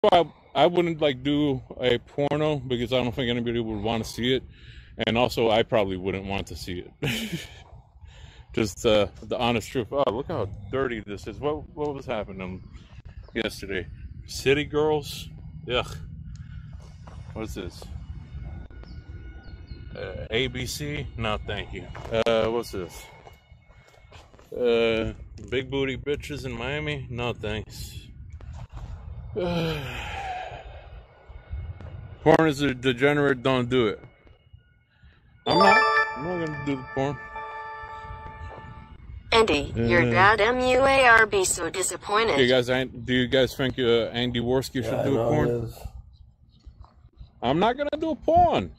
why I wouldn't like do a porno, because I don't think anybody would want to see it, and also I probably wouldn't want to see it. Just the honest truth. Oh, look how dirty this is. What was happening yesterday? City girls. Ugh. What's this? ABC? No, thank you. What's this? Big booty bitches in Miami? No, thanks. Porn is a degenerate. Don't do it. I'm not gonna do the porn. Andy, your dad MUARB so disappointed. Do you guys think Andy Worski should do a porn? I'm not gonna do a porn.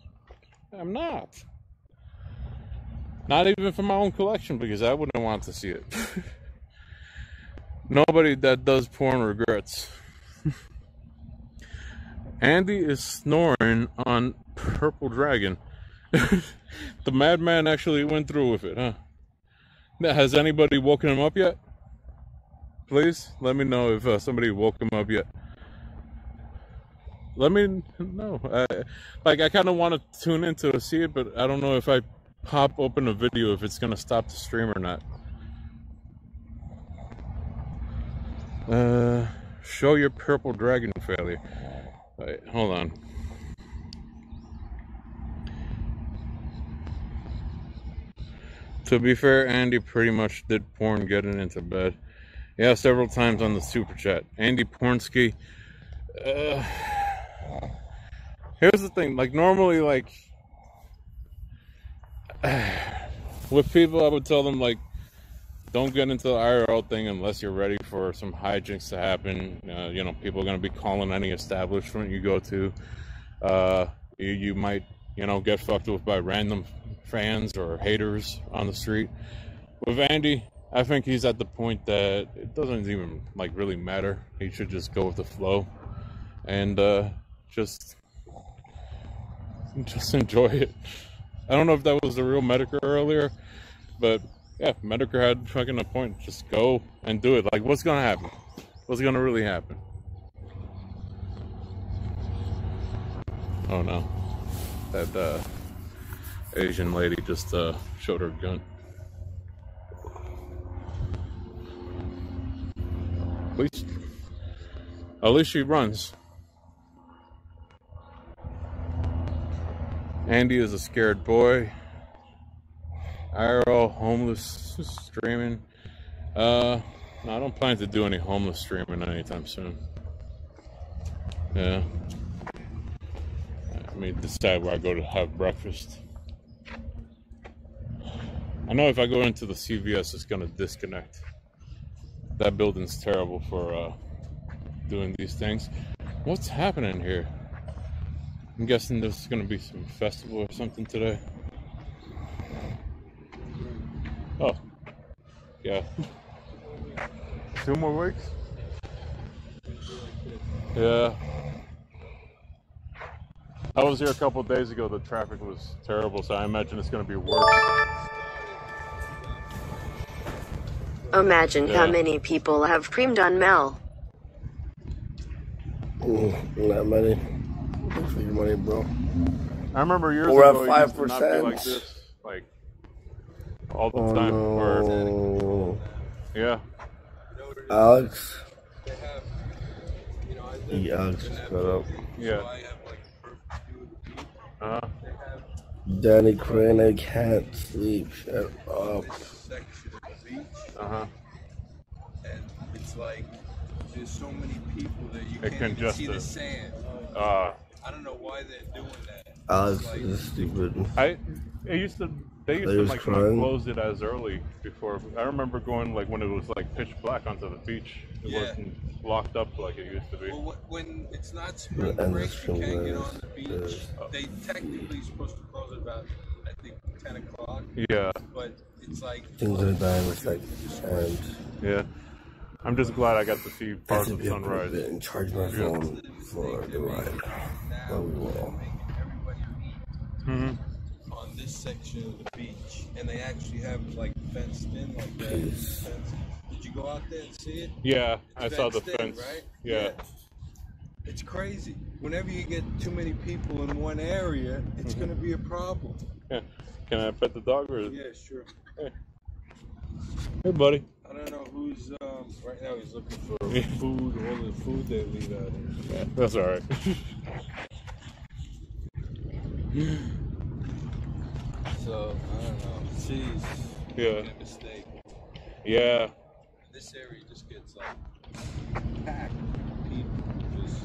I'm not. Not even for my own collection, because I wouldn't want to see it. Nobody that does porn regrets. Andy is snoring on Purple Dragon. The madman actually went through with it, huh? Has anybody woken him up yet? Please let me know if somebody woke him up yet. Let me know. I kind of want to tune in to see it, but I don't know if I pop open a video if it's gonna stop the stream or not. Show your Purple Dragon failure. Wait, hold on. To be fair, Andy pretty much did porn getting into bed. Yeah, several times on the super chat. Andy Pornsky. Here's the thing. Like, normally, like, with people, I would tell them, like, don't get into the IRL thing unless you're ready for some hijinks to happen. You know, people are going to be calling any establishment you go to. You might, you know, get fucked with by random fans or haters on the street. With Andy, I think he's at the point that it doesn't even, like, really matter. He should just go with the flow and just enjoy it. I don't know if that was the real Medicare earlier, but yeah, Medicare had fucking a point. Just go and do it. Like, what's gonna happen? What's gonna really happen? Oh no, that Asian lady just showed her gun. At least she runs. Andy is a scared boy. IRL homeless streaming. No, I don't plan to do any homeless streaming anytime soon. Yeah. Let me decide where I go to have breakfast. I know if I go into the CVS, it's gonna disconnect. That building's terrible for doing these things. What's happening here? I'm guessing there's gonna be some festival or something today. Oh, yeah. 2 more weeks? Yeah. I was here a couple days ago. The traffic was terrible, so I imagine it's going to be worse. Imagine how many people have creamed on Mel. Not many. Thanks for your money, bro. I remember years We're ago, at it used to not be like this, like all the time. Or, yeah. Alex. Alex just got up. Yeah. Danny Crane, I can't sleep. Shut up. And it's like there's so many people that you can't even see the sand. I don't know why they're doing that. Alex is stupid. They used to like not close it as early before. I remember going like when it was like pitch black onto the beach. It wasn't locked up like it used to be. Well, when it's not spring break, you can't get on the beach. They technically supposed to close at about, I think, 10 o'clock. Yeah. But it's like things are dying in a second. And yeah. I'm just glad I got to see parts of sunrise. And charge my phone for the ride. On this section of the beach, and they actually have like fenced in like that. Did you go out there and see it? Yeah, I saw the fence. Right? Yeah. It's crazy. Whenever you get too many people in one area, it's going to be a problem. Yeah. Can I pet the dog? Or... Yeah, sure. Hey. Hey, buddy. I don't know who's, right now he's looking for food, all the food they leave out here. Yeah, that's all right. So, I don't know. Jeez. Yeah. A mistake. Yeah. This area just gets like packed. People just,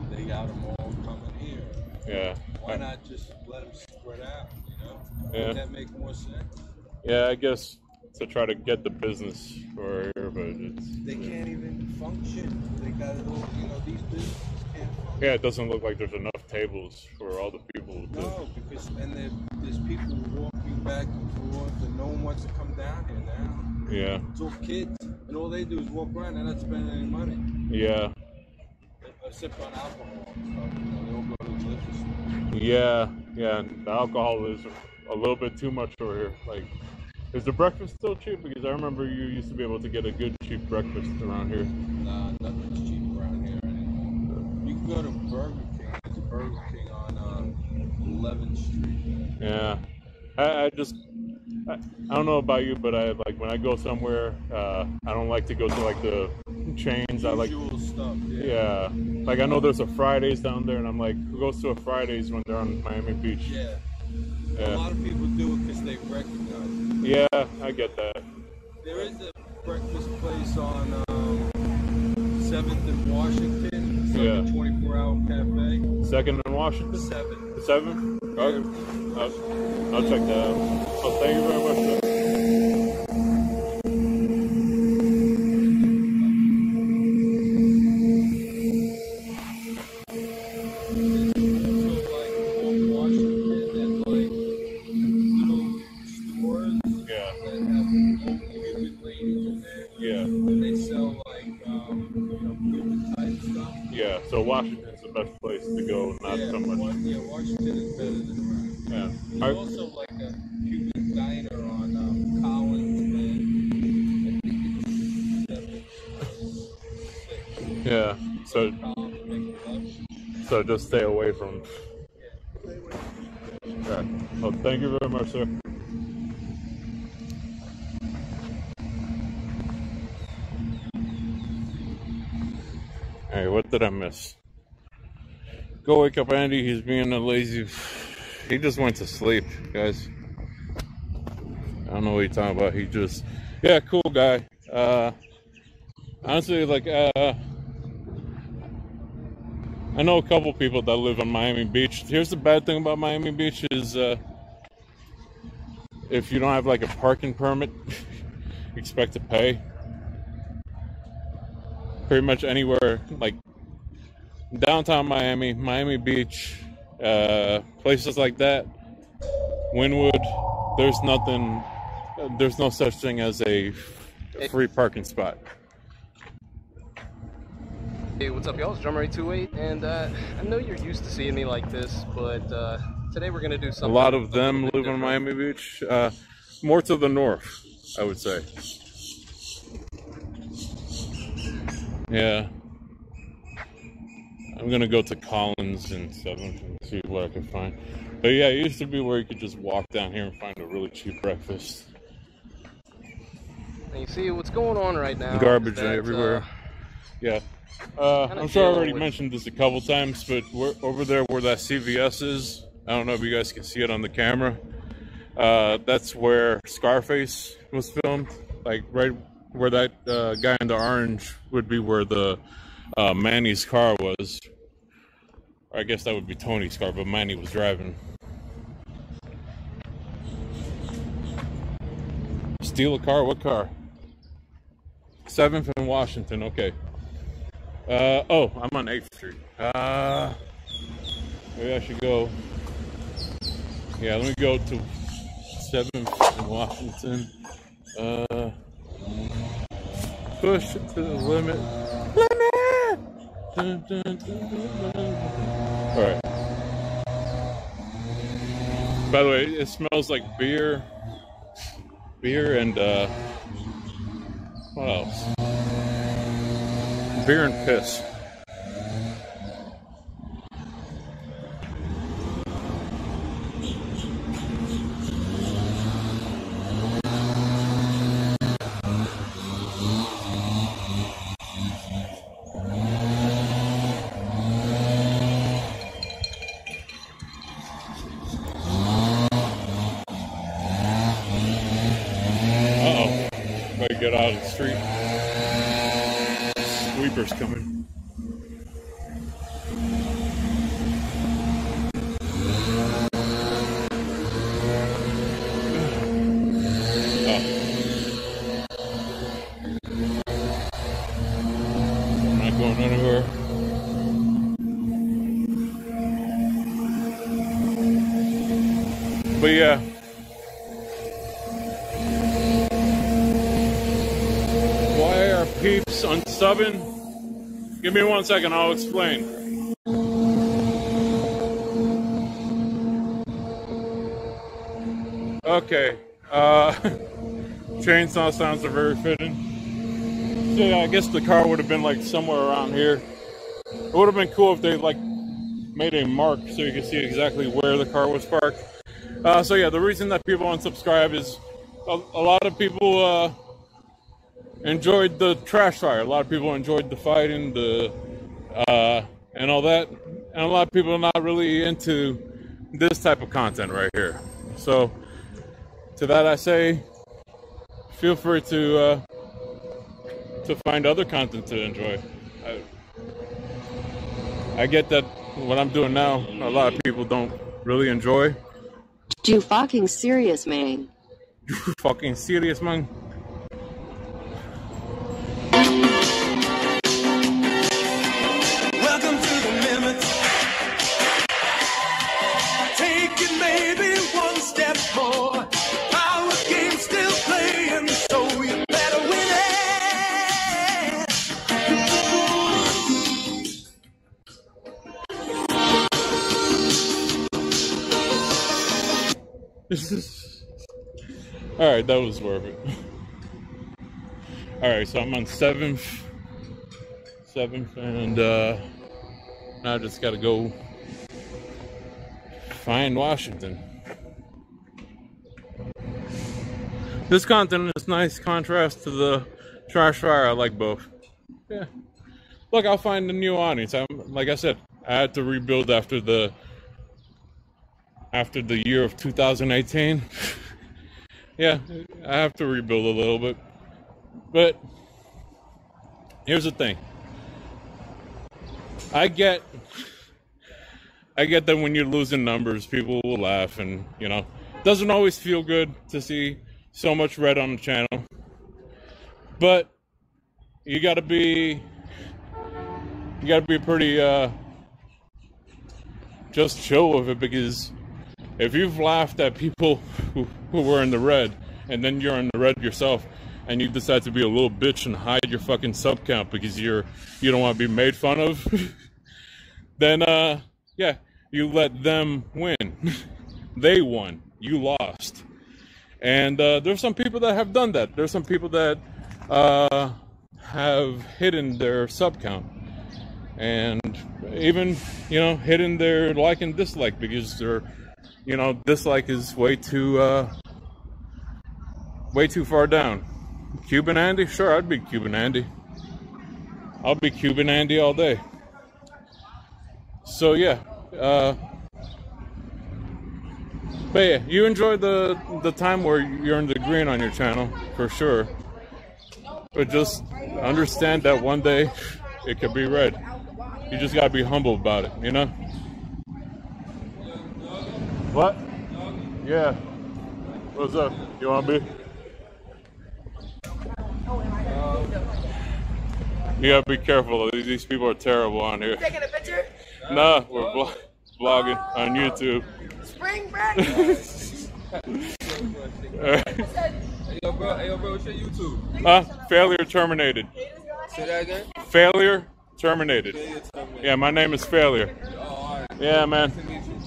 they got them all coming here. Yeah. Why not just let them spread out, you know? Yeah. Would that make more sense? Yeah, I guess to try to get the business for here, but it's... They can't even function. They got it all, you know, these businesses can't function. Yeah, it doesn't look like there's enough tables for all the people. No, because, and there's people walking back and forth, and no one wants to come down here now. Yeah. It's all kids, and all they do is walk around. They're not spending any money. Yeah. Except on alcohol. You know, they all go to the liquor store. Yeah. Yeah. The alcohol is a little bit too much over here. Like, is the breakfast still cheap? Because I remember you used to be able to get a good cheap breakfast around here. Nah, nothing's cheap around here anymore. You can go to Burger King. There's a Burger King on 11th Street. Yeah. I don't know about you, but I like when I go somewhere, I don't like to go to like the chains. I like usual stuff. Yeah. Like I know there's a Fridays down there, and I'm like, who goes to a Fridays when they're on Miami Beach? Yeah. Yeah. A lot of people do it because they recognize it. Yeah, I get that. There is a breakfast place on 7th and Washington. It's like a 24-hour cafe. 2nd and Washington? 7th. 7th? Okay. I'll check that out. So thank you very much, sir. So Washington's the best place to go, not so much. Yeah, Washington is better than around. Yeah. There's also like a Cuban diner on Collins and I think it's 7th. Yeah. So just stay away from. Yeah. Well, thank you very much, sir. Hey, what did I miss? Go wake up Andy, he's being a lazy... He just went to sleep, guys. I don't know what you're talking about, he just... Yeah, cool guy. Honestly, like, I know a couple people that live on Miami Beach. Here's the bad thing about Miami Beach is, if you don't have, like, a parking permit, you expect to pay. Pretty much anywhere, like downtown Miami, Miami Beach, places like that, Wynwood, there's no such thing as a free parking spot. Hey, what's up, y'all? It's Drummery28, and I know you're used to seeing me like this, but today we're going to do something. A lot of them live on Miami Beach, more to the north, I would say. Yeah, I'm gonna go to Collins and 7th and see what I can find. But yeah, it used to be where you could just walk down here and find a really cheap breakfast. And you see what's going on right now. Garbage everywhere. Yeah. I'm sure I already mentioned this a couple times, but we're over there where that CVS is. I don't know if you guys can see it on the camera. That's where Scarface was filmed, like right where that guy in the orange would be where the Manny's car was. Or I guess that would be Tony's car, but Manny was driving. Steal a car? What car? 7th and Washington, okay. Oh, I'm on 8th Street. Maybe I should go. Yeah, let me go to 7th and Washington. Push it to the limit. Limit! Dun, dun, dun, dun, dun. All right. By the way, it smells like beer and what else? Beer and piss. of the street. Sweepers coming. I'm not going anywhere. But yeah. Why are peeps unsubbing? Give me 1 second, I'll explain. Okay. Chainsaw sounds are very fitting. So yeah, I guess the car would have been like somewhere around here. It would have been cool if they like made a mark so you could see exactly where the car was parked. So yeah, the reason that people unsubscribe is a lot of people enjoyed the trash fire. A lot of people enjoyed the fighting, and all that. And a lot of people are not really into this type of content right here. So to that I say, feel free to find other content to enjoy. I get that what I'm doing now, a lot of people don't really enjoy. You fucking serious, man? You fucking serious, man? Welcome to the limit. Take it maybe one step more. Power game still playing, so you better win it. Alright, that was worth it. Alright, so I'm on 7th, and now I just gotta go find Washington. This content is nice contrast to the trash fire. I like both. Yeah. Look, I'll find a new audience. Like I said, I had to rebuild after the year of 2018. Yeah, I have to rebuild a little bit. But here's the thing. I get that when you're losing numbers, people will laugh, and you know, it doesn't always feel good to see so much red on the channel. But you gotta be pretty just chill with it, because if you've laughed at people who were in the red, and then you're in the red yourself, and you decide to be a little bitch and hide your fucking sub count because you don't want to be made fun of, then yeah, you let them win. They won. You lost. And there's some people that have done that. There's some people that have hidden their sub count, and even, you know, hidden their like and dislike, because they're, you know, dislike is way too far down. Cuban Andy? Sure, I'd be Cuban Andy. I'll be Cuban Andy all day. So yeah, but yeah, you enjoy the time where you're in the green on your channel, for sure. But just understand that one day it could be red. You just gotta be humble about it, you know? What? Yeah. What's up? You wanna be? You gotta be careful. These people are terrible on here. Taking a picture? Nah, we're vlogging on YouTube. Spring break. Hey yo bro, what's your YouTube? Failure terminated. Say that again? Failure terminated. Yeah, my name is Failure. Yeah, man.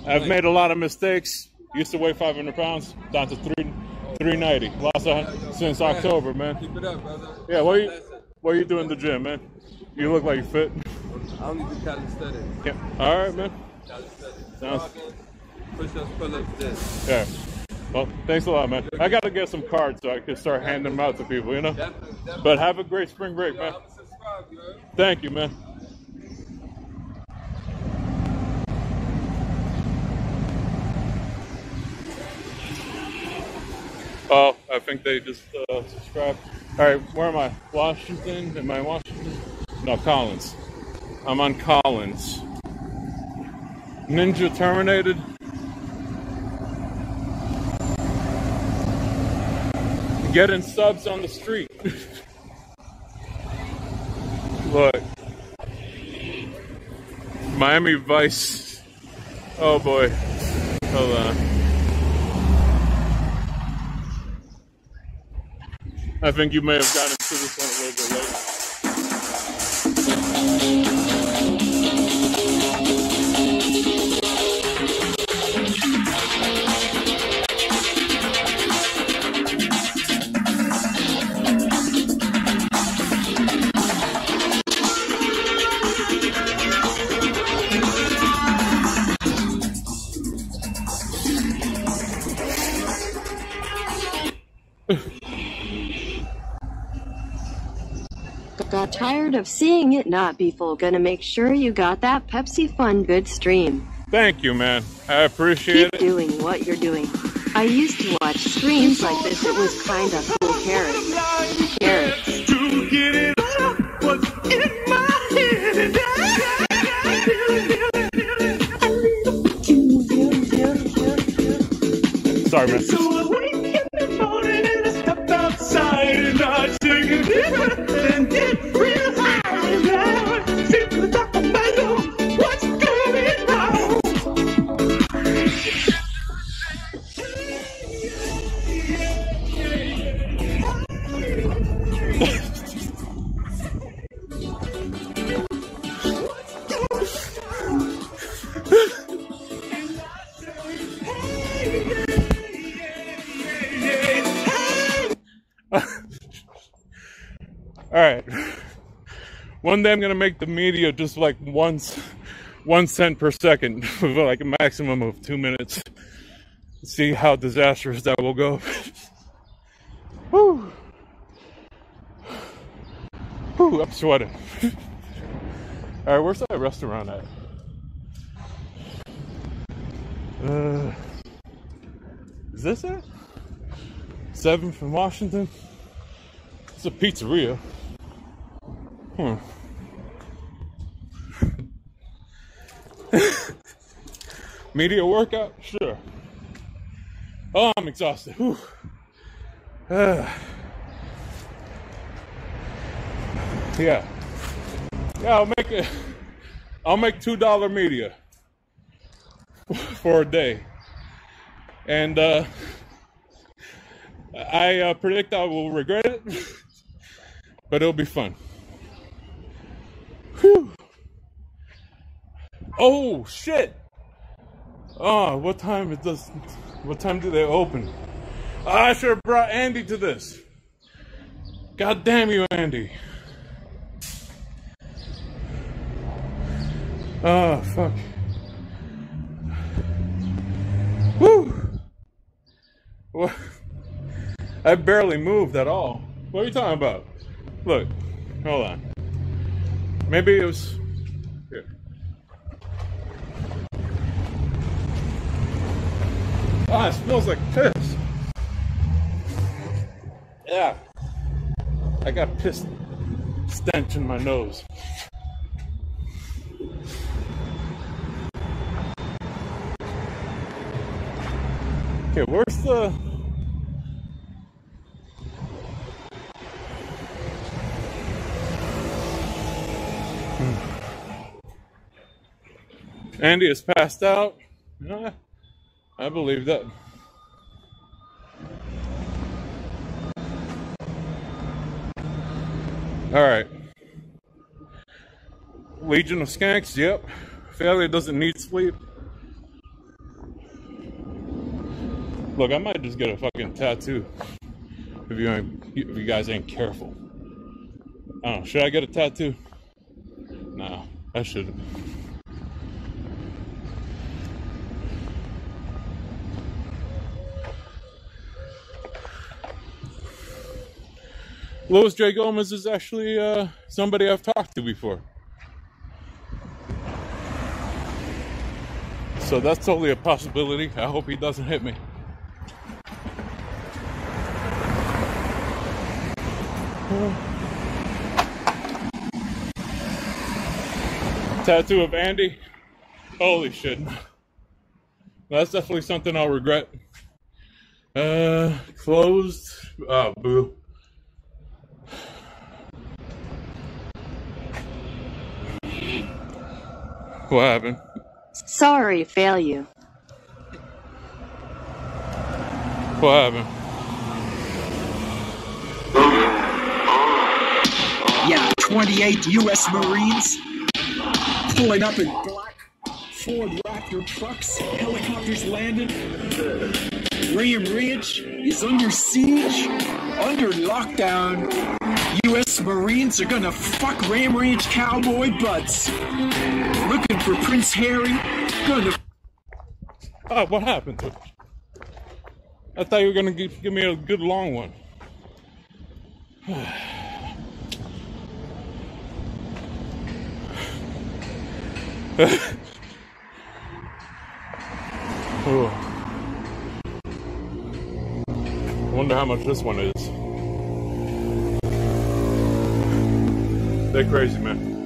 I've made a lot of mistakes. Used to weigh 500 pounds, down to 390. Lost since October, man. Keep it up, brother. Yeah, what are you doing in the gym, man? You look like you're fit. I only do calisthenics. Yeah. All right, man. Calisthenics. Sounds. Push-ups, pull-ups, this. Yeah. Well, thanks a lot, man. I gotta get some cards so I can start handing them out to people, you know? Definitely. But have a great spring break, man. I'm subscribed, you heard? Thank you, man. Oh, I think they just subscribed. Alright, where am I? Washington? Am I in Washington? No, Collins. I'm on Collins. Ninja terminated. Getting subs on the street. Look. Miami Vice. Oh boy. Hold on. I think you may have gotten to this one a little bit late. Got tired of seeing it not be full. Gonna make sure you got that Pepsi Fun Good stream. Thank you, man. I appreciate it. Keep doing what you're doing. I used to watch streams like this. It was kind of cool. Carrots. To get it up was in my head. Sorry, man. So I wake in the morning and I step outside and I take a deep breath and get real high. And I sit to the top of my dome. What's going on? Alright. One day I'm gonna make the media just like 1 cent per second with like a maximum of 2 minutes. See how disastrous that will go. Whew. Whew, I'm sweating. Alright, where's that restaurant at? Is this it? 7th in Washington? It's a pizzeria. Media workout? Sure. Oh, I'm exhausted. Whew. Yeah. I'll make $2 media for a day. And I predict I will regret it, but it'll be fun. Whew. Oh shit! Oh, what time do they open? Oh, I should have brought Andy to this. God damn you, Andy. Oh, fuck. Woo! What? I barely moved at all. What are you talking about? Look, hold on. Maybe it was... Here. Ah, it smells like piss. Yeah. I got piss stench in my nose. Okay, where's the... Andy is passed out. Yeah, I believe that. All right. Legion of Skanks, yep. Failure doesn't need sleep. Look, I might just get a fucking tattoo if you guys ain't careful. I don't know, should I get a tattoo? No, I shouldn't. Louis J. Gomez is actually somebody I've talked to before. So that's totally a possibility. I hope he doesn't hit me. Tattoo of Andy. Holy shit. That's definitely something I'll regret. Closed. Oh, boo. What happened? Sorry, fail you. What happened? Yeah, 28 U.S. Marines pulling up in black Ford Raptor trucks, helicopters landed. Ram Ranch is under siege, under lockdown. U.S. Marines are gonna fuck Ram Ranch cowboy butts. Looking for Prince Harry, gonna... Oh, what happened to it? I thought you were gonna give me a good long one. Oh. I wonder how much this one is. They're crazy, man.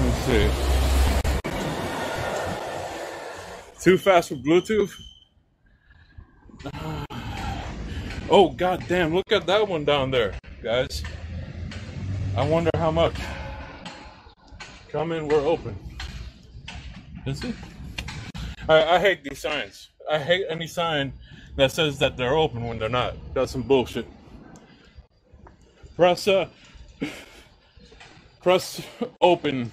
Let's see. Too fast for Bluetooth? Oh, goddamn, look at that one down there, guys. I wonder how much. Come in, we're open. Is it? I hate these signs. I hate any sign that says that they're open when they're not. That's some bullshit. Press open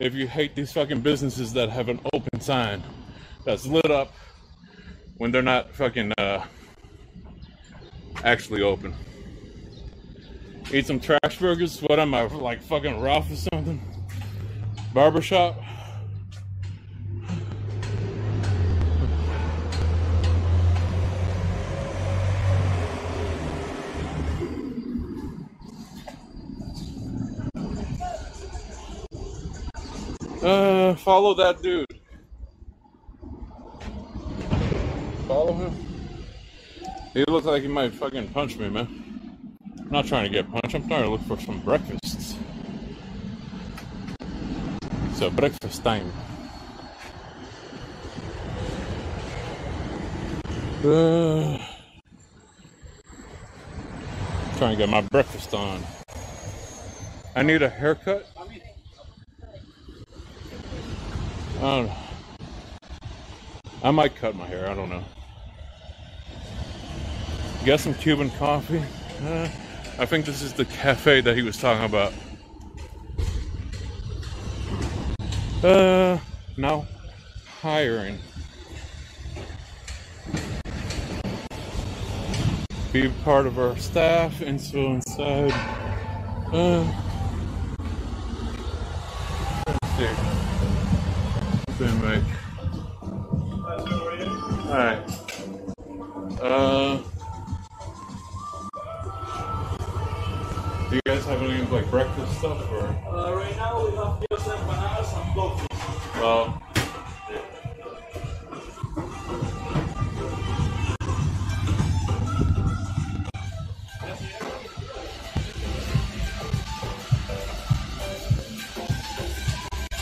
if you hate these fucking businesses that have an open sign that's lit up when they're not fucking actually open. Eat some trash burgers? What am I, like fucking Ralph or something? Barbershop? Follow that dude. Follow him. He looks like he might fucking punch me, man. I'm not trying to get punched. I'm trying to look for some breakfast. So breakfast time. Trying to get my breakfast on. I need a haircut. I don't know. I might cut my hair. I don't know. Get some Cuban coffee. I think this is the cafe that he was talking about. Now hiring. Be part of our staff, info inside. Let's see. Make. Alright. Do you guys have any like breakfast stuff or? Right now we have just empanadas and coffee. Well.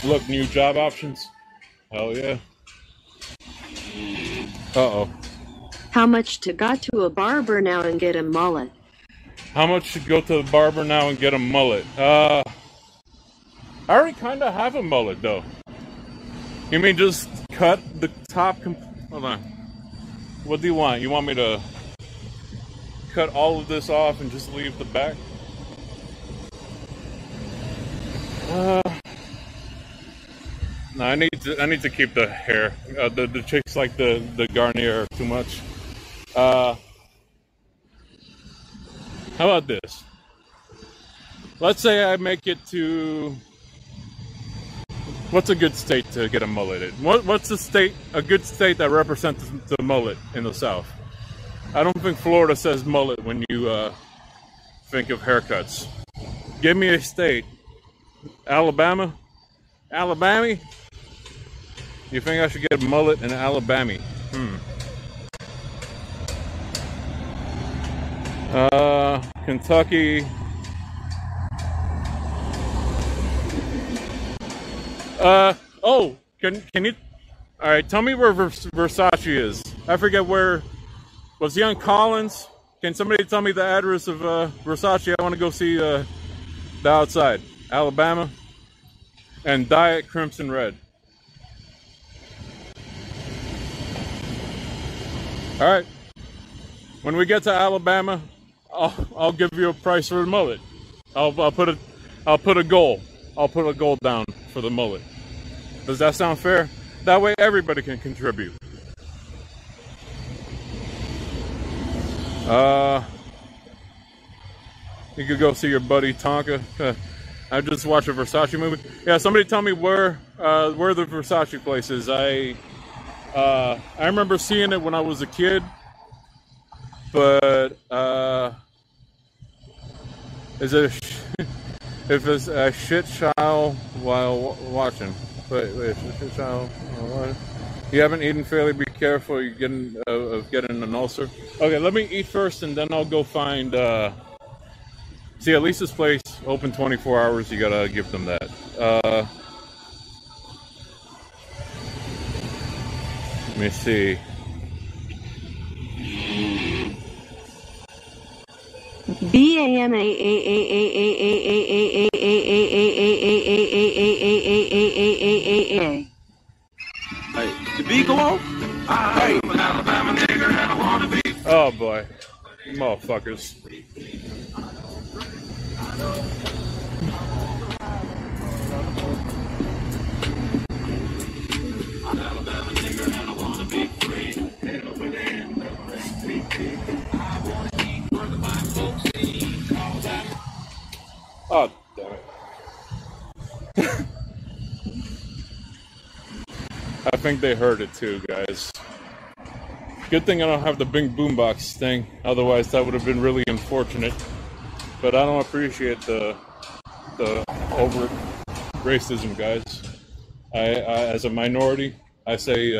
Look, new job options. Hell yeah. Uh-oh. How much to go to a barber now and get a mullet? How much to go to the barber now and get a mullet? I already kind of have a mullet, though. You mean just cut the top? Hold on. What do you want? You want me to cut all of this off and just leave the back? No, I need to keep the hair. The chicks like the Garnier too much. How about this? Let's say I make it to... What's a good state to get a mullet in? What's a good state that represents the mullet in the South? I don't think Florida says mullet when you think of haircuts. Give me a state. Alabama? Alabama? You think I should get a mullet in Alabama? Kentucky. Oh, can you? All right, tell me where Versace is. I forget where. Was he on Collins? Can somebody tell me the address of Versace? I want to go see the outside. Alabama. And Diet Crimson Red. All right. When we get to Alabama, I'll give you a price for the mullet. I'll put a goal. I'll put a goal down for the mullet. Does that sound fair? That way everybody can contribute. You could go see your buddy Tonka. I just watched a Versace movie. Yeah, somebody tell me where the Versace place is. I remember seeing it when I was a kid, but is it if it's a shit child while watching? Wait, shit child while watching? You haven't eaten fairly. Be careful. You're getting an ulcer. Okay, let me eat first, and then I'll go find. See, at least this place open 24 hours. You gotta give them that. Let me see. The beat go off? Oh boy, motherfuckers. Oh, damn it. I think they heard it too, guys. Good thing I don't have the big boombox thing. Otherwise, that would have been really unfortunate. But I don't appreciate the overt racism, guys. I as a minority, I say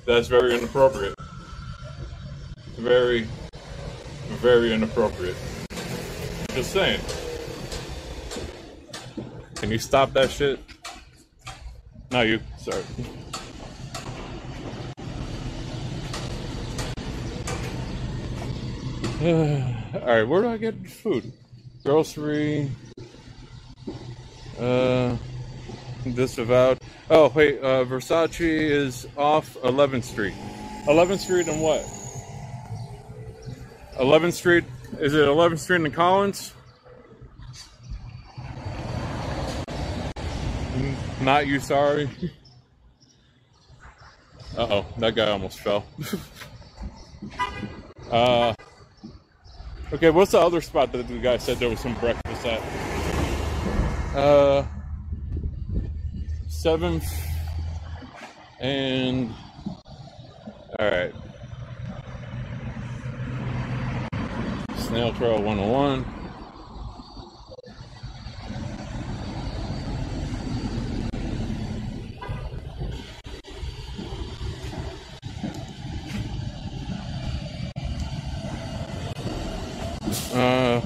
that's very inappropriate. Very, very inappropriate. Just saying. Can you stop that shit? No, you. Sorry. Alright, where do I get food? Grocery. Disavowed. Oh, wait, Versace is off 11th Street. 11th Street and what? 11th Street? Is it 11th Street in Collins? Not you, sorry. Uh-oh, that guy almost fell. Okay, what's the other spot that the guy said there was some breakfast at? 7th and... Alright. Snail Trail 101. Uh,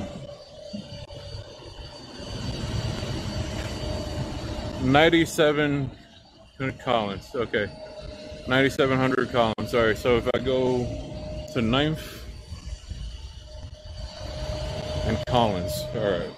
97 Collins. Okay, 9700 Collins. Sorry. So if I go to 9th and Collins. All right.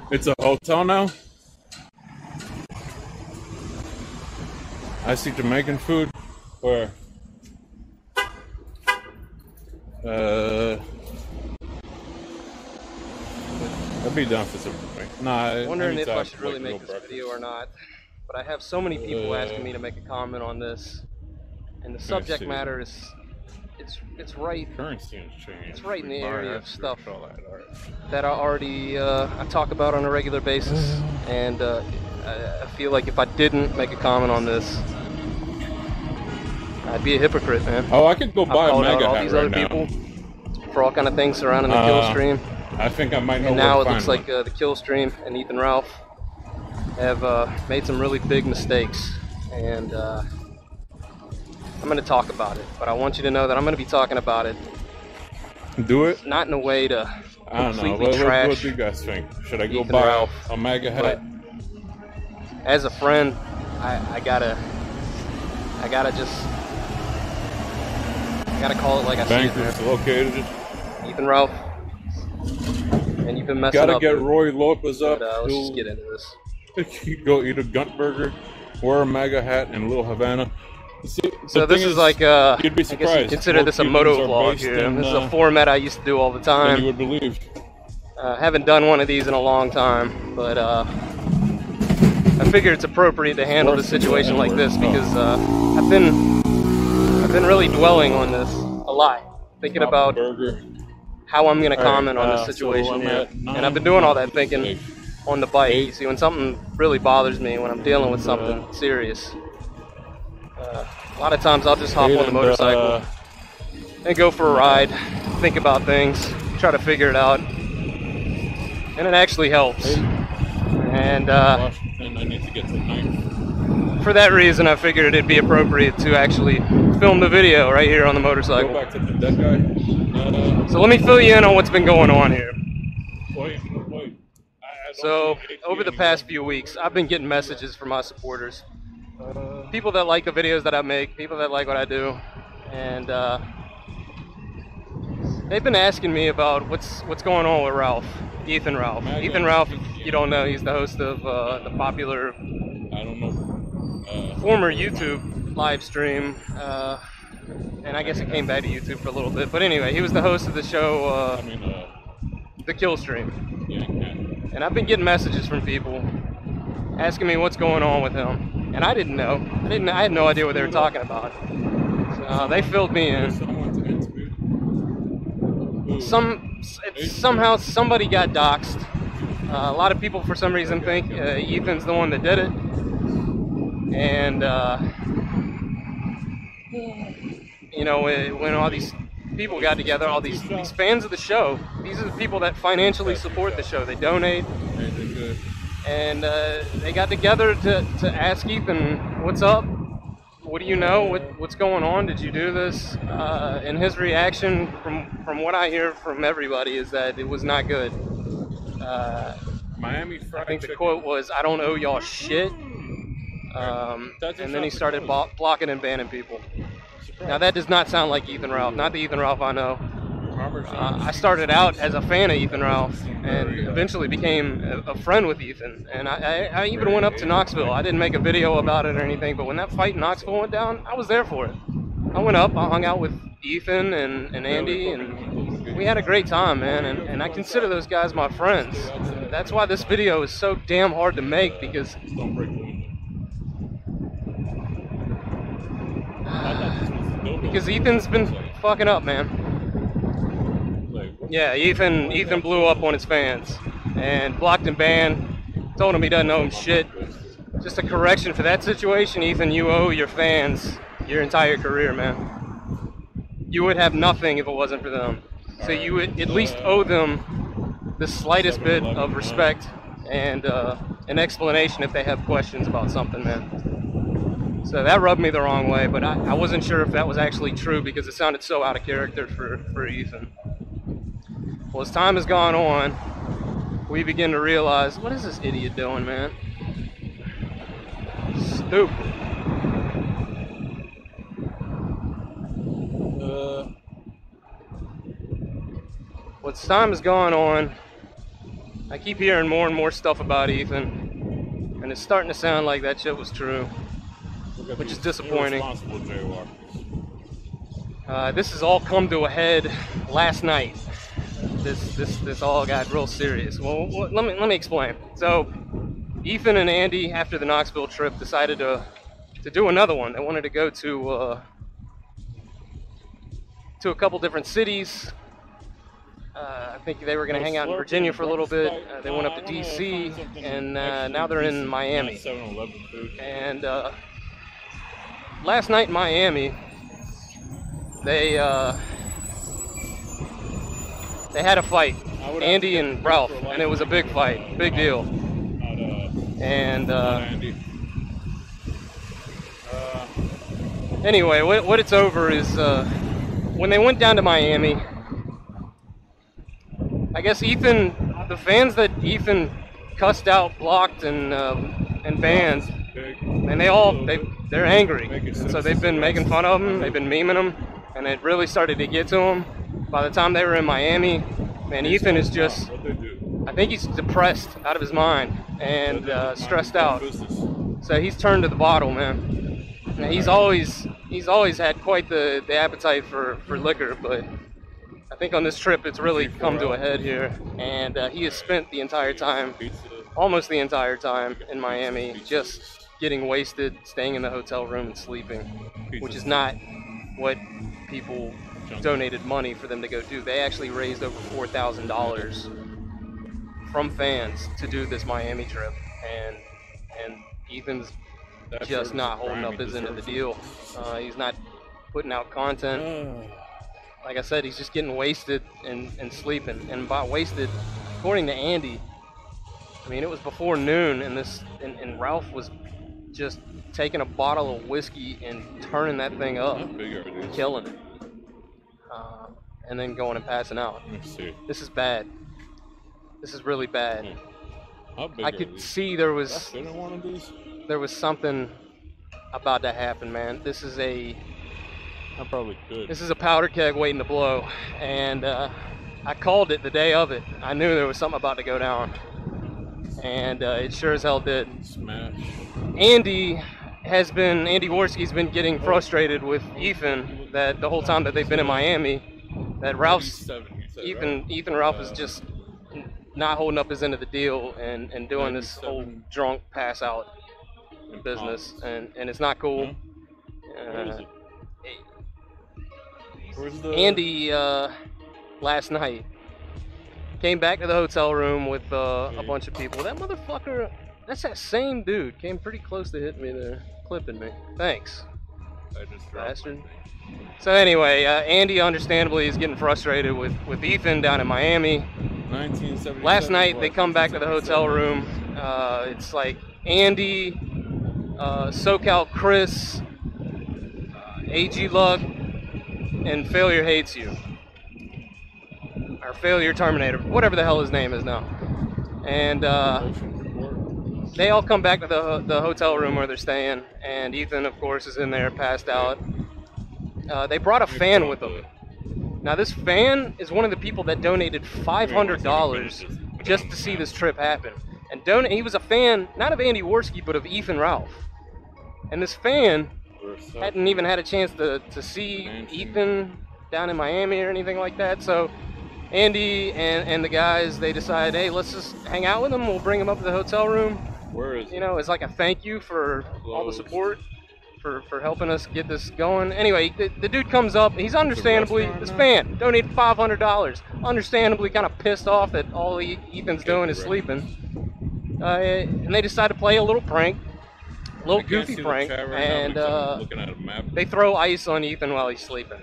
It's a hotel now? I see Jamaican food. Where? I'd be down for something. Nah, I'm wondering if I should really make this video or not. But I have so many people asking me to make a comment on this. And the subject matter is it's right. Currency has changed. It's right in the area of stuff all that. All right. that I already I talk about on a regular basis, and I feel like if I didn't make a comment on this, I'd be a hypocrite, man. Oh, I could go buy a I've MAGA all hat these right other now. people for all kind of things surrounding the kill stream, I think I might know and where now to it find looks like one. the kill stream and Ethan Ralph have made some really big mistakes, and I'm going to talk about it. But I want you to know that I'm going to be talking about it Do it. not in a way to I don't know. completely What trash do you guys think? Should I go Ethan buy Ralph, a MAGA but hat? as a friend, I gotta call it like I see it, Bankers man. located. Ethan Ralph, and you've been messing Gotta up. get dude. Roy Lopez up. But, let's just He'll- get into this. Go eat a Gunt burger, wear a MAGA hat in Little Havana. See, So the this thing is like you'd be I guess you surprised. consider More this a Cubans moto are vlog based here. in, This is a format I used to do all the than time. you would believe. Haven't done one of these in a long time, but I figure it's appropriate to handle this situation like this because I've been really dwelling on this a lot, thinking about burger. how I'm gonna All right, comment on this so situation I'm here, at and I've been doing all that thinking 9. on the bike. You see, when something really bothers me, when I'm dealing with something serious, a lot of times I'll just hop on the motorcycle and go for a ride, think about things, try to figure it out, and it actually helps. And Washington, I need to get to 9. for that reason, I figured it'd be appropriate to actually film the video right here on the Go motorcycle. back to the dead guy. So let me fill you in on what's been going on here. Wait. So over the past few weeks, I've been getting messages from my supporters, people that like the videos that I make, people that like what I do, and they've been asking me about what's going on with Ralph, Ethan Ralph. Ethan Ralph, if you don't know, he's the host of the popular I don't know. former YouTube live stream, and I guess it came back to YouTube for a little bit. But anyway, he was the host of the show, The Kill Stream. Yeah, And I've been getting messages from people asking me what's going on with him, and I didn't know. I had no idea what they were talking about. So they filled me in. Somehow somebody got doxxed. A lot of people, for some reason, think Ethan's the one that did it, and you know, when all these people got together, all these fans of the show, these are the people that financially support the show. They donate, and they got together to ask Ethan, what's up? What do you know? What's going on? Did you do this? And his reaction, from what I hear from everybody, is that it was not good. Miami Fried I think the Chicken. quote was, "I don't owe y'all shit." And then he started blocking and banning people. Now that does not sound like Ethan Ralph, not the Ethan Ralph I know. I started out as a fan of Ethan Ralph and eventually became a friend with Ethan. And I even went up to Knoxville. I didn't make a video about it or anything, but when that fight in Knoxville went down, I was there for it. I went up, I hung out with Ethan and Andy, and we had a great time, man. And I consider those guys my friends. That's why this video is so damn hard to make, because Ethan's been fucking up, man. Yeah, Ethan blew up on his fans and blocked and banned, told him he doesn't owe him shit. Just a correction for that situation, Ethan, you owe your fans your entire career, man. You would have nothing if it wasn't for them. So you would at least owe them the slightest bit of respect and an explanation if they have questions about something, man. So that rubbed me the wrong way, but I wasn't sure if that was actually true because it sounded so out of character for Ethan. Well, as time has gone on, we begin to realize, what is this idiot doing, man? Stupid. Well, as time has gone on, I keep hearing more and more stuff about Ethan, and it's starting to sound like that shit was true, which is disappointing. This has all come to a head last night. This all got real serious. Well, let me explain. So, Ethan and Andy, after the Knoxville trip, decided to do another one. They wanted to go to to a couple different cities. I think they were going to hang out in Virginia for a little bit. They went up to D.C. and now they're in Miami. And last night in Miami, they had a fight, Andy and Ralph, and it was a big fight, big deal. And anyway, what it's over is when they went down to Miami, I guess Ethan, the fans that Ethan cussed out, blocked, and banned, and they're angry. And so they've been making fun of him, they've been memeing him, and it really started to get to him. By the time they were in Miami, man, Ethan is just, I think he's depressed out of his mind and stressed out. So he's turned to the bottle, man. Now, he's always had quite the appetite for liquor, but I think on this trip it's really come to a head here, and he has spent the entire time, almost the entire time in Miami, just getting wasted, staying in the hotel room and sleeping, which is not what people donated money for them to go do. They actually raised over $4,000 from fans to do this Miami trip, and Ethan's just not holding up his end of the deal. He's not putting out content. Like I said, he's just getting wasted and sleeping. And by wasted, according to Andy, I mean, it was before noon, and Ralph was just taking a bottle of whiskey and turning that thing up, killing it, and then going and passing out. This is bad. This is really bad. I could see there was something about to happen, man. This is a powder keg waiting to blow, and I called it the day of it. I knew there was something about to go down, and it sure as hell did. Smash. Andy Worski's been getting frustrated with Ethan that the whole time that they've been in Miami, that Ethan Ralph is just not holding up his end of the deal and doing this whole drunk pass out business, and it's not cool. Andy last night came back to the hotel room with a bunch of people. That motherfucker, that's that same dude, came pretty close to hitting me there, clipping me. Thanks, bastard. So anyway, Andy understandably is getting frustrated with Ethan down in Miami. Last night they come back to the hotel room. It's like Andy, SoCal Chris, AG Luck, and Failure Hates You, or Failure Terminator, whatever the hell his name is now. And they all come back to the hotel room where they're staying, and Ethan, of course, is in there passed out. They brought a fan with them. Now this fan is one of the people that donated $500 just to see this trip happen. And he was a fan, not of Andy Worski, but of Ethan Ralph. And this fan hadn't even had a chance to see Ethan down in Miami or anything like that. So Andy and the guys, they decide, hey, let's just hang out with him. We'll bring him up to the hotel room. You know, it's like a thank you for all the support, for helping us get this going. Anyway, the dude comes up. He's understandably, this fan donated $500. Understandably kind of pissed off that all Ethan's doing is sleeping. And they decide to play a little prank. A little goofy prank, and they throw ice on Ethan while he's sleeping.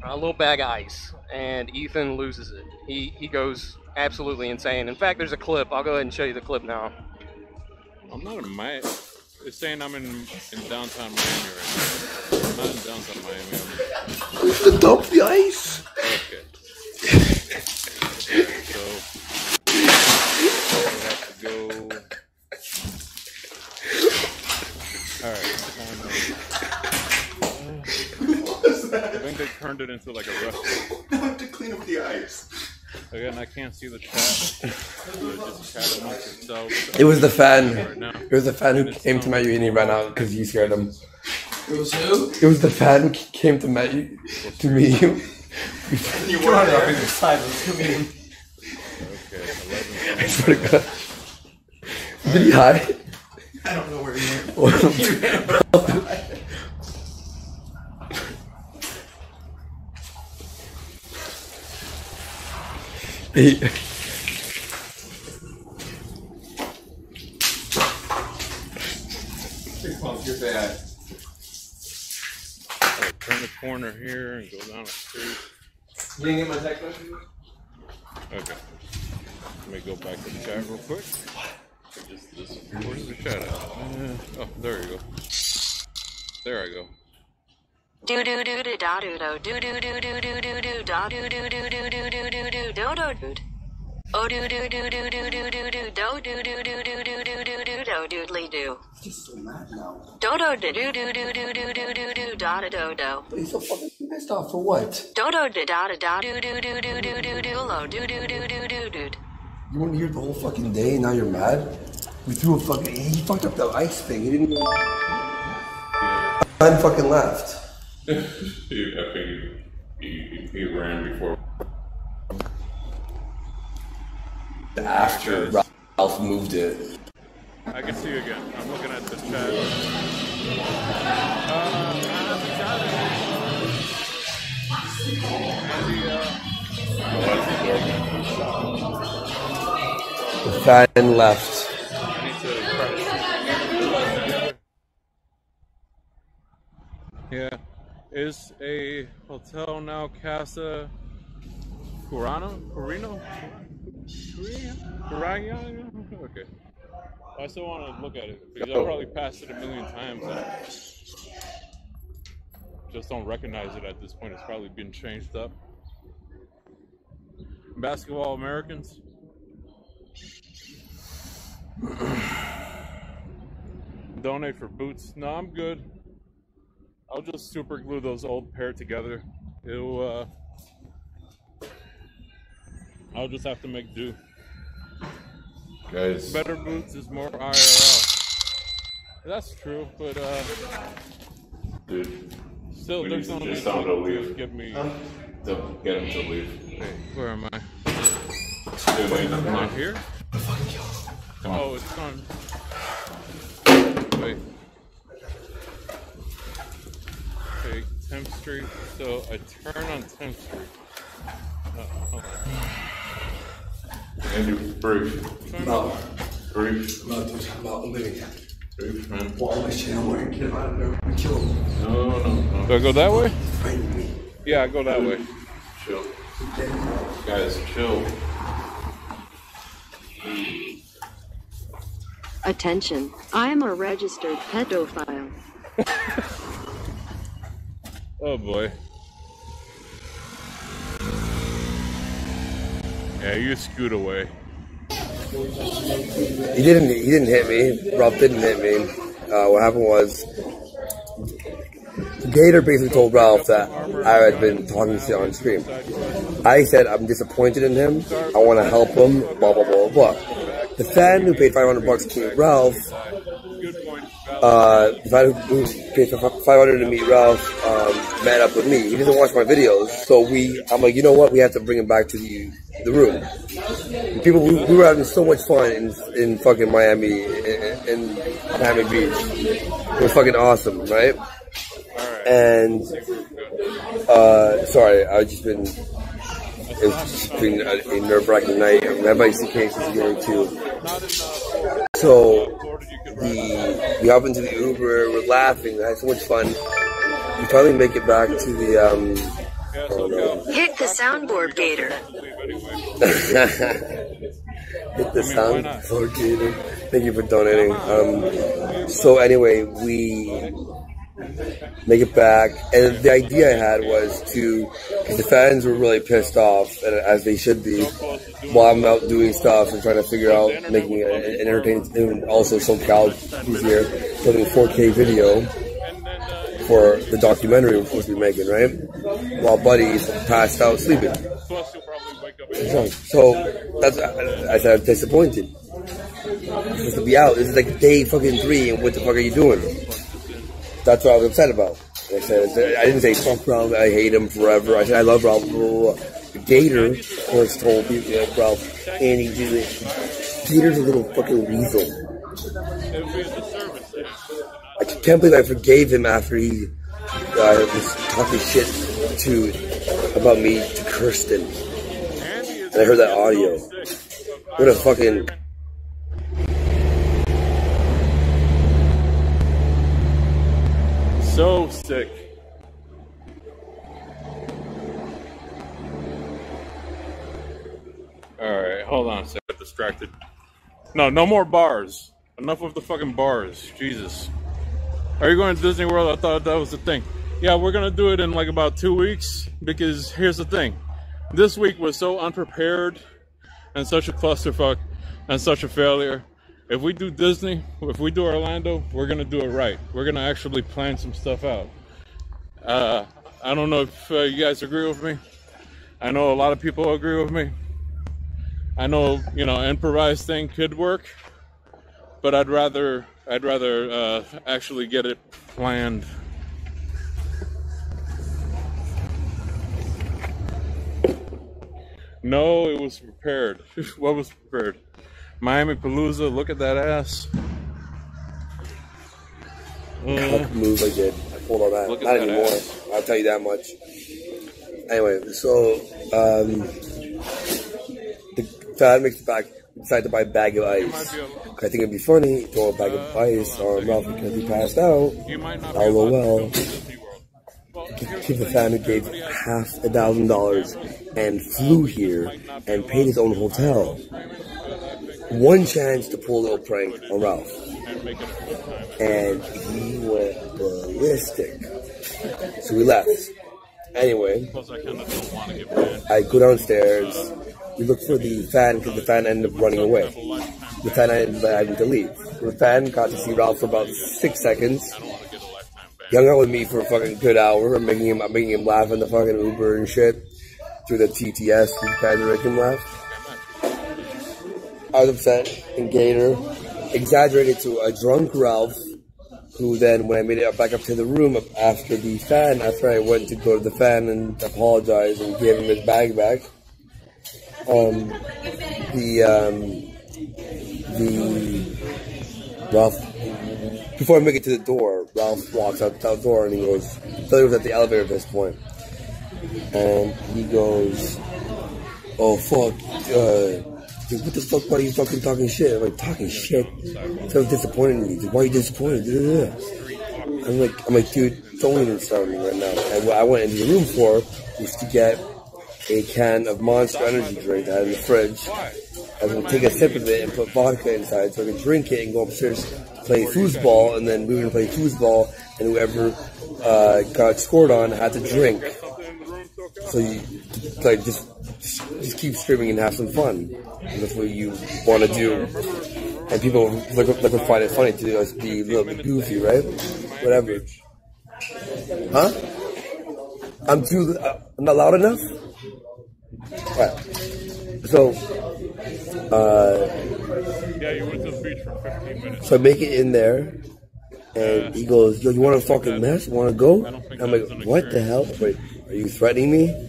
A little bag of ice, and Ethan loses it. He goes absolutely insane. In fact, there's a clip. I'll go ahead and show you the clip now. I'm not in Miami. It's saying I'm in downtown Miami right now. I'm not in downtown Miami. Who's the dump the ice? Okay. So we have to go. Alright. I think they turned it into like a restaurant. Now I have to clean up the ice. Again, I can't see the chat. So just chat amongst yourselves. It was the fan. Right, it was the fan who came to my uni and ran out because you scared him. It was who? It was the fan who came to meet you. You were there. In silence. Okay, 11. I swear to God. Did he hide? I don't know where he went. Turn the corner here and go down the street. You didn't get my text message? Okay. Let me go back to the chat real quick. Where's the chat at? Oh, there you go. There I go. Do do do do da do do do do do do do do do da do do do do do do do do do do do. Oh do do do do do do do do do do do do do do do do do do doodly do. He's so mad now. Do do do do do do do do do do do da da do do. But he's so fucking pissed off for what? Do do da da da do do do do do do do lo do do do do do do. You weren't here the whole fucking day and now you're mad? We threw a fucking... He fucked up the ice thing. He didn't even... Man fucking left. I think he ran before. After Ralph moved it. I can see you again. I'm looking at the chat. The fan left. Yeah. Is a hotel now Casa Curano? Okay. I still want to look at it because I've probably passed it a million times and just don't recognize it at this point. It's probably been changed up. Basketball Americans. Donate for boots. No, I'm good. I'll just super glue those old pair together. It'll, I'll just have to make do. Guys. Better boots is more IRL. That's true, but dude, still there's no just tell him to leave. Get me. Don't get him to leave. Hey, where am I? Dude, wait, come on. Here? Come on. Oh, it's on. Wait. Okay, 10th Street. So I turn on 10th Street. Hold on. Andrew, brief. No. Brief. No, dude, I'm not living. Brief, man. Well, all my shit, I'm wearing. Get him out of there. We kill him. No. Do I go that way? Find me. Yeah, I go that way. Chill. Guys, chill. Attention, I am a registered pedophile. Oh boy. Yeah, you scoot away. He didn't hit me. Ralph didn't hit me. What happened was, Gator basically told Ralph that I had been talking shit on stream. I said I'm disappointed in him. I want to help him. Blah blah blah blah. The fan who paid $500 to meet Ralph, the fan who paid $500 to meet Ralph, met up with me. He doesn't watch my videos, so I'm like, you know what? We have to bring him back to the room. People, we were having so much fun in fucking Miami, in Miami Beach. It was fucking awesome, right? And sorry, I've just been. It's been a nerve-wracking night. My CK is here too. So we hop into the Uber. We're laughing. We had so much fun. We finally make it back to the Hit the soundboard, Gator. Hit the soundboard, Gator. Thank you for donating. So anyway, we make it back, and the idea I had was because the fans were really pissed off, and as they should be, while I'm out doing stuff and trying to figure out making an entertaining, and also SoCal who's here filming a 4K video for the documentary we're supposed to be making, right? While Buddy's passed out sleeping. So that's, I said I'm disappointed. You're supposed to be out. This is like day fucking 3, and what the fuck are you doing? That's what I was upset about. I said, I didn't say fuck Ralph, I hate him forever. I said I love Ralph. The Gator, of course, told people like Ralph, and he did it. Gator's a little fucking weasel. I can't believe I forgave him after he was talking shit about me to Kirsten. Andy is and I heard that audio. What a fucking... So sick. Alright, hold on a second. I got distracted. No more bars. Enough of the fucking bars. Jesus. Are you going to Disney World? I thought that was the thing. Yeah, we're gonna do it in like about 2 weeks, because here's the thing. This week was so unprepared and such a clusterfuck and such a failure. If we do Disney, if we do Orlando, we're gonna do it right. We're gonna actually plan some stuff out. I don't know if you guys agree with me. I know a lot of people agree with me. I know, you know, improvised thing could work, but I'd rather actually get it planned. No, it was prepared. What was prepared? Miami Palooza, look at that ass. Move I did. I pulled all that. Look at Not that anymore. ass. I'll tell you that much. Anyway, so the fan makes it back. Decided to buy a bag of ice. I think it'd be funny to throw a bag of ice on Ralph because he passed out. LOL. Keep the fan who gave $5,000 and flew here and paid his own hotel. One chance to pull a little prank on Ralph. And he went ballistic. So we left. Anyway, I go downstairs. We look for the fan because the fan ended up running away. The fan ended up having to leave. The fan got to see Ralph for about 6 seconds. He hung out with me for a fucking good hour. I'm making him laugh in the fucking Uber and shit. Through the TTS, you guys are making him laugh. I was upset and Gator exaggerated to a drunk Ralph, who then, when I made it back up to the room after the fan, after I went to go to the fan and apologize and gave him his bag back, Ralph, before I make it to the door, Ralph walks out the door and he goes, I thought he was at the elevator at this point. And he goes, oh fuck, dude, what the fuck, why are you fucking talking shit? I'm like, talking shit? So disappointed in me. Dude, why are you disappointed? I'm like, dude, don't even start me right now. And what I went into the room for was to get a can of Monster Energy drink that I had in the fridge. I was going to take a sip of it and put vodka inside so I could drink it and go upstairs to play foosball, and then we were going to play foosball, and whoever got scored on had to drink. So you like just keep streaming and have some fun. And that's what you want to do. And people would find it funny to just be a little bit goofy, right? Whatever. Huh? I'm not loud enough? Alright. So, yeah, you went to the beach for 15 minutes. So I make it in there, and he goes, yo, you want to fucking mess? You want to go? I'm like, what the hell? Wait, are you threatening me?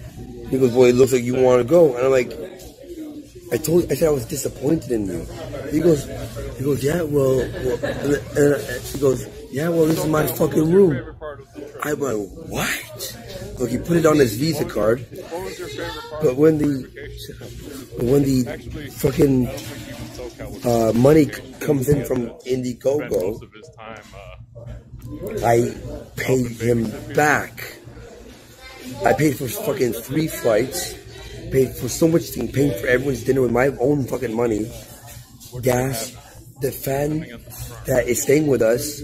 He goes, well, it looks like you want to go. And I'm like, I said I was disappointed in you. He goes, yeah, well, and he goes, yeah, well, this is my fucking room. I'm like, what? Look, he put it on his Visa card, but when the fucking money comes in from Indiegogo, I paid him back. I paid for fucking 3 flights, paid for so much things, paying for everyone's dinner with my own fucking money, gas, the fan that is staying with us.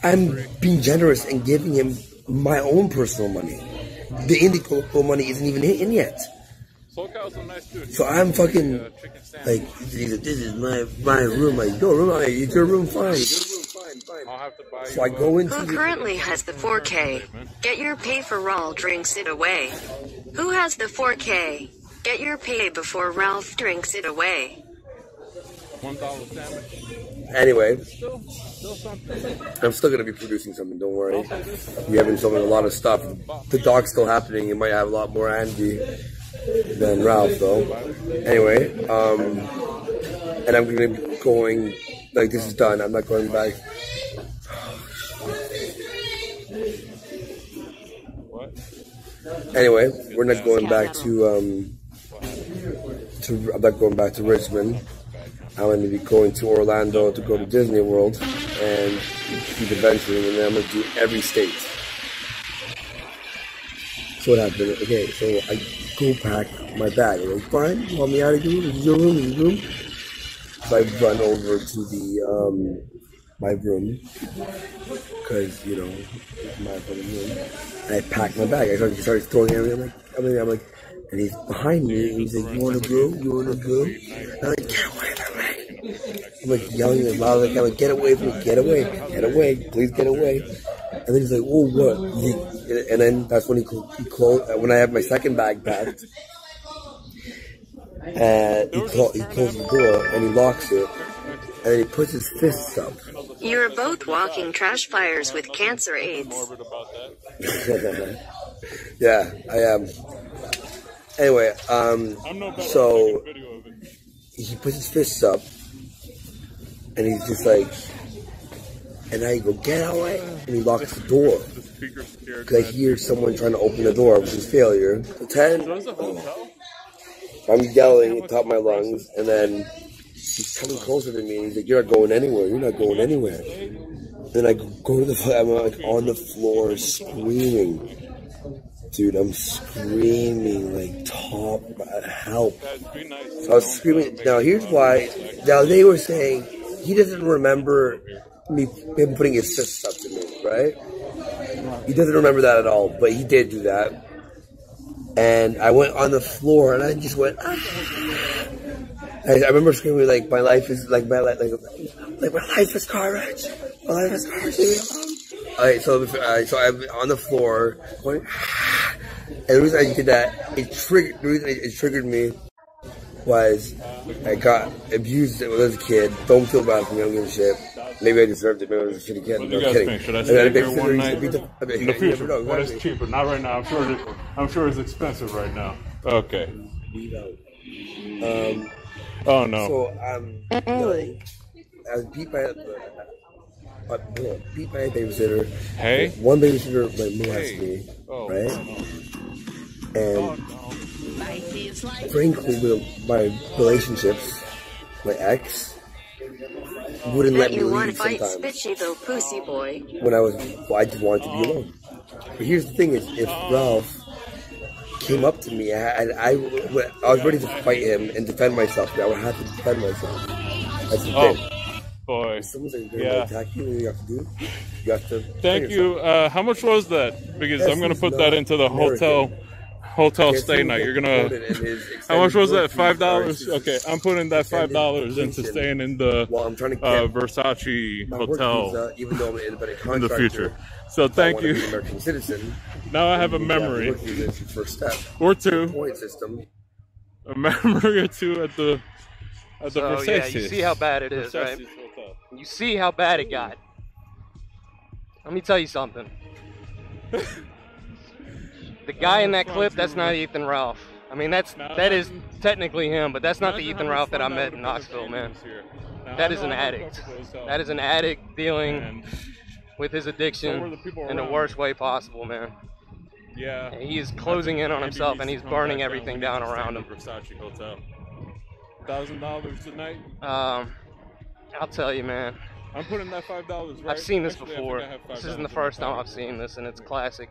I'm being generous and giving him my own personal money. The Indiegogo money isn't even in yet. So I'm fucking like, this is my room. Like, your room, it's your room, fine. So I go into. Who currently has the 4K? Get your pay for Ralph drinks it away. Who has the 4K? Get your pay before Ralph drinks it away. $1 sandwich. Anyway, I'm still going to be producing something, don't worry. We haven't filmed a lot of stuff. The dog's still happening. You might have a lot more Andy than Ralph, though. Anyway, and I'm going to be going, like, this is done. I'm not going back. Anyway, we're not going back to going back to Richmond. I'm going to be going to Orlando to go to Disney World and keep adventuring, and then I'm going to do every state. So what happened? Okay, so I go pack my bag. I'm like, fine, you want me out of your room? This is your room, this is your room. So I run over to the my room, because, you know, it's my fucking room. And I pack my bag. I started throwing everything. I'm like, and he's behind me, and he's like, you wanna go? You wanna go? And I'm like, get away from me. I'm like yelling as loud as I can, like, get away from me, get away, please get away. And then he's like, oh, what? And then that's when he closed, when I have my second bag packed, and he closes the door, and he locks it, and then he puts his fists up. You're both walking trash fires with cancer AIDS. Yeah, I am. Anyway, so he puts his fists up, and he's just like, and I go, get away, and he locks the door, because I hear someone trying to open the door, which is failure. So 10, I'm yelling at the top of my lungs, and then he's coming closer to me, and he's like, you're not going anywhere, you're not going anywhere. Then I go to the floor, I'm like on the floor screaming. Dude, I'm screaming like top help. So I was screaming. Now here's why. Now they were saying he doesn't remember him putting his fists up to me, right? He doesn't remember that at all, but he did do that. And I went on the floor and I just went, ah. I remember screaming like my life is like my life is garbage. My life is garbage. Alright, so I'm on the floor going, ah. And the reason I did that, the reason it triggered me was I got abused when I was a kid. Don't feel bad for me, I don't give a shit. Maybe I deserved it, maybe I was a shitty kid. What do you guys think? Should I stay here one night? In the future, when it's cheaper, not right now. I'm sure it's expensive right now. Okay. Oh no. So I was beat by a babysitter. Hey? One babysitter molested me, right? And frankly, with my relationships, my ex wouldn't let me leave sometimes. Spitchy though, pussy boy. When I just wanted to be alone. But here's the thing: is if Ralph came up to me, I was ready to fight him and defend myself. I would have to defend myself. That's the thing. Boy. If someone's going to attack you, what you have to do? You have to. Thank you. How much was that? Because I'm going to put that into the hotel stay night. You're gonna. How much was that? $5. Okay, I'm putting that $5 into staying in the Versace hotel even though I'm an independent in the future. So thank you. American citizen. Now I have a memory. First step. Or two. Point system. A memory or two at the Versace. Yeah, you see how bad it is, right? You see how bad it got. Let me tell you something. The guy in that clip, that's not Ethan Ralph. I mean, that is technically him, but that's not the Ethan Ralph that I met in Knoxville, man. That is an addict. That is an addict dealing with his addiction in the worst way possible, man. Yeah. And he is closing in on himself, and he's burning everything down around him. Versace hotel. $1,000 a night. I'll tell you, man. I'm putting that $5, right? I've seen this before. This isn't the first time I've seen this, and it's classic.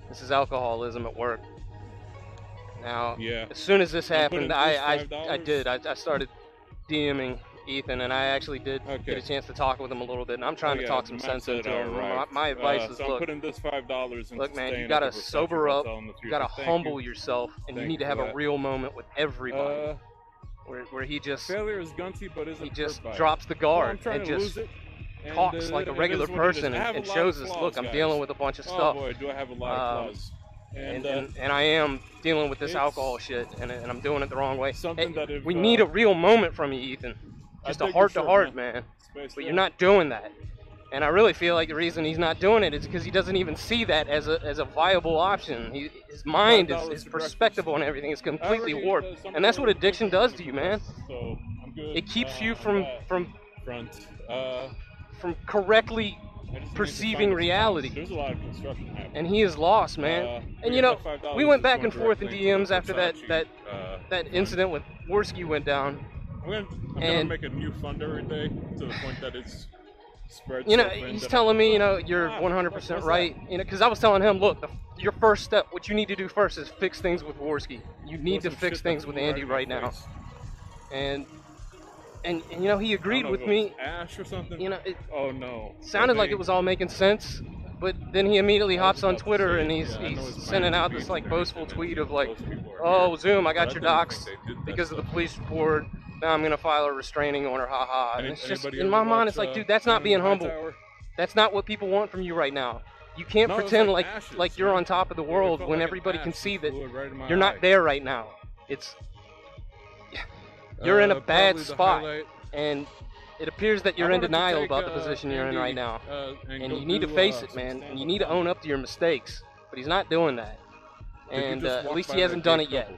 This is alcoholism at work. Now, as soon as this happened, I started DMing Ethan, and I actually did get a chance to talk with him a little bit, and I'm trying to talk some sense into him. My advice is, so look, I'm putting this $5 look, man, you gotta sober up, you gotta humble yourself, and you need to have a real moment with everybody, where he just drops the guard and just talks like a regular person and shows us, look, I'm dealing with a bunch of stuff. Oh boy, do I have a lot of flaws. And I am dealing with this alcohol shit, and I'm doing it the wrong way. We need a real moment from you, Ethan. Just a heart-to-heart, man. But you're not doing that. And I really feel like the reason he's not doing it is because he doesn't even see that as a viable option. His mind, his perspective on everything is completely warped. And that's what addiction does to you, man. It keeps you from correctly perceiving reality. There's a lot of construction happening. And he is lost, man. And you know, we went back and forth in DMs after that that incident with Worski went down. I'm gonna make a new fund every day to the point that it's spread. You know, he's telling me, you know, you're 100% right. You know, because I was telling him, look, your first step, what you need to do first is fix things with Worski. You need to fix things with Andy right now. And you know, he agreed with me. Ash or something. You know, oh no. Sounded like it was all making sense. But then he immediately hops on Twitter and he's sending out this like boastful tweet of like, oh, Zoom, I got your docs because of the police report. Now I'm gonna file a restraining order, haha. And it's just, in my mind, it's like, dude, that's not being humble. That's not what people want from you right now. You can't pretend like you're on top of the world when everybody can see that you're not there right now. It's you're in a bad spot, and it appears that you're in denial about the position you're in right now. And you need to face it, man. And you need to own up to your mistakes. But he's not doing that. And at least he hasn't done it yet.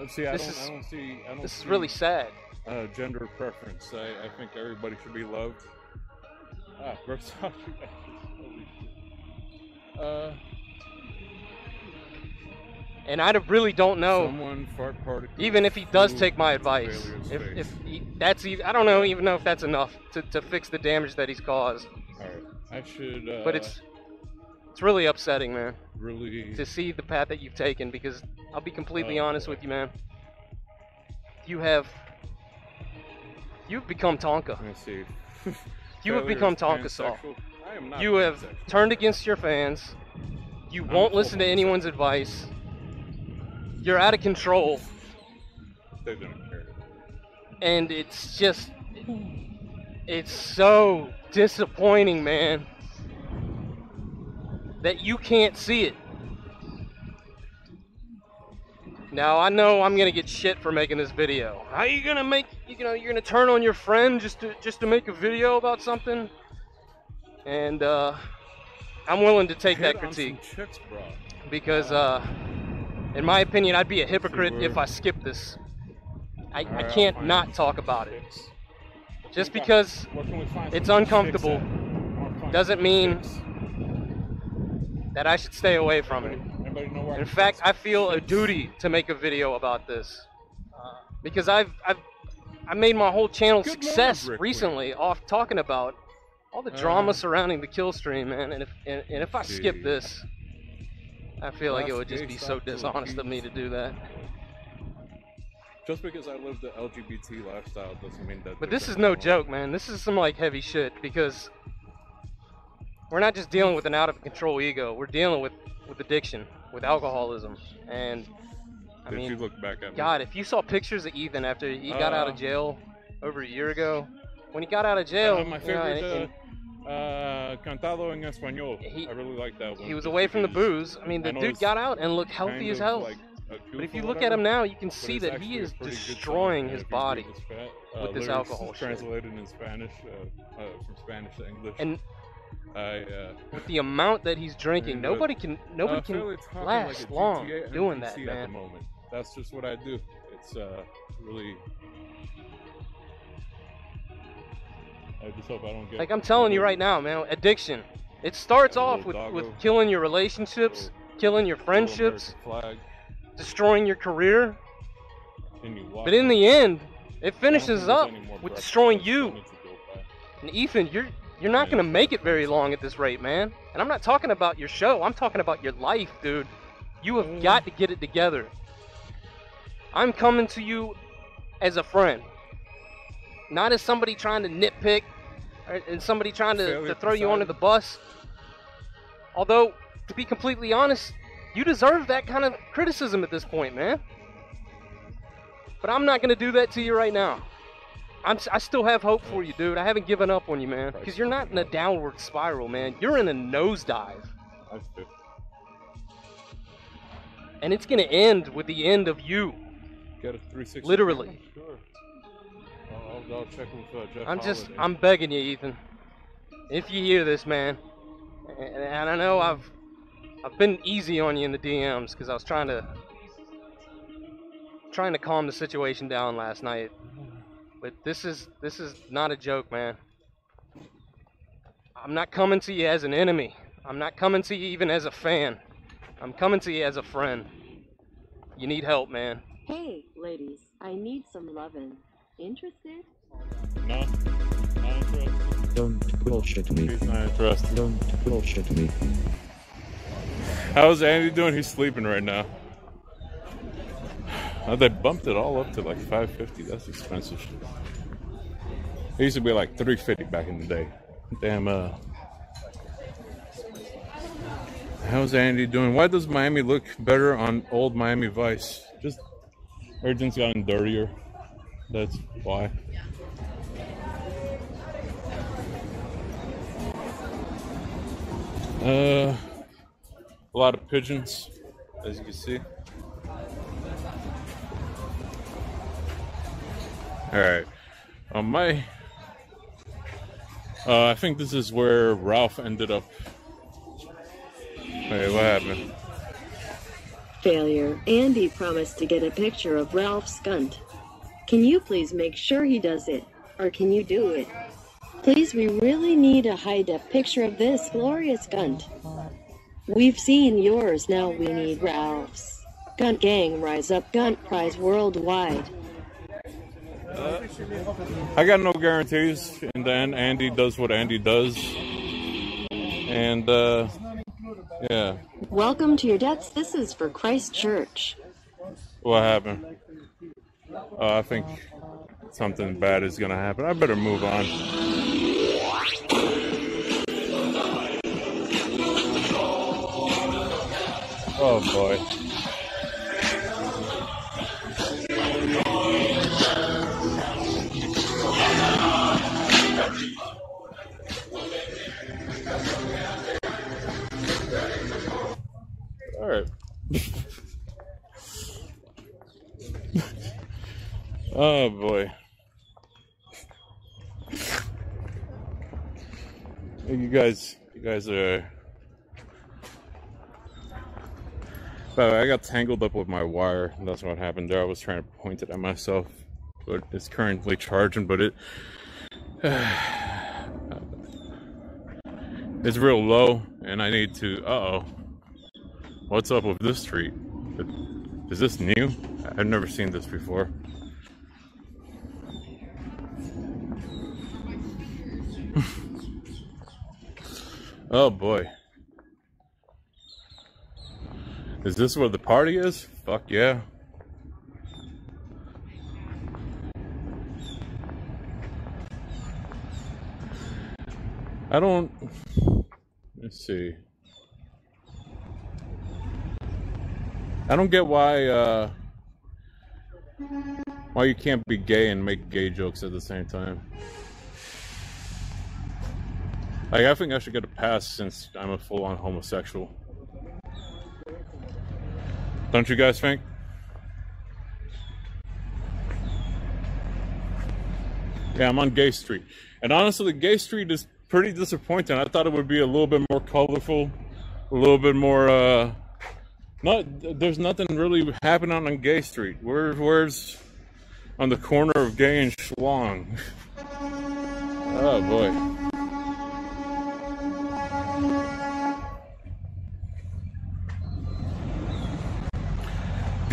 This is really sad. Gender preference. I think everybody should be loved. Versace. And I really don't know. Even if he does take my advice, I don't even know if that's enough to fix the damage that he's caused. Alright, I should. But it's really upsetting, man. Really. To see the path that you've taken, because I'll be completely honest with you, man. You've become Tonka. Let me see. You have become Tonka Saul. You have turned against your fans. You won't listen to anyone's advice. You're out of control. They don't care. And it's just, it's so disappointing, man, that you can't see it. Now, I know I'm gonna get shit for making this video. How are you gonna make, you're gonna turn on your friend just to make a video about something? And I'm willing to take that critique. Because in my opinion, I'd be a hypocrite if I skipped this. I can't not talk about it. Just because it's uncomfortable doesn't mean that I should stay away from it. In fact, I feel a duty to make a video about this. Because I made my whole channel success recently off talking about all the drama surrounding the kill stream, man. And if I skip this, I feel like it would just be so dishonest of me to do that. Just because I live the LGBT lifestyle doesn't mean that. But this is no joke, man. This is some like heavy shit, because we're not just dealing with an out of control ego. We're dealing with addiction, with alcoholism, and I mean, you look back at God, if you saw pictures of Ethan after he got out of jail over a year ago, when he got out of jail, my favorite. Cantado en Español. I really like that one. He was away from the booze. I mean, the dude got out and looked healthy as hell. But if you look at him now, you can see that he is destroying his body with this alcohol shit. Translated in Spanish, from Spanish to English. And with the amount that he's drinking, nobody can last long doing that, man. At the moment. That's just what I do. It's really. I just hope I don't get. Like I'm telling you right now, man, addiction. It starts off with killing your relationships, killing your friendships, destroying your career. But in the end, it finishes up with destroying you. And Ethan, you're not gonna make it very long at this rate, man. And I'm not talking about your show. I'm talking about your life, dude. You have got to get it together. I'm coming to you as a friend, not as somebody trying to nitpick and somebody trying to throw you under the bus. Although, to be completely honest, you deserve that kind of criticism at this point, man. But I'm not going to do that to you right now. I still have hope for you, dude. I haven't given up on you, man. Because you're not in a downward spiral, man. You're in a nosedive. And it's going to end with the end of you. Get a 360. Literally. Sure. I'll check with Jeff. I'm begging you, Ethan. If you hear this, man, and I know I've been easy on you in the DMs because I was trying to calm the situation down last night. But this is not a joke, man. I'm not coming to you as an enemy. I'm not coming to you even as a fan. I'm coming to you as a friend. You need help, man. Hey, ladies, I need some lovin'. Interested? No, not interested. Don't bullshit me. He's not interested. Don't bullshit me. How's Andy doing? He's sleeping right now. Oh, they bumped it all up to like $550. That's expensive. It used to be like $350 back in the day. Damn. How's Andy doing? Why does Miami look better on old Miami Vice? Just everything's gotten dirtier. That's why. A lot of pigeons, as you can see. All right, I think this is where Ralph ended up. Hey, what happened? Failure. Andy promised to get a picture of Ralph Skunt. Can you please make sure he does it? Or can you do it? Please, we really need a high-def picture of this glorious Skunt. We've seen yours, now we need Ralph's. Gunt gang, rise up, Gunt prize worldwide. I got no guarantees. In the end, Andy does what Andy does. And, yeah. Welcome to your debts. This is for Christ Church. What happened? I think something bad is gonna happen. I better move on. Oh boy. All right. Oh boy. You guys are. By the way, I got tangled up with my wire. That's what happened there. I was trying to point it at myself, but it's currently charging. But it's real low, and I need to. Uh-oh. What's up with this street? Is this new? I've never seen this before. Oh boy. Is this where the party is? Fuck yeah. Let's see. I don't get why you can't be gay and make gay jokes at the same time. Like, I think I should get a pass since I'm a full-on homosexual. Don't you guys think? Yeah, I'm on Gay Street. And honestly, Gay Street is pretty disappointing. I thought it would be a little bit more colorful, a little bit more, there's nothing really happening on Gay Street. Where's on the corner of Gay and Schlong? Oh boy.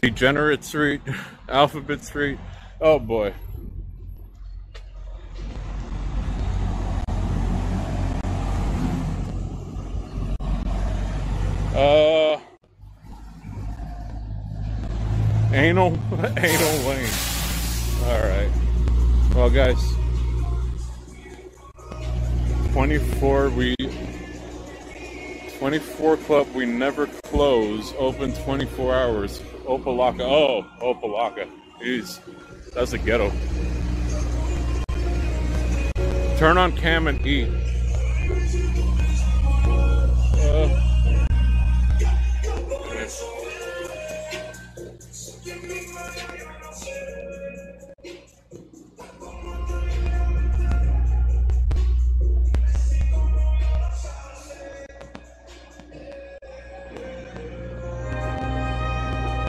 Degenerate Street, Alphabet Street. Oh boy. Anal Lane. Alright. Well guys, 24 Club, we never close, open 24 hours. Opalaka. Oh, Opalaka. Jeez. That's a ghetto. Turn on cam and eat.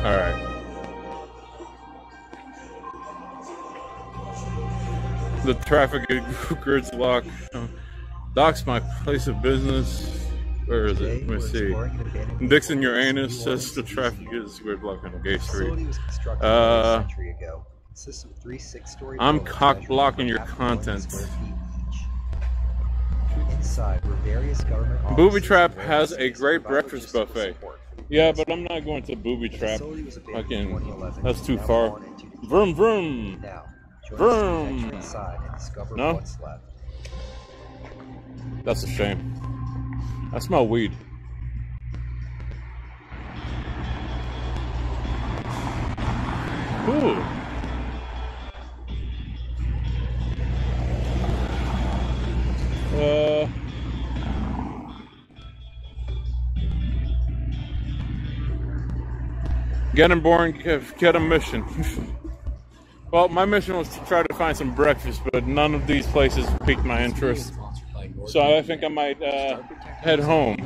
Alright. The traffic grid's locked. Doc's my place of business. Where is it? Let me see. Dixon Uranus says the traffic is weird luck on Gay Street. I'm cock blocking your content. Booby Trap has a great breakfast buffet. Yeah, but I'm not going to Booby Trap. Fucking, that's too far. Vroom vroom. Vroom. No? That's a shame. I smell weed. Ooh. Getting boring, get a mission. Well, my mission was to try to find some breakfast, but none of these places piqued my interest. So I think I might head home.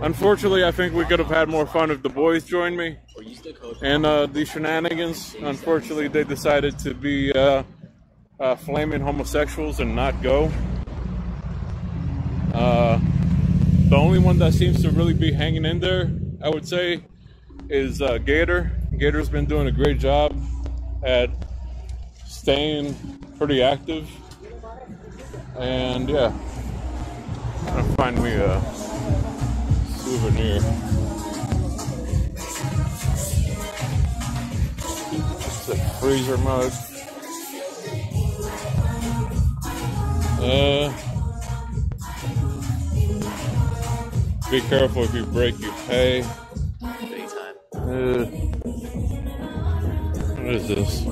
Unfortunately, I think we could have had more fun if the boys joined me. And these shenanigans, unfortunately, they decided to be flaming homosexuals and not go. The only one that seems to really be hanging in there, I would say, is Gator. Gator's been doing a great job at staying pretty active. And yeah, I'm gonna find me a souvenir. It's a freezer mug. Be careful, if you break, you pay. What is this?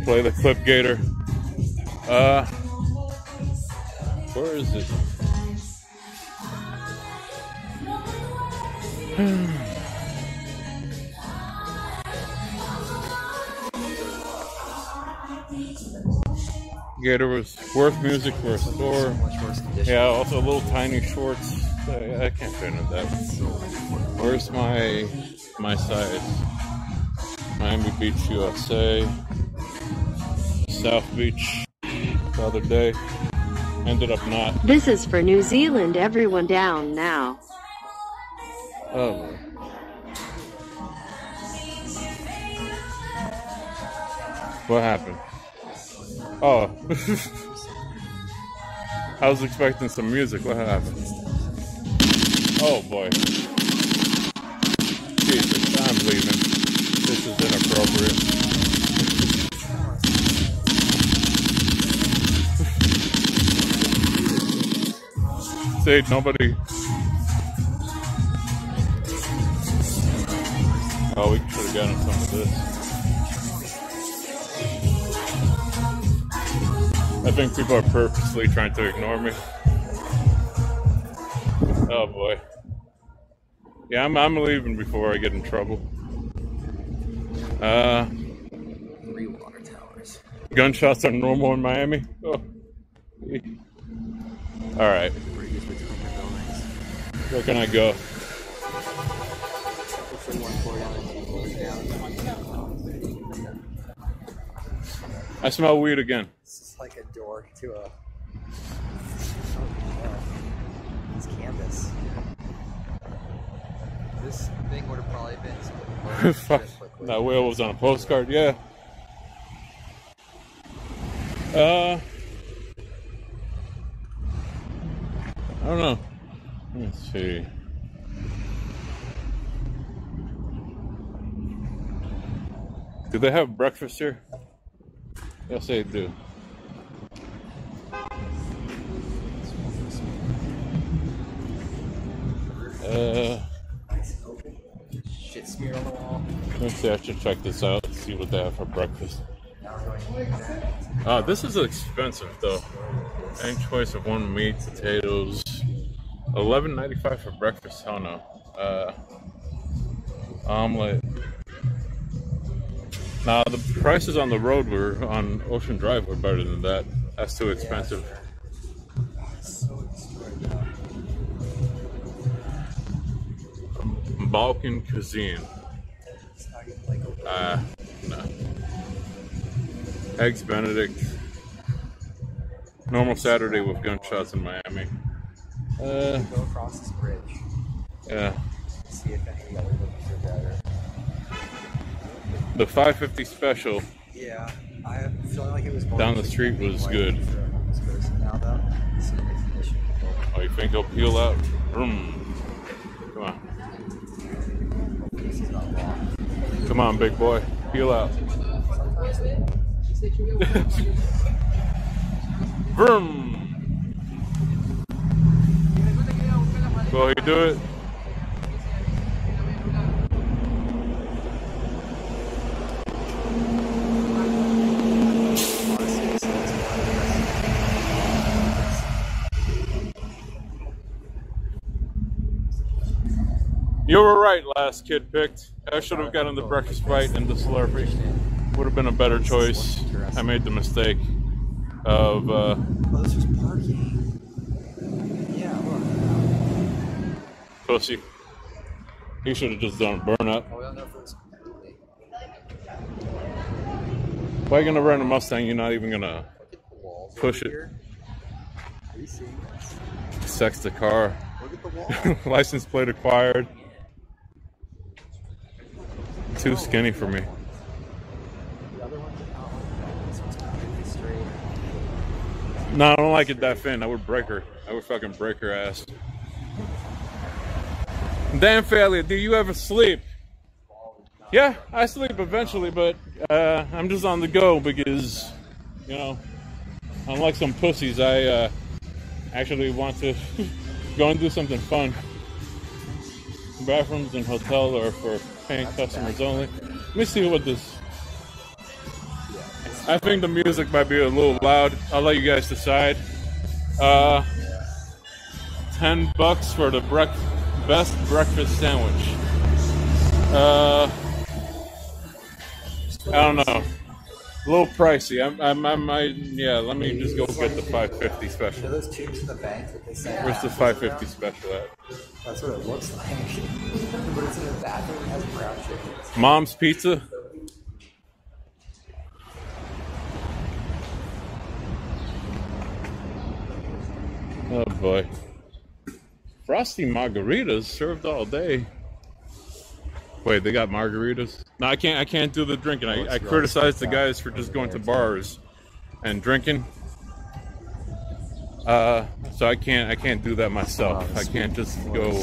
Play the clip, Gator. Where is it? Gator was worth music for a store. Yeah, also little tiny shorts. I can't fit into that. Where's my size? Miami Beach, USA. South Beach the other day. Ended up not. This is for New Zealand. Everyone down now. Oh. What happened? Oh. I was expecting some music. What happened? Oh boy. Jesus, I'm leaving. This is inappropriate. See, nobody. Oh, we should have gotten some of this. I think people are purposely trying to ignore me. Oh boy. Yeah, I'm leaving before I get in trouble. 3 water towers. Gunshots are normal in Miami? Oh. Alright. Where can I go? I smell weed again. This is like a door to a... It's canvas. This thing would have probably been something. Fuck. That whale was on a postcard, yeah. I don't know. Let's see. Do they have breakfast here? Yes, they do. Shit smeared on the wall. Let's see, I should check this out and see what they have for breakfast. This is expensive though. Any choice of one meat, potatoes. $11.95 for breakfast. Hell no. Omelet. Now the prices on the road were on Ocean Drive were better than that. That's too expensive. Balkan cuisine. No. Eggs Benedict. Normal Saturday with gunshots in Miami. Go across this bridge. Yeah. See if any of the other movies are better. The 550 special. Yeah, I have a feeling like it was more down the street was good. Now though, it's in the condition. Oh, you think he'll peel out? Vroom. Come on. Come on, big boy. Peel out. Vroom. Will he do it? You were right, last kid picked. I should have gotten the breakfast bite and the Slurpee. Would have been a better choice. I made the mistake of Oh, this was parking. Yeah, look. pussy. He should have just done a burnout. Oh, we don't know if it was completely. Why are you gonna rent a Mustang? You're not even gonna push it. Are you seeing this? Sex the car. Look at the wall. License plate acquired. Too skinny for me. The other one's not like that. This one's completely straight. No, I don't like it that thin. I would break her. I would fucking break her ass. Damn failure, do you ever sleep? Yeah, I sleep eventually, but I'm just on the go because, you know, unlike some pussies, I actually want to go and do something fun. Bathrooms in hotel are for paying customers only. Let me see what this... I think the music might be a little loud. I'll let you guys decide. $10 for the best breakfast sandwich. I don't know. A little pricey. Yeah, let me just go get the 550 You special. know those tubes in the bank that they sent? Where's the 550 special at? That's what it looks like. But it's in the bathroom and has brown chickens. Mom's Pizza? Oh boy. Frosty margaritas served all day. Wait, they got margaritas? No, I can't do the drinking. I criticize the guys for just going to bars and drinking. So I can't do that myself. I can't just go.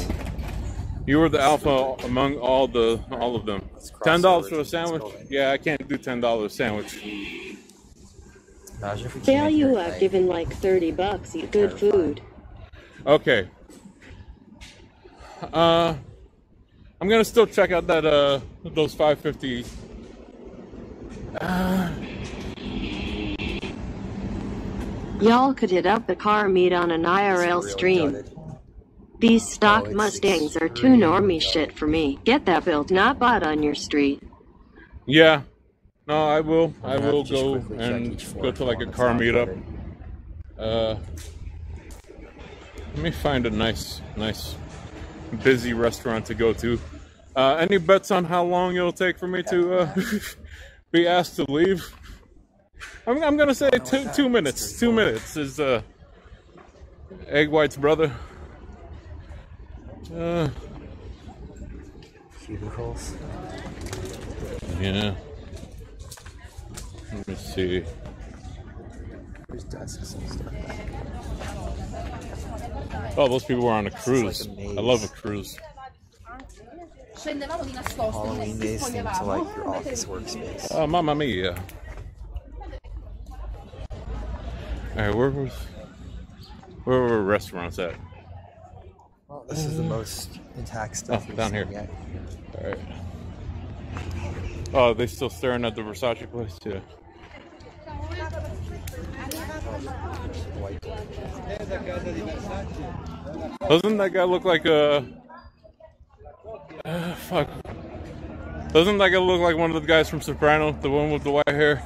You were the alpha among all of them. $10 for a sandwich? Yeah, I can't do $10 sandwich. Fail you have given like $30, eat good food. Okay. I'm gonna still check out that those 550. Y'all could hit up the car meet on an IRL stream. These stock Mustangs are too normie shit for me. Get that built, not bought on your street. Yeah. No, I will go and go to like a car meetup. Let me find a nice busy restaurant to go to. Any bets on how long it'll take for me to be asked to leave? I'm gonna say 2 minutes. 2 minutes is Egg White's brother. Cubicles. Yeah. Let me see. There's desks and stuff. Oh, those people were on a cruise. I love a cruise. Halloween days seem to like your office workspace. Oh, mamma mia. Alright, where were restaurants at? Well, this is the most intact stuff we've down seen here. yet. Alright. Oh, they still staring at the Versace place? Yeah. Doesn't that guy look like a... fuck. Doesn't that guy look like one of the guys from Soprano? The one with the white hair?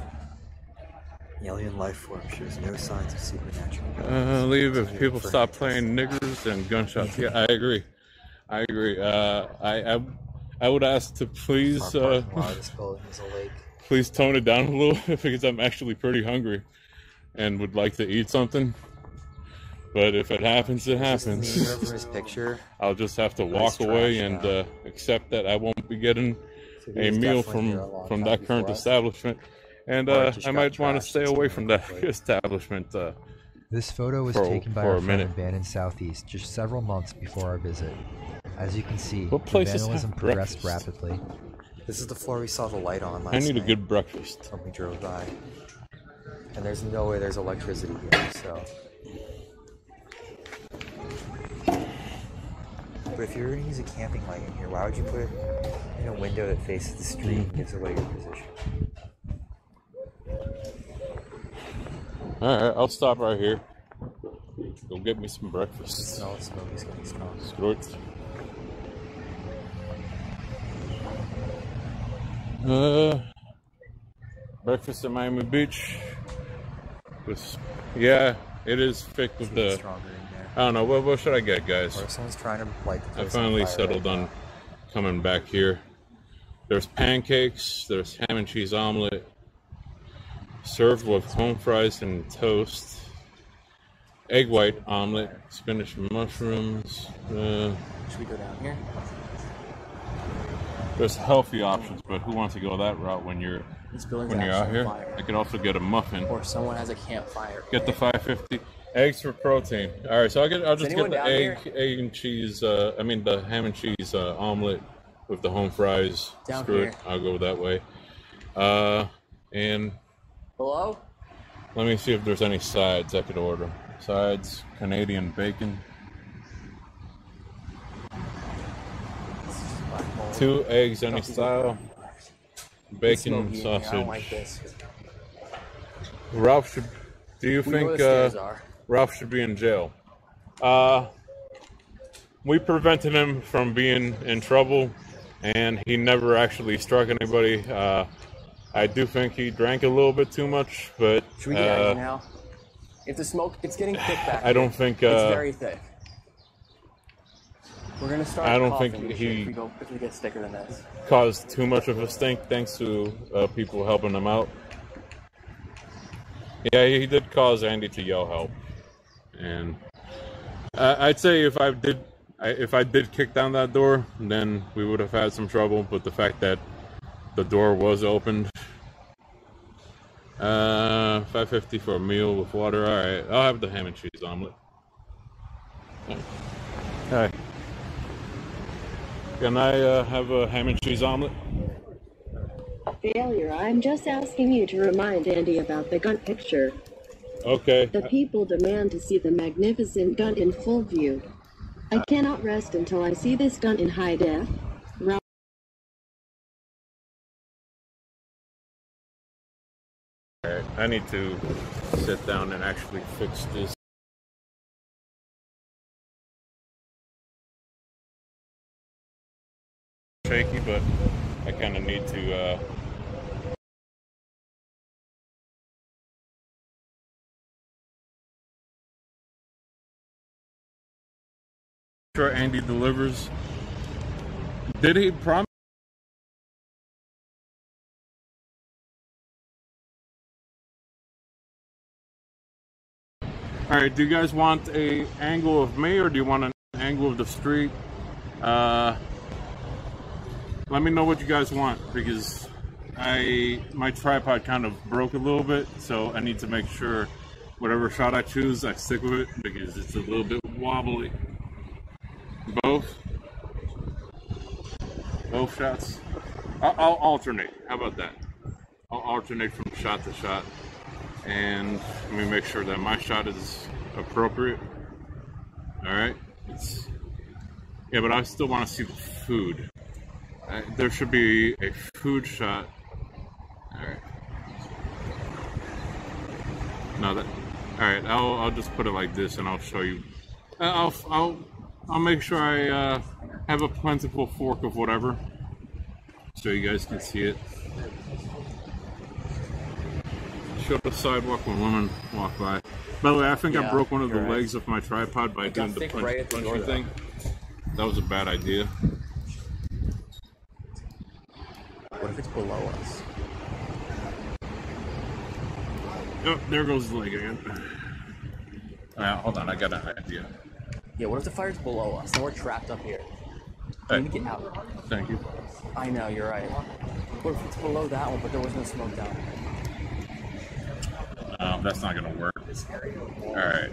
The alien life form shows no signs of supernatural. Leave if people stop playing niggers and gunshots. Yeah, I agree. I agree. I would ask to please... Our parking lot of this building is a lake. please tone it down a little because I'm actually pretty hungry and would like to eat something. But if it happens, it happens. His picture. I'll just have to walk away and accept that I won't be getting a meal from that current establishment. And I might want to stay away from that establishment. This photo was taken by our friend in Bannon Southeast just several months before our visit. As you can see, the vandalism progressed rapidly. This is the floor we saw the light on last night. I need a good breakfast. When we drove by. And there's no way there's electricity here, so... But if you're going to use a camping light in here, why would you put it in a window that faces the street and gives away your position? Alright, I'll stop right here. Go get me some breakfast. The smell of smoke is getting strong. Screw breakfast at Miami Beach. Yeah, it is thick with the... I don't know, what should I get, guys? Or if someone's trying to light the place I finally on fire settled on coming back here. There's pancakes, there's ham and cheese omelet, served with home fries and toast, egg white omelet, spinach and mushrooms. Should we go down here? There's healthy options, but who wants to go that route when you're out here? I could also get a muffin. Or someone has a campfire. Get the 550 eggs for protein. All right, so I'll just get the egg and cheese. The ham and cheese omelet with the home fries. Down Screw here. it. I'll go that way. And hello. Let me see if there's any sides I could order. Sides, Canadian bacon. 2 eggs, any style. Bacon, sausage. I don't like this. Ralph should. Do you think Ralph should be in jail? We prevented him from being in trouble, and he never actually struck anybody. I do think he drank a little bit too much, but should we get out of here now? If the smoke, it's getting thick back. I don't think it's very thick. We're gonna start. I don't think he if we get thicker than this. Caused too much of a stink, thanks to people helping him out. Yeah, he did cause Andy to yell help, and I'd say if I did kick down that door, then we would have had some trouble. But the fact that the door was opened, $5.50 for a meal with water. All right, I'll have the ham and cheese omelet. Hi. Can I have a ham and cheese omelet? Failure, I'm just asking you to remind Andy about the gun picture. Okay. The people demand to see the magnificent gun in full view. I cannot rest until I see this gun in high def. Alright, I need to sit down and actually fix this. Shaky, but I kind of need to sure Andy delivers. Did he promise? All right, do you guys want a angle of me or do you want an angle of the street? Let me know what you guys want, because my tripod kind of broke a little bit, so I need to make sure whatever shot I choose, I stick with it, because it's a little bit wobbly. Both shots. I'll alternate. How about that? I'll alternate from shot to shot, and let me make sure that my shot is appropriate. All right. Yeah, but I still want to see the food. There should be a food shot. All right. No, that. All right. I'll just put it like this, and I'll show you. I'll make sure I have a plentiful fork of whatever, so you guys can see it. Show the sidewalk when women walk by. By the way, I think I broke one of the legs of my tripod by doing the punchy thing. That was a bad idea. What if it's below us? Oh, there goes the leg again. Hold on, I got an idea. Yeah, what if the fire's below us and we're trapped up here? We need to get out. Thank you. I know, you're right. What if it's below that one, but there was no smoke down? That's not gonna work. Alright.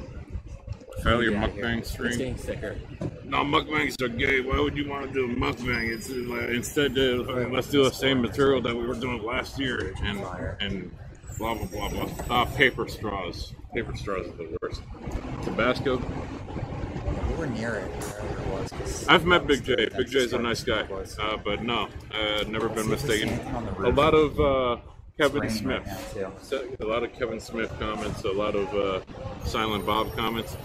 Failure mukbang stream. It's getting thicker. No, mukbangs are gay. Why would you want to do a mukbang? It's instead let's do the same material that we were doing last year and blah blah blah blah. Paper straws. Paper straws are the worst. Tabasco. We were near it. Wherever it was. I've met Big J. Big J's a nice guy, but no, never been mistaken. A lot of Kevin Smith. A lot of Kevin Smith comments. A lot of Silent Bob comments.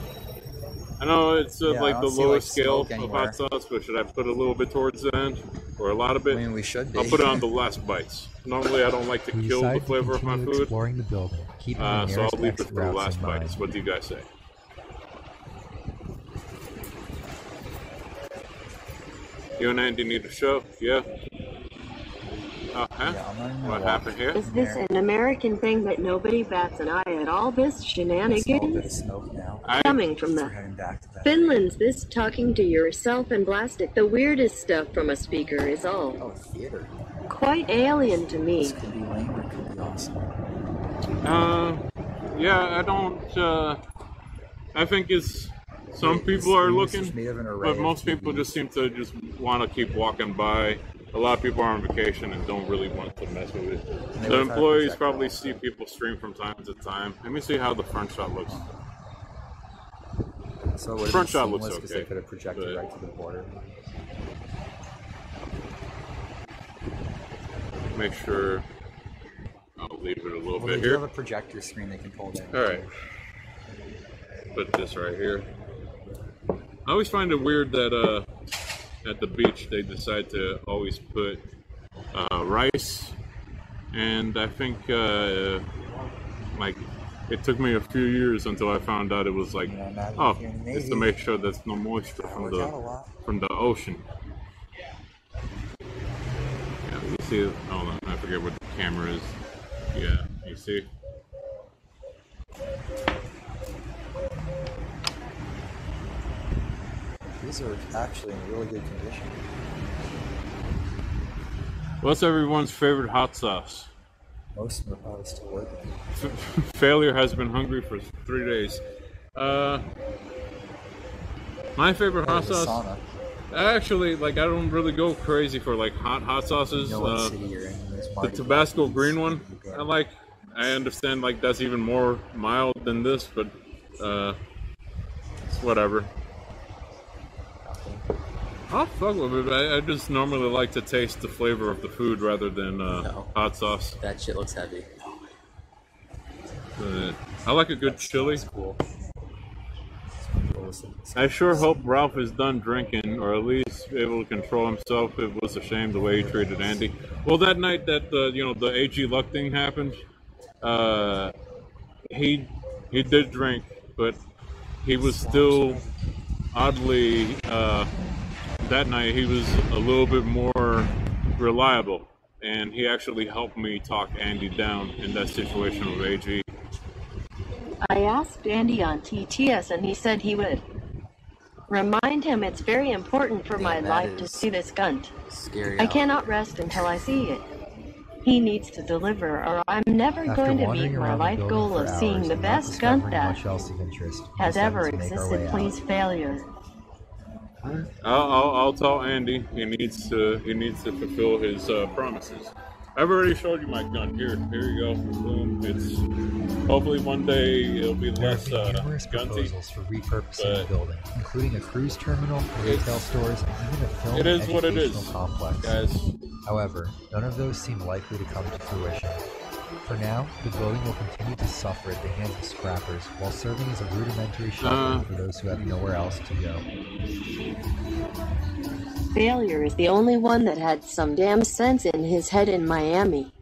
I know it's like the lowest scale of hot sauce, but should I put a little bit towards the end? Or a lot of it? I mean, we should be. I'll put it on the last bites. Normally I don't like to kill the flavor of my food. Exploring the building, keeping the So I'll leave it exit for the routes last in mind. bites. What do you guys say? You and Andy need a show? Yeah? What happened here? Is this an American thing that nobody bats an eye at all? This shenanigans? Coming from the Finland's this talking to yourself and blasting the weirdest stuff from a speaker is all. Oh, theater. Quite alien to me. This could be lame or it could be awesome. Yeah, I don't, I think it's, some people are looking, but most people just seem to just want to keep walking by. A lot of people are on vacation and don't really want to mess with it. The employees probably see people stream from time to time. Let me see how the front shot looks. So the front shot looks okay. Because they could have projected right to the border. Make sure I'll leave it a little bit They here. have a projector screen they can pull down. Alright. Put this right here. I always find it weird that at the beach they decide to always put rice, and I think like it took me a few years until I found out it was like, oh, it's to make sure there's no moisture from the ocean. Yeah, you see, hold on, I forget what the camera is. Yeah, you see. These are actually in really good condition. What's everyone's favorite hot sauce? Most of them are probably still working. Failure has been hungry for 3 days. My favorite hot sauce. Actually, like, I don't really go crazy for like hot sauces. The Tabasco green one, I like. I understand like that's even more mild than this, but it's whatever. I'll fuck with it. I just normally like to taste the flavor of the food rather than hot sauce. That shit looks heavy. I like a good chili. Cool. I sure hope Ralph is done drinking, or at least able to control himself. It was a shame the way he treated Andy. Well, that night that the AG Luck thing happened, he did drink, but he was still oddly. That night he was a little bit more reliable, and he actually helped me talk Andy down in that situation with AG. I asked Andy on TTS and he said he would. Remind him it's very important for my life to see this gunt. I cannot rest until I see it. He needs to deliver or I'm never going to meet my life goal of seeing the best gunt that has ever existed. Please, Failure. I'll tell Andy he needs to fulfill his promises. I've already showed you my gun. Here you go. Boom. It's hopefully one day it'll be less numerous proposals for repurposing the building, including a cruise terminal, retail stores, and even a film and educational complex. Guys. However, none of those seem likely to come to fruition. For now, the building will continue to suffer at the hands of scrappers while serving as a rudimentary shelter for those who have nowhere else to go. Failure is the only one that had some damn sense in his head in Miami.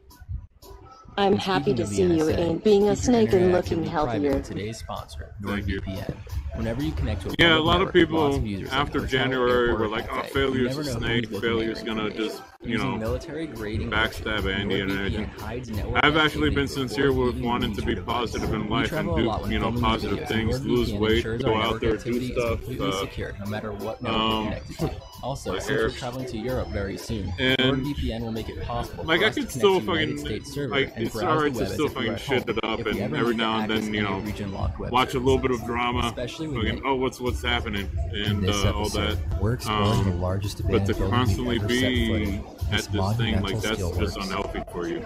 I'm happy to see you and being a snake and looking healthier. Today's sponsor, NordVPN. Whenever you connect to a Yeah, a public lot of network, lots people users after like hotel, January airport, were or like, "Oh, cafe. You failure's never a know who snake. is looking Failure's at gonna your just, you Using know, military-grade backstab Andy and NordVPN everything." hides network I've actually activity been before sincere with feeding wanting you to to your be device. positive in We life and travel a lot do, when you know, filming positive videos. things, lose NordVPN weight, ensures go our out network there, do activity is stuff. completely secure, no matter what network you're connected to. Also, since we're traveling to Europe very soon, And, NordVPN will make it possible like, for I us to could connect still to the United fucking, States server like, and it's browse alright the to web still as if we were fucking at shit it home. up, If we and ever every need to now and access then, you any know, region-locked web watch a little bit of services, drama, especially with fucking, oh, what's happening, In and this all episode, that. we're exploring the largest But abandoned to building constantly you've ever set foot be in. at This this thing, like, monumental that's skill just works. unhealthy for you.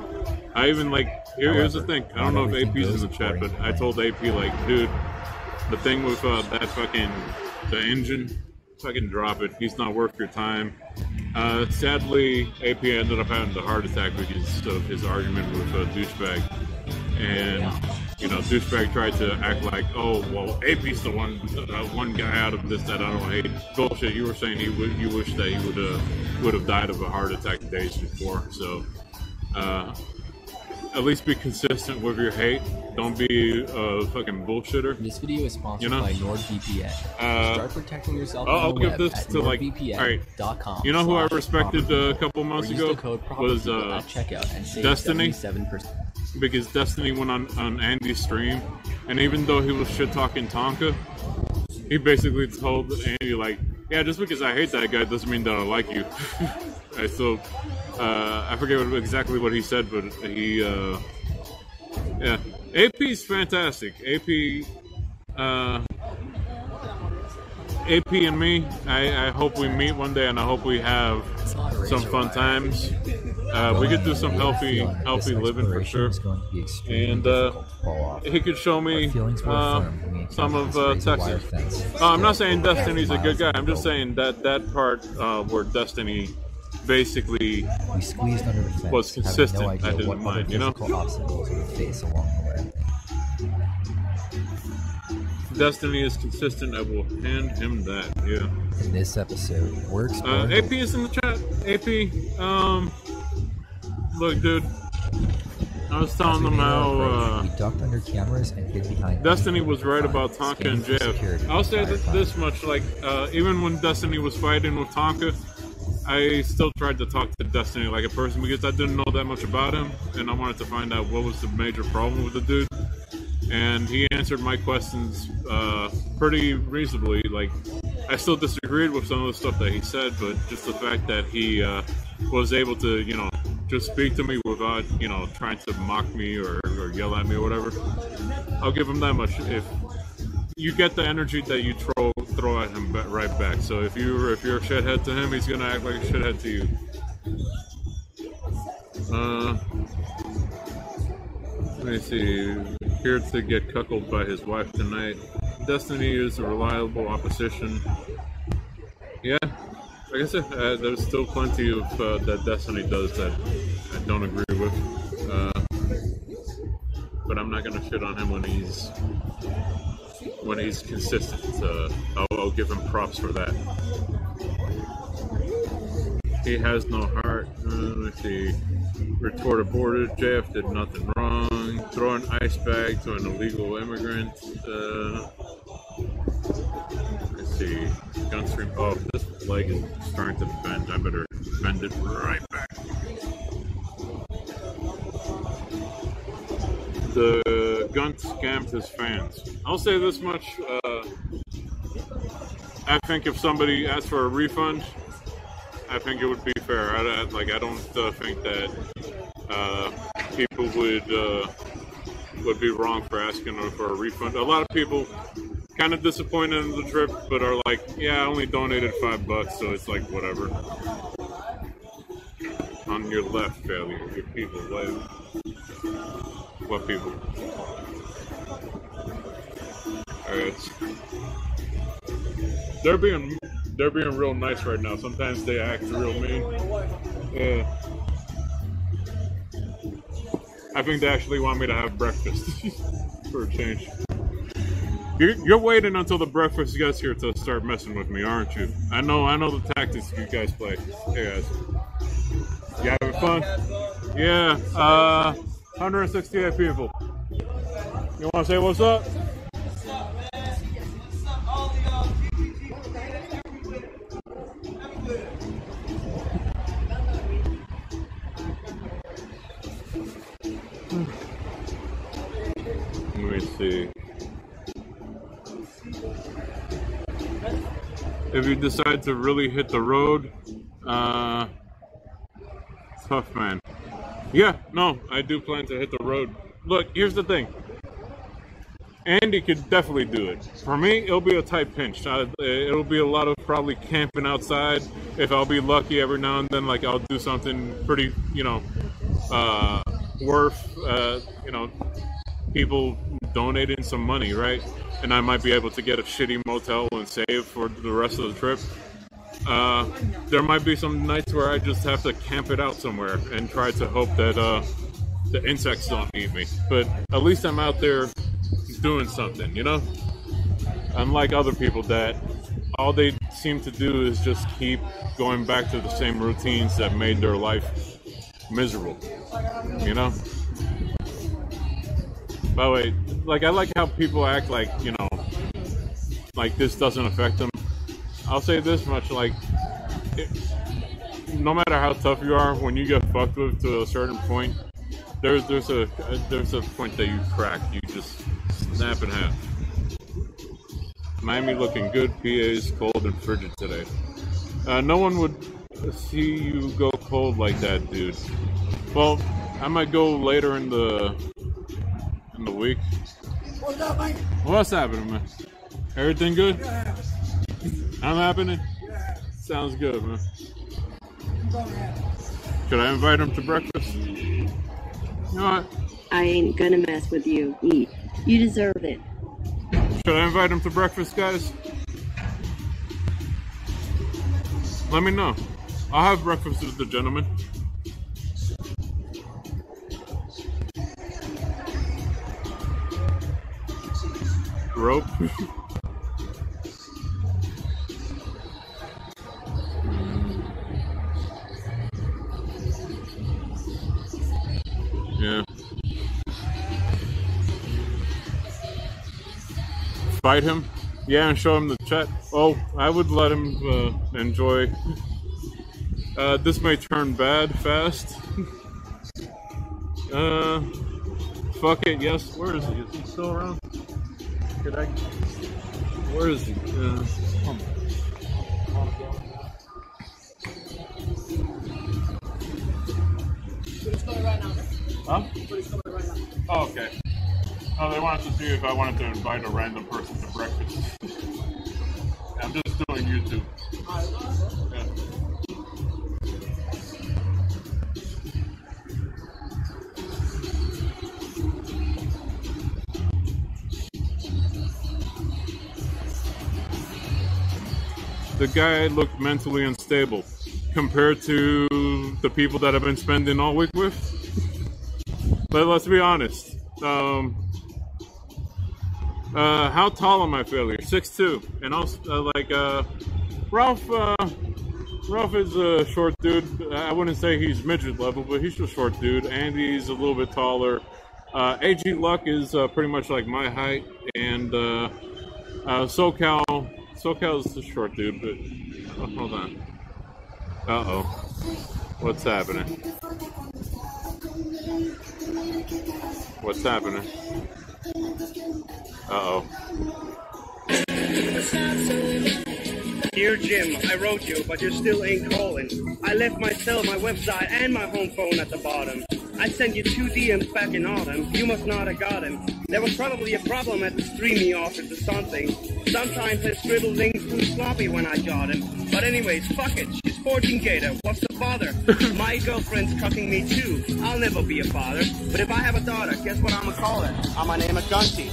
I even, like, here's the However, thing. I not don't know if everything AP's in goes the chat, according but to I plan. told AP, like, dude, the thing with that fucking, the engine, fucking drop it. He's not worth your time. Sadly, AP ended up having the heart attack because of his argument with Douchebag. And, you know, Douchebag tried to act like, oh, well, AP's the one guy out of this that I don't hate. Bullshit. You were saying you wish that he would have died of a heart attack days before. So, at least be consistent with your hate. Don't be a fucking bullshitter. This video is sponsored by NordVPN. Start protecting yourself I'll on the give web this at to, like, nordvpn.com. you know who I respected a couple months ago was Destiny, 7%. because Destiny went on Andy's stream, and even though he was shit talking Tonka, he basically told Andy, like, yeah, just because I hate that guy doesn't mean that I like you. I still, I forget exactly what he said, but he, yeah, AP's fantastic. AP and me, I hope we meet one day, and I hope we have some fun times. We could do some healthy living for sure. And he could show me some of Texas. I'm not saying Destiny's a good guy. I'm just saying that part where Destiny basically was consistent, I didn't mind, you know? Destiny is consistent, I will hand him that, yeah. In this episode, we're exploring... AP is in the chat. AP, look, dude, I was telling them how, we ducked under cameras and hid behind... Destiny was right about Tonka and JF. I'll say this much, like, even when Destiny was fighting with Tonka, I still tried to talk to Destiny like a person because I didn't know that much about him, and I wanted to find out what was the major problem with the dude. And he answered my questions pretty reasonably. Like, I still disagreed with some of the stuff that he said, but just the fact that he was able to, you know, just speak to me without, you know, trying to mock me or yell at me or whatever, I'll give him that much. If you get the energy that you throw at him right back. So if you're a shithead to him, he's gonna act like a shithead to you. Let me see. Here to get cuckolded by his wife tonight. Destiny is a reliable opposition. Yeah, like I said, there's still plenty of that Destiny does that I don't agree with. But I'm not gonna shit on him when he's consistent. I'll give him props for that. He has no heart. Let me see. Retort aborted. JF did nothing wrong. Throw an ice bag to an illegal immigrant. Let's see. Gunstream. Oh, this leg is starting to bend. I better bend it right back. The gun scammed his fans. I'll say this much. I think if somebody asked for a refund, I think it would be fair. I don't think that people would be wrong for asking for a refund. A lot of people kind of disappointed in the trip, but are like, yeah, I only donated $5, so it's like whatever. On your left, failure. Your people, what people? Alright. They're being real nice right now. Sometimes they act real mean. Yeah. I think they actually want me to have breakfast for a change. You're waiting until the breakfast gets here to start messing with me, aren't you? I know the tactics you guys play. Hey guys. You having fun? Yeah. 168 people. You want to say what's up? Let me see. If you decide to really hit the road, tough, man. Yeah, no, I do plan to hit the road. Look, here's the thing. Andy could definitely do it. For me, it'll be a tight pinch. It'll be a lot of probably camping outside. If I'll be lucky every now and then, like I'll do something pretty, you know, worth, you know, people donating some money, right? And I might be able to get a shitty motel and save for the rest of the trip. There might be some nights where I just have to camp it out somewhere and try to hope that the insects don't eat me. But at least I'm out there doing something, you know? Unlike other people that all they seem to do is just keep going back to the same routines that made their life miserable, you know? By the way, like, I like how people act like, you know, like this doesn't affect them. I'll say this much, like, no matter how tough you are, when you get fucked with to a certain point, there's a point that you crack. You just snap in half. Miami looking good. PA is cold and frigid today. No one would see you go cold like that, dude. Well, I might go later in the week. What's up, man? What's happening, man? Everything good? I'm happening? Sounds good, man. Should I invite him to breakfast? You know what? I ain't gonna mess with you. Eat. You deserve it. Should I invite him to breakfast, guys? Let me know. I'll have breakfast with the gentleman. Rope. Yeah. Fight him? Yeah, and show him the chat. Oh, I would let him enjoy. This may turn bad fast. Fuck it, yes. Where is he? Is he still around? Where is he? Come on. Huh? Oh, okay. Oh, they wanted to see if I wanted to invite a random person to breakfast. I'm just doing YouTube. Yeah. The guy looked mentally unstable compared to the people that I've been spending all week with. But let's be honest. How tall am I, Failure? 6'2". And also, Ralph is a short dude. I wouldn't say he's midget level, but he's a short dude. Andy's a little bit taller. AG Luck is pretty much like my height. And SoCal's a short dude, but hold on. Uh-oh. What's happening? What's happening? Uh-oh. Dear Jim, I wrote you, but you still ain't calling. I left my cell, my website, and my home phone at the bottom. I sent you 2 DMs back in autumn. You must not have got them. There was probably a problem at the streaming office or something. Sometimes I scribble links too sloppy when I got him. But anyways, fuck it. She's 14 Gator. What's the bother? My girlfriend's cucking me too. I'll never be a father. But if I have a daughter, guess what I'ma call her? I'ma name her Gunty.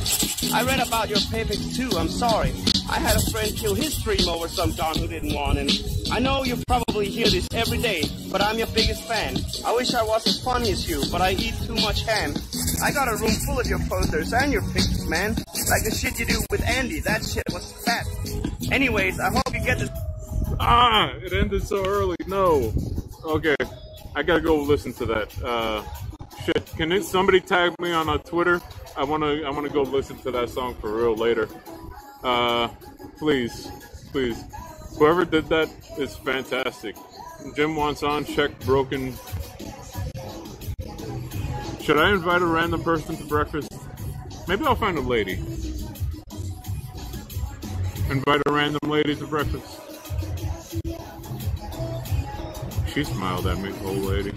I read about your papers too. I'm sorry. I had a friend kill his stream over some don who didn't want him. I know you probably hear this every day, but I'm your biggest fan. I wish I was as funny as you, but I eat too much ham. I got a room full of your posters and your pictures, man. Like the shit you do with Andy. That shit was fat. Anyways, I hope you get this. Ah, it ended so early. No. Okay, I gotta go listen to that. Shit, somebody tag me on Twitter? I wanna go listen to that song for real later. Please. Whoever did that is fantastic. Jim wants on, check broken. Should I invite a random person to breakfast? Maybe I'll find a lady. Invite a random lady to breakfast. She smiled at me, old lady.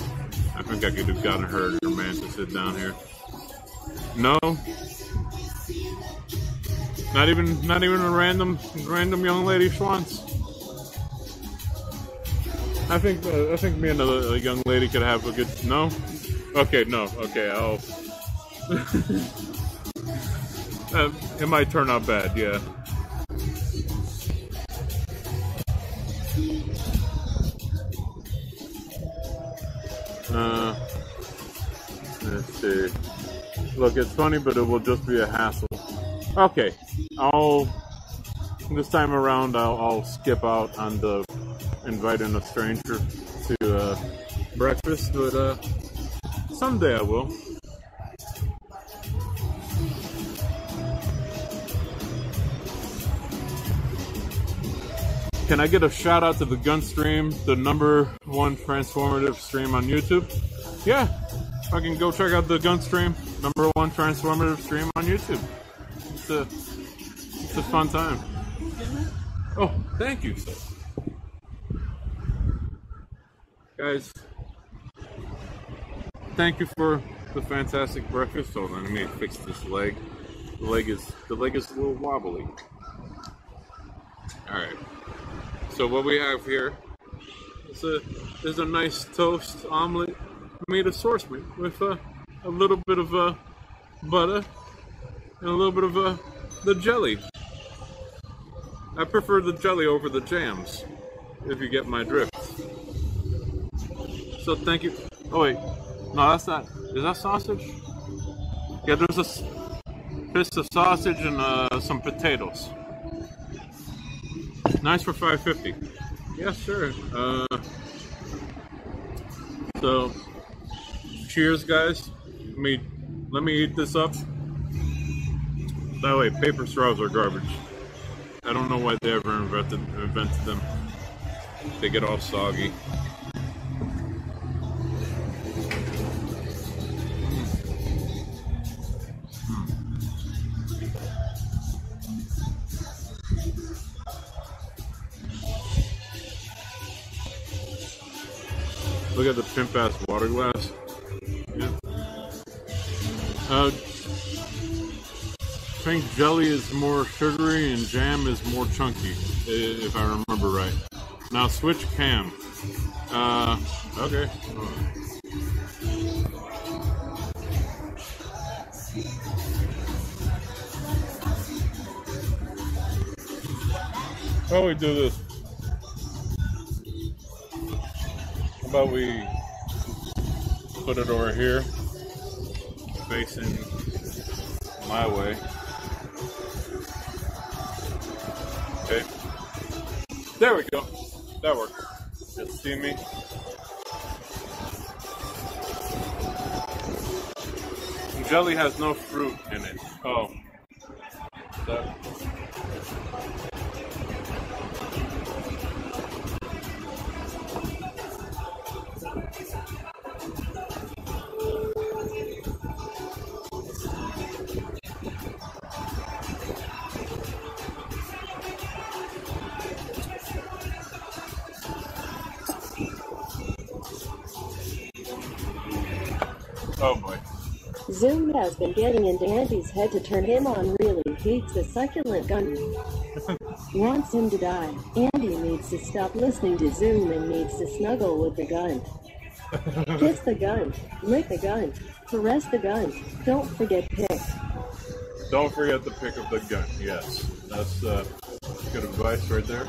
I think I could have gotten her and her man to sit down here. No. Not even a random young lady Schwantz. I think me and a young lady could have a good no. Okay, no. Okay, I'll. It might turn out bad, yeah. Let's see. Look, it's funny, but it will just be a hassle. Okay, this time around I'll skip out on the inviting a stranger to breakfast, but someday I will. Can I get a shout out to the Gun Stream, the #1 transformative stream on YouTube? Yeah, I can go check out the Gun Stream, #1 transformative stream on YouTube. It's a fun time. Oh, thank you, sir. Guys, thank you for the fantastic breakfast. Hold on, let me fix this leg. The leg is a little wobbly. All right. So what we have here is a nice toast omelet made of source meat with a little bit of butter and a little bit of the jelly. I prefer the jelly over the jams, if you get my drift. So thank you. Oh wait, no, that's not. Is that sausage? Yeah, there's a piece of sausage and some potatoes. Nice for $5.50. Yeah, sure. So, cheers, guys. Let me eat this up. By the way, paper straws are garbage. I don't know why they ever invented them. They get all soggy. Look at the pimp ass water glass. Yeah. I think jelly is more sugary and jam is more chunky, if I remember right. Now switch cam. Okay. How do we do this? How about we put it over here, facing my way. Okay. There we go. That works. Just see me. Jelly has no fruit in it. Oh. That. Oh boy. Zoom has been getting into Andy's head to turn him on. Really hates a succulent gun. Wants him to die. Andy needs to stop listening to Zoom and needs to snuggle with the gun. Kiss the gun. Lick the gun. Caress the gun. Don't forget pick. Don't forget the pick of the gun. Yes. That's good advice right there.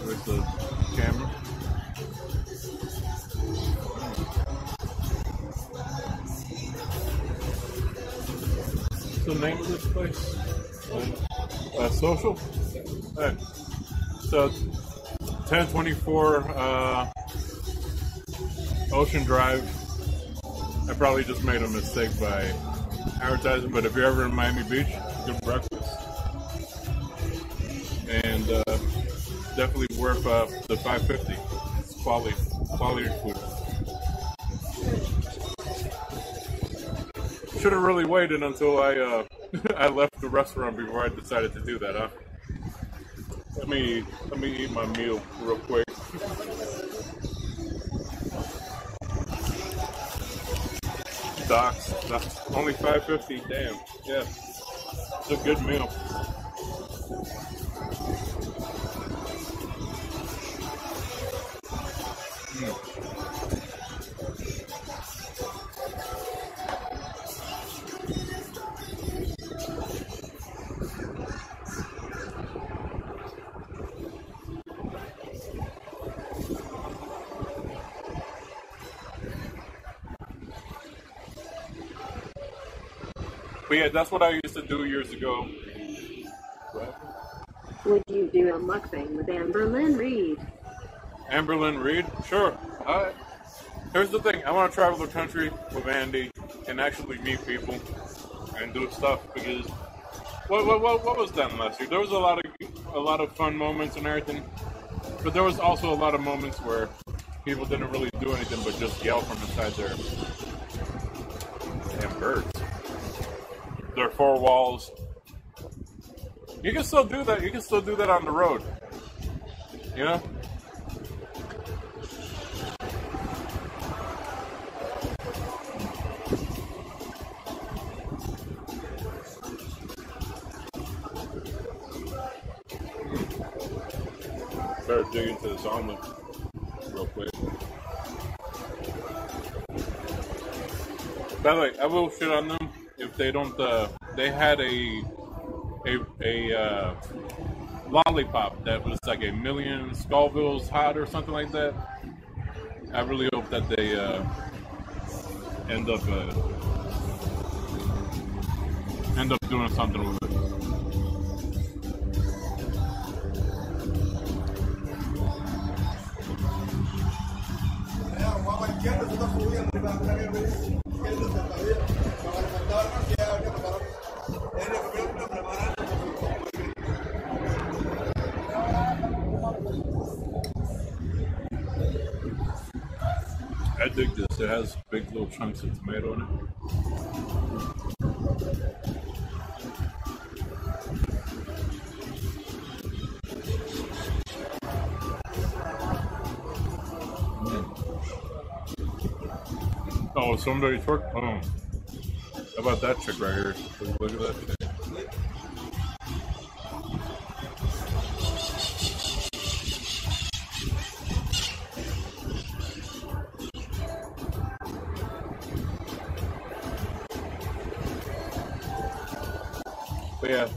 With the camera. The name of this place? Social? Alright. So 1024 Ocean Drive, probably just made a mistake by advertising, but if you're ever in Miami Beach, good breakfast. And definitely worth the $5.50. It's quality food. Should have really waited until I I left the restaurant before I decided to do that, huh? Let me eat my meal real quick. That's only $5.50. Damn, yeah, it's a good meal. But yeah, that's what I used to do years ago. Would you do a mukbang with Amberlynn Reed? Amberlynn Reed? Sure. Here's the thing. I want to travel the country with Andy and actually meet people and do stuff because what was done last year? There was a lot of fun moments and everything, but there was also a lot of moments where people didn't really do anything but just yell from inside their damn birds. Their four walls. You can still do that. You can still do that on the road. You know? Better dig into this omelet real quick. By the way, I will shit on them if they don't. They had a lollipop that was like 1,000,000 Scovilles hot or something like that. I really hope that they end up doing something with it. I dig this. It has big little chunks of tomato in it. Oh, somebody twerk. Oh, how about that chick right here? Look at that chick. But yeah,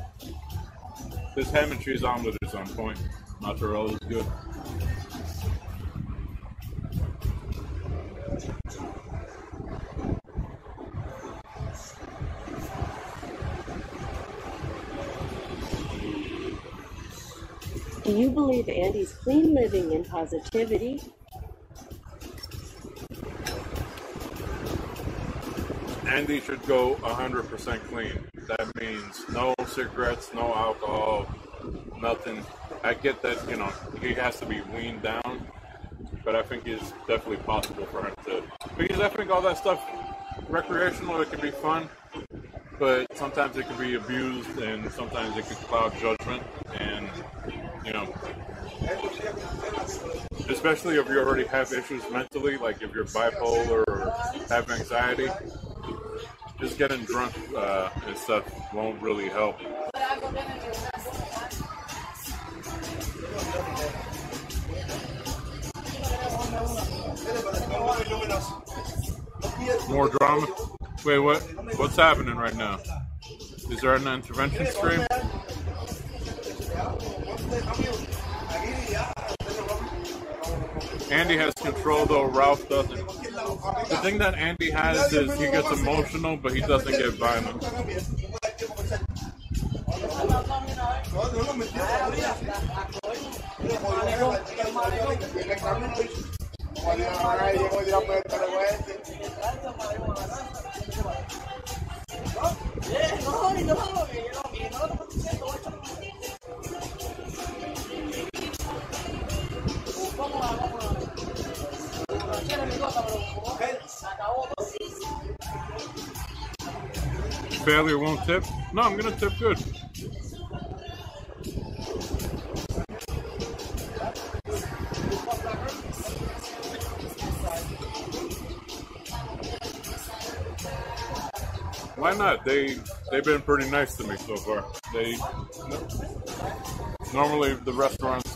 this ham and cheese omelet is on point. Mozzarella is good. Do you believe Andy's clean living and positivity? Andy should go 100% clean. That means no cigarettes, no alcohol, nothing. I get that, you know, he has to be weaned down, but I think it's definitely possible for him to. Because I think all that stuff, recreational, it can be fun, but sometimes it can be abused and sometimes it can cloud judgment. And, you know, especially if you already have issues mentally, like if you're bipolar or have anxiety, just getting drunk and stuff won't really help. More drama? Wait, what? What's happening right now? Is there an intervention stream? Andy has control though, Ralph doesn't. The thing that Andy has is he gets emotional, but he doesn't get violent. failure won't tip? No, I'm gonna tip good. Why not? They've been pretty nice to me so far. Normally the restaurants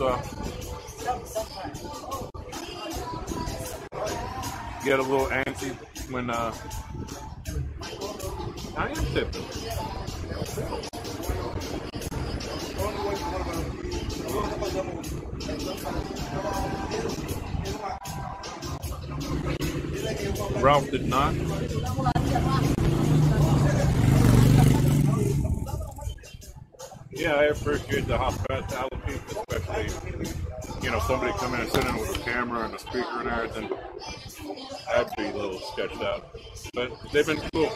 get a little antsy when I am tipping. Ralph did not. Yeah, I appreciate the hospitality, especially, you know, somebody coming and sitting with a camera and a speaker and everything. I'd be a little sketched out. But they've been cool.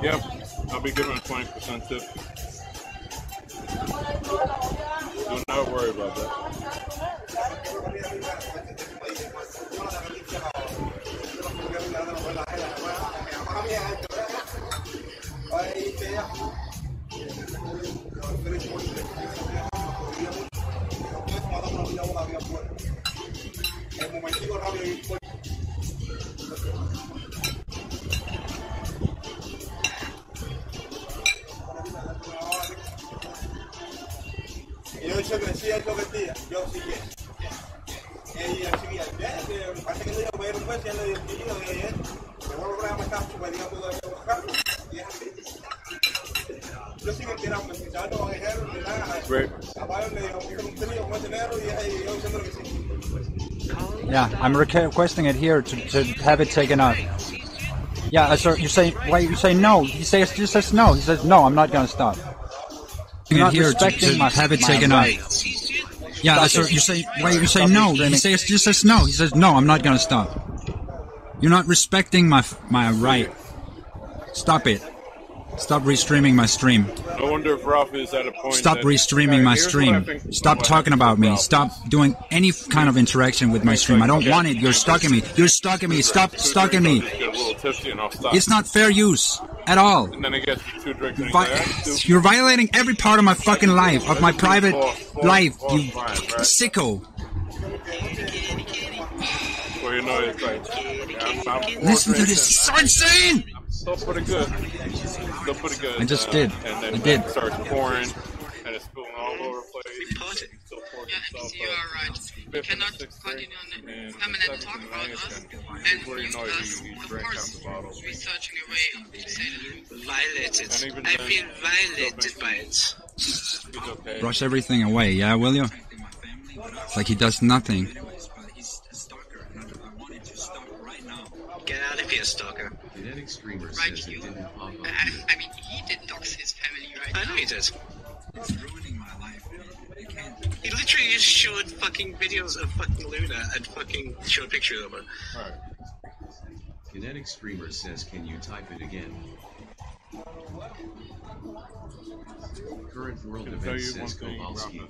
Yep, I'll be giving a 20% tip. Do not worry about that. Yo crecía lo que día, yo sí que. Ella seguía, parece que le iba a ver un mes y él le dio el tío de ayer. Pero el programa está súper bien todo eso buscando. Y es así. Yo sí que tiraba, me escuchaba todo guerrero, le dan a Pablo le dijo, un trío, un dinero y yo diciendo que sí. Yeah, I'm requesting it here to have it taken out. Yeah, sir, you say, why you say no? He just says no. He says, no, I'm not going to stop. You're not respecting my have it taken out. Yeah, sir, you say, why you say no? He just says no. He says, no, I'm not going to stop. You're not respecting my right. Stop it. Stop restreaming my stream. I wonder if Ralph is at a point. Stop restreaming my stream. Stop talking about me. Stop doing any kind of interaction with my stream. I don't want it. You're stalking me. You're stalking me. Stop stalking me. It's not fair use at all. And then I get 2 drinks. You're violating every part of my fucking life, of my private life, you sicko. Well, you know, it's like, listen to this. It's so insane. Still pretty good. Still pretty good. I just did. And then I did. It starts pouring, and it's spilling all over the place. Still pouring itself You are right. You cannot continue on permanent talk about us and use us, of course, researching a way to say that. Violated. I feel violated by it. Brush everything away, yeah, will you? It's like he does nothing. Get out of here, stalker. Right, you. I mean, he did dox his family, right? I know he did. He literally just showed fucking videos of fucking Luna and fucking showed pictures of her. Right. Kinetic Streamer says, can you type it again? Current world event says Kowalski.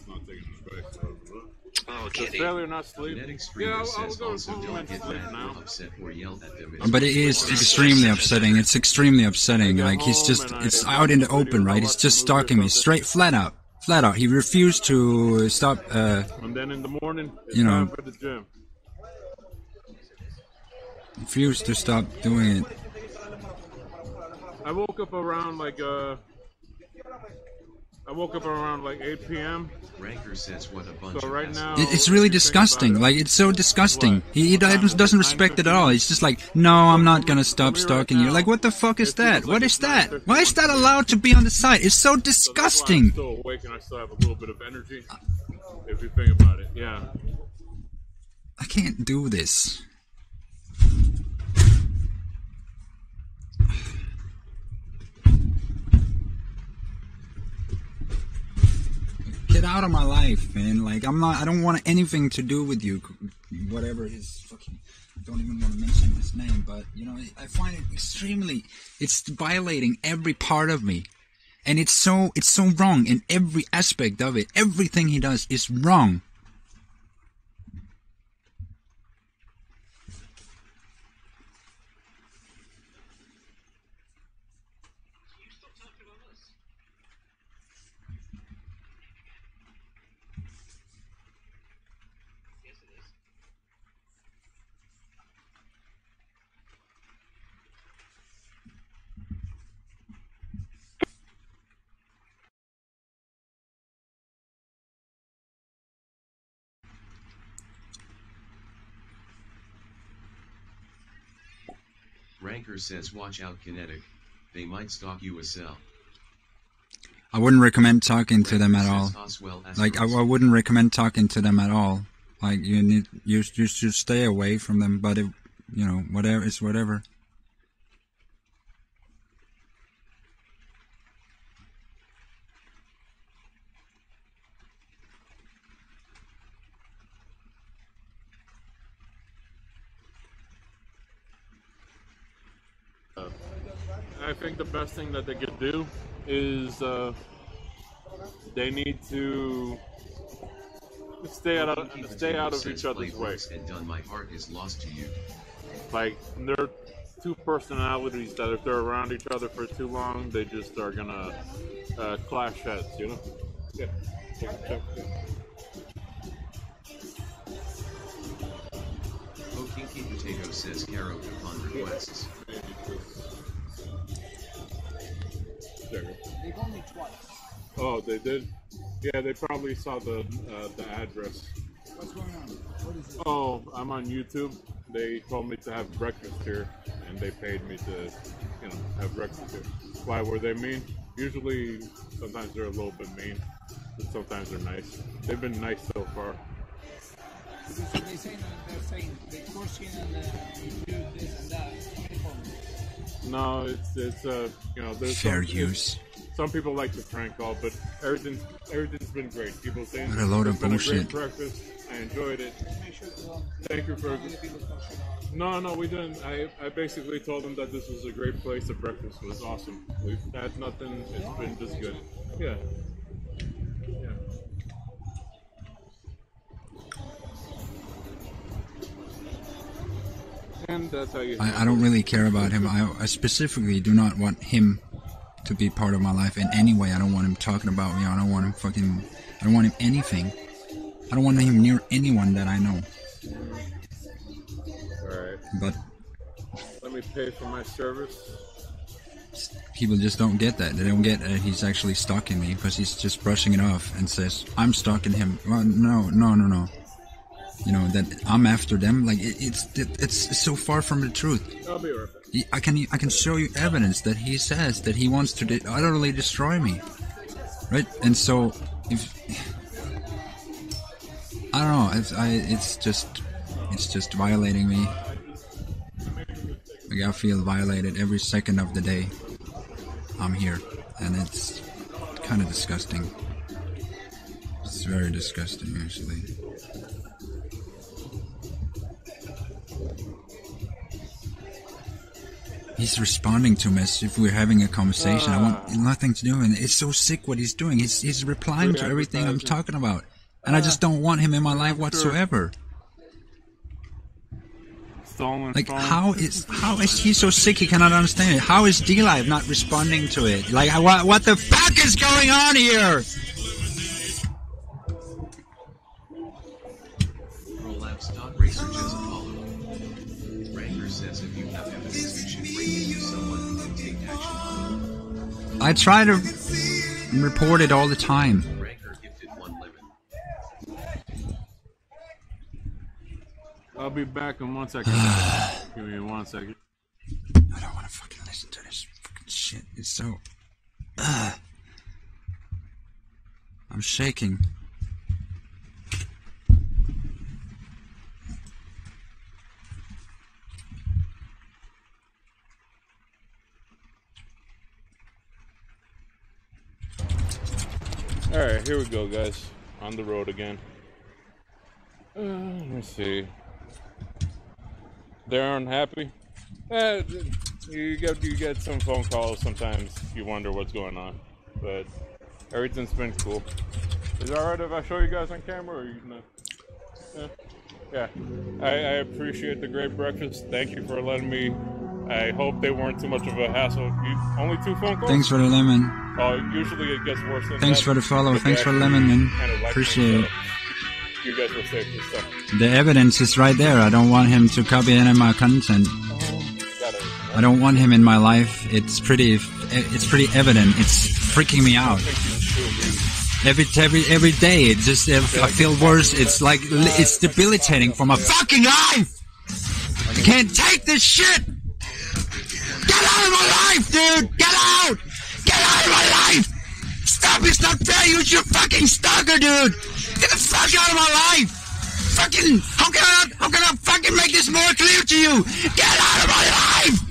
Oh, kitty. Failure not sleep. Yeah, I'll go also don't get mad or upset or yell at them. But it is extremely upsetting. It's extremely upsetting. Like, he's just, it's out in the open, right? He's just stalking me straight, flat out. Flat out. He refused to stop, and then in the morning, it's you know, time for the gym. Refused to stop doing it. I woke up around like 8 p.m. Ranker says what a bunch so right now, It's really disgusting. Like, it's so disgusting. He doesn't respect it at all. He's just like, no, I'm not gonna stop stalking you. Like, what the fuck is that? What is that? Why is that allowed to be on the site? It's so disgusting. I'm still awake and I still have a little bit of energy. If you think about it, yeah. I can't do this. Get out of my life, man. Like, I don't want anything to do with you. whatever his fucking, I don't even want to mention his name, but you know, I find it extremely, it's violating every part of me, and it's so wrong in every aspect of it. Everything he does is wrong. Ranker says watch out Kinetic, they might stalk you as cell. I wouldn't recommend talking to them at all. Like, I wouldn't recommend talking to them at all. Like, you should stay away from them, but it, you know, whatever, it's whatever. I think the best thing that they could do is they need to stay out of each other's way. And done, my heart is lost to you. Like, they're two personalities that if they're around each other for too long, they just are gonna clash heads, you know? Yeah. Oh, Kinky Potato says Caro upon requests. They called me twice. Oh, they did? Yeah, they probably saw the address. What's going on? What is it? Oh, I'm on YouTube. They told me to have breakfast here, and they paid me to, you know, have breakfast here. Why were they mean? Usually, sometimes they're a little bit mean, but sometimes they're nice. They've been nice so far. So they're saying they force you and you do this and that. No, it's you know, there's fair use. Some people like to prank call, but everything's been great. People saying what a load of it's been bullshit. a great breakfast. I enjoyed it. Thank you for. No, we didn't. I basically told them that this was a great place. The breakfast was awesome. We've had nothing. It's been just good. Yeah. Yeah. And that's how you. I don't really care about him. I specifically do not want him to be part of my life in any way. I don't want him talking about me. I don't want him I don't want him anything. I don't want him near anyone that I know. Alright. But let me pay for my service. People just don't get that. They don't get that he's actually stalking me, because he's just brushing it off and says, I'm stalking him. Well, no. You know, that I'm after them. Like, it's so far from the truth. I'll be right back. I can show you evidence that he says that he wants to utterly destroy me, right? And so if I don't know, it's just violating me. Like, I feel violated every second of the day I'm here, and it's kind of disgusting. It's very disgusting, actually. He's responding to me as if we're having a conversation. I want nothing to do with it. It's so sick what he's doing. He's replying to everything I'm talking about. And I just don't want him in my life whatsoever. Like, how is he so sick he cannot understand it? How is D-Live not responding to it? Like, what the fuck is going on here? Prolapse Racer just Apollo. Ranker says if you have evidence, you should bring it to someone who can take action. I try to report it all the time. Ranker gifted 1 lemon. I'll be back in 1 second. Give me 1 second. I don't want to fucking listen to this fucking shit. It's so... I'm shaking. Alright, here we go, guys. On the road again. Let me see. they're unhappy. You get some phone calls sometimes. You wonder what's going on, but everything's been cool. Is it alright if I show you guys on camera, or you know? Yeah. I appreciate the great breakfast. Thank you for letting me. I hope they weren't too much of a hassle. Only 2 phone calls? Thanks for the lemon. Usually it gets worse than Thanks that. for the follow. Thanks for the lemon, man. Appreciate it. You guys were safe and stuff. The evidence is right there. I don't want him to copy any of my content. I don't want him in my life. It's pretty evident. It's freaking me out. Every day, it just I feel worse. It's like it's debilitating for my fucking life. I can't take this shit. Get out of my life, dude. Get out. Get out of my life. Stop. It's not fair. You're fucking stalker, dude. Get the fuck out of my life. Fucking. How can I fucking make this more clear to you? Get out of my life.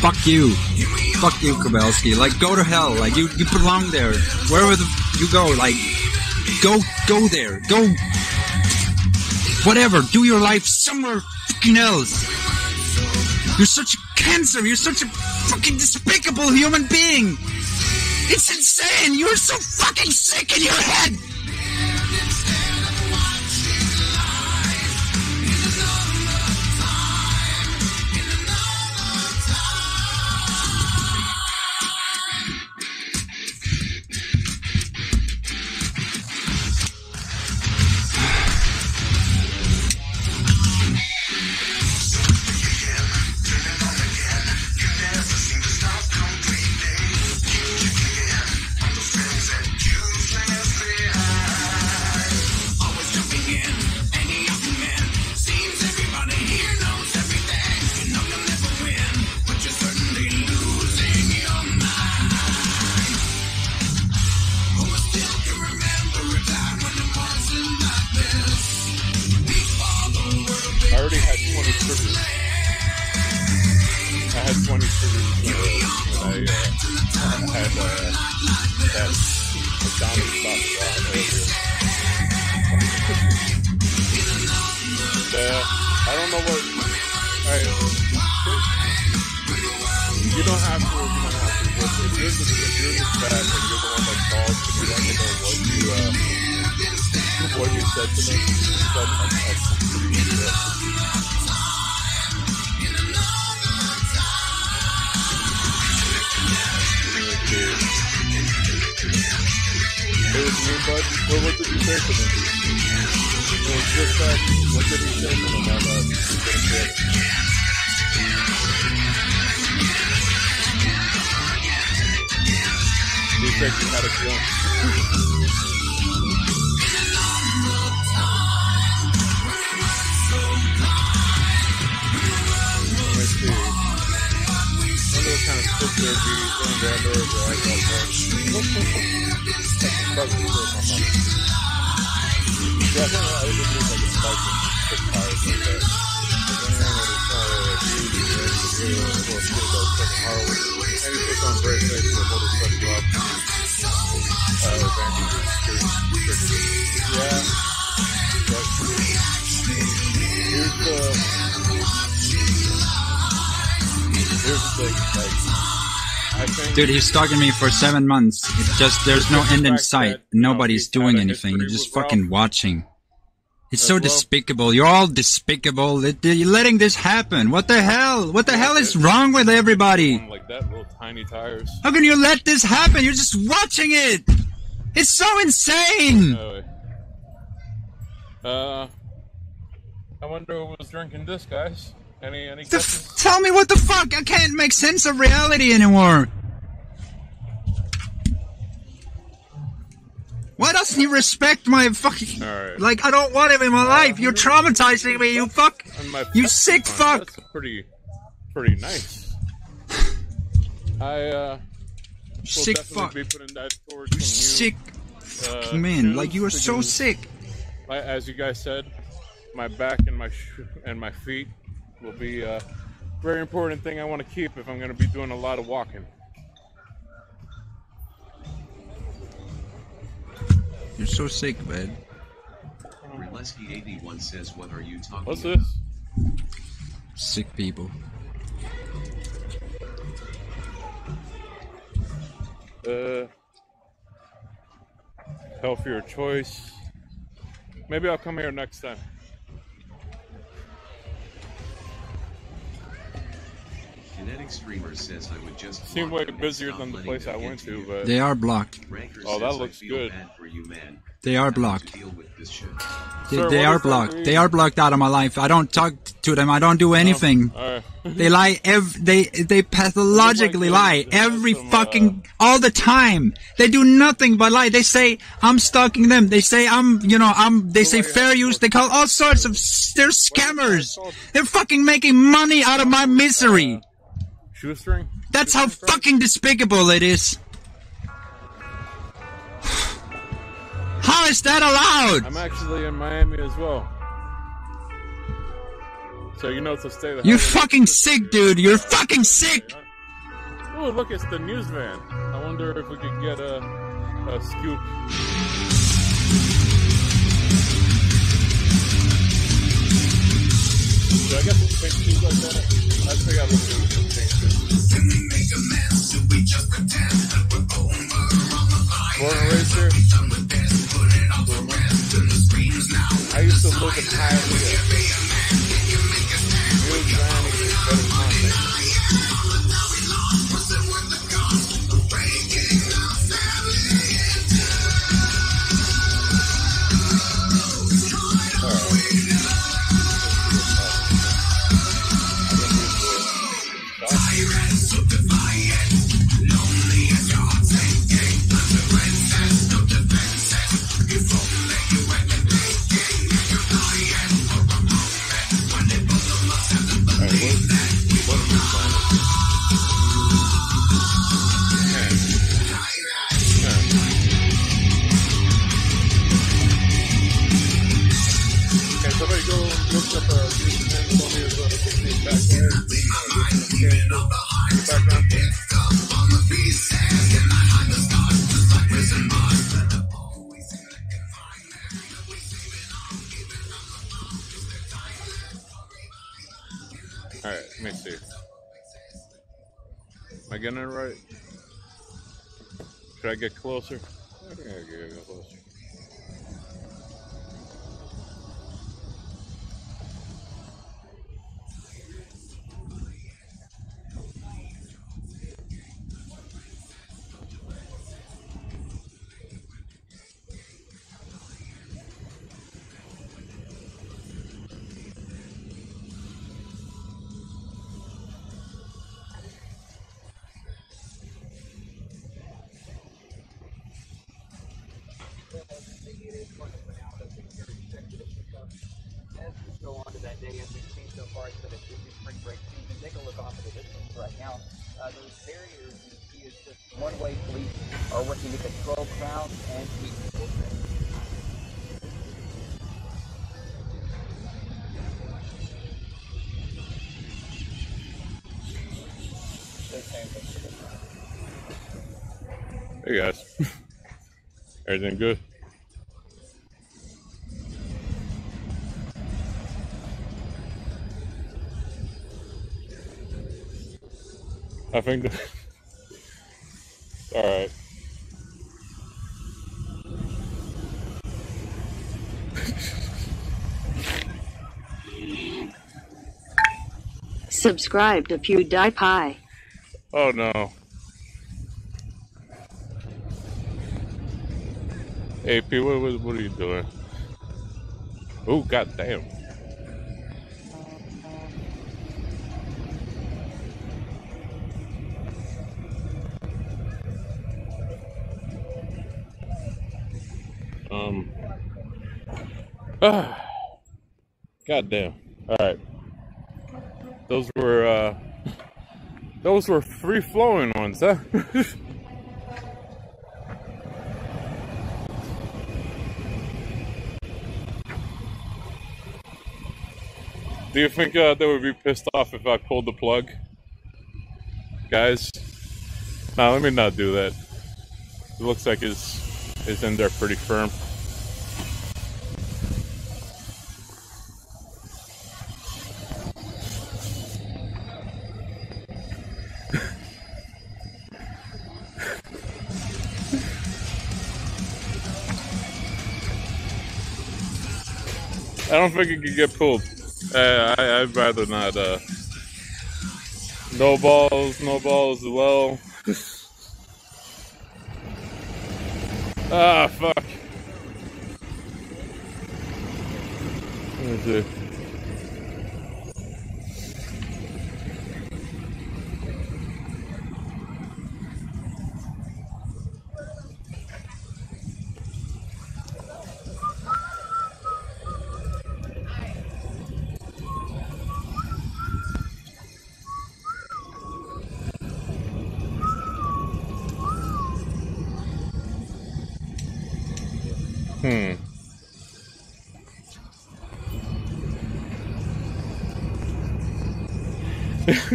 Fuck you. Fuck you, Kowalski. Like, go to hell. Like, you belong there. Wherever you go, like, go there. Go. Whatever. Do your life somewhere fucking else. You're such a cancer. You're such a fucking despicable human being. It's insane. You're so fucking sick in your head. Dude, he's stalking me for 7 months. It's just, there's no end in sight. Nobody's doing anything. You're just fucking watching. It's so despicable. You're all despicable. You're letting this happen. What the hell? What the hell is wrong with everybody? Like that, little tiny tires. How can you let this happen? You're just watching it. It's so insane. I wonder who was drinking this, guys. Any tell me what the fuck? I can't make sense of reality anymore. Why doesn't he respect my fucking... Like, I don't want him in my life. You're traumatizing me, you fuck. You sick fuck. That's pretty nice. I will sick definitely fuck. be putting that towards You sick man. Like, you are so sick. As you guys said, my back and my feet will be a very important thing I want to keep if I'm going to be doing a lot of walking. You're so sick, man. Releski81 says, what are you talking What's about? this? Sick people. Healthier choice. Maybe I'll come here next time. Kinetic Streamer says I would just seemed way busier than the place I went to, but They are blocked. Oh, that looks good. They are blocked. Sir, They are blocked. They are blocked out of my life. I don't talk to them. I don't do anything. Alright. They lie. They pathologically lie every fucking all the time. They do nothing but lie. They say I'm stalking them. They say They say fair use. They call all sorts of. They're scammers. They're fucking making money out of my misery. Shoestring? That's how fucking despicable it is. How is that allowed? I'm actually in Miami as well. So you know to stay the You're hell fucking sick, dude. You're fucking sick. Oh, look, it's the news van. I wonder if we could get a scoop. So I guess it's pink shoes like that. I think I look at some pink shoes. Born and raised here. I used to live in Hialeah. News van is better content. Alright, let me see. Am I getting it right? Should I get closer? I think I can get closer. Those barriers you see is just one-way police are working to control crowds and keep people safe. Hey guys. Everything good? I think that alright. Subscribe to PewDiePie. Oh no. Hey P, what are you doing? Oh, goddamn. Goddamn. Alright. Those were free flowing ones, huh? Do you think they would be pissed off if I pulled the plug? Guys? Nah, let me not do that. It looks like it's in there pretty firm. I don't think it could get pulled. I'd rather not. No balls as well. Ah, fuck. Let me see.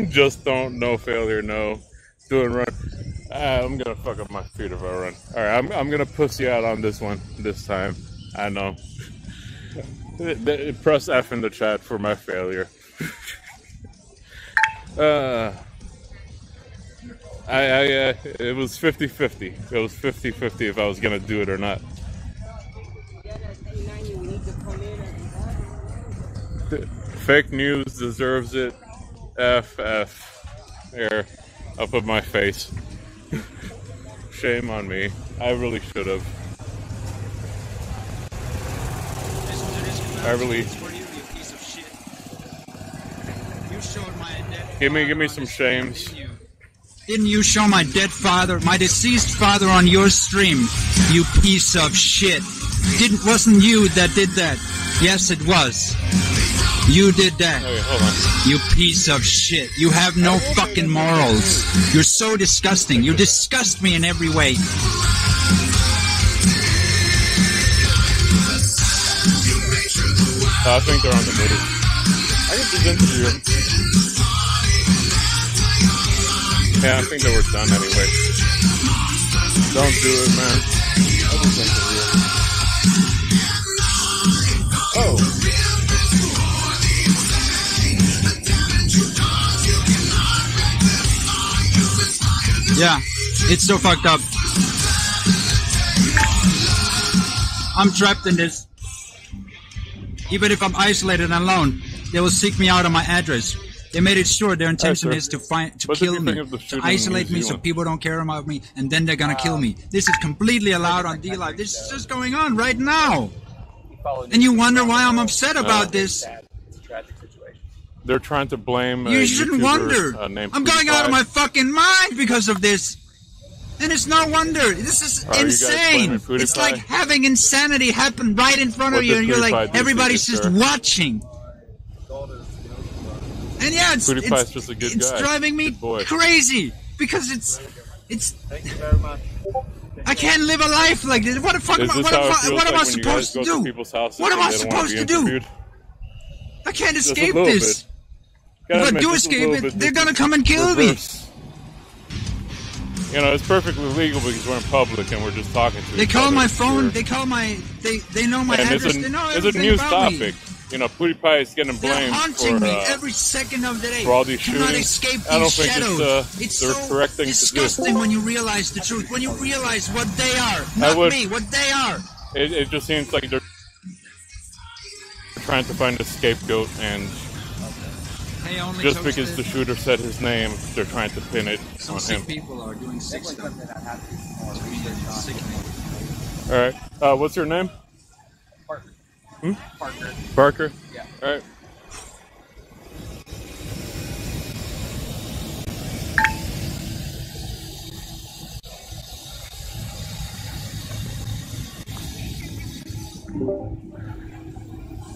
Just don't, no failure, no. Doing run. I'm gonna fuck up my feet if I run. Alright, I'm gonna pussy out on this one this time. I know. Press F in the chat for my failure. It was 50-50. It was 50-50 if I was gonna do it or not. Fake news deserves it. F. Here, up of my face. Shame on me. I really should have. I really. Give me some shames. Didn't you show my dead father, my deceased father on your stream, you piece of shit? Wasn't you that did that? Yes, it was. You did that. Okay, hold on. You piece of shit. You have no fucking morals. You're so disgusting. You disgust me in every way. I think they're on the move. I get this interview. Yeah, I think they were done anyway. Don't do it, man. I just interview. Oh. Yeah, it's so fucked up. I'm trapped in this. Even if I'm isolated and alone, they will seek me out on my address. They made it sure their intention is to kill me, to isolate me so people don't care about me, and then they're gonna kill me. This is completely allowed on DLive. This is just going on right now. And you wonder why I'm upset about this. They're trying to blame. You shouldn't wonder. I'm going out of my fucking mind because of this. And it's no wonder. This is insane. It's like having insanity happen right in front of you, and you're like, everybody's just watching. And yeah, it's just a good guy. Driving me crazy because it's. Thank you very much. I can't live a life like this. What the fuck? What am I supposed to do? What am I supposed to do? I can't escape this. If I do escape it, they're gonna come and kill me. You know, it's perfectly legal because we're in public and we're just talking to each other. They call my phone. They call my. They know my address. They know everything it's a news about me. topic. You know, PewDiePie is getting blamed haunting me every second of the day. For all these shootings. Cannot escape these I don't think shadows. it's the correct thing to do. Disgusting when you realize the truth. When you realize what they are, not me. What they are. It just seems like they're trying to find a scapegoat, and just because the shooter said his name, they're trying to pin it on him. People are doing sick stuff. All right. What's your name? Parker. Parker. Parker? Yeah. All right.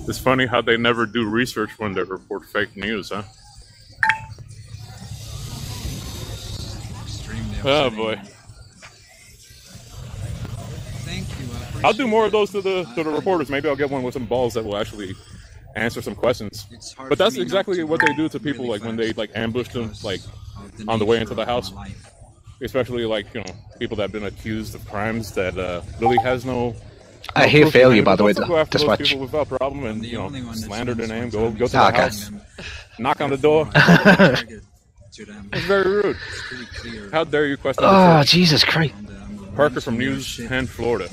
It's funny how they never do research when they report fake news, huh? Oh boy. Thank you. I'll do more of those to the reporters. Maybe I'll get one with some balls that will actually answer some questions. But that's exactly what they do to people, like when they like ambush them, like on the way into the house. Especially like, you know, people that have been accused of crimes that really has no. I hear proof failure, behind it. by the way, They'll go after those Dispatch. people without problem, and you know, slander their name. Go to the Ah, okay. house, knock on the door. It's very rude. How dare you question? Oh, Jesus Christ! Parker from News 10, Florida.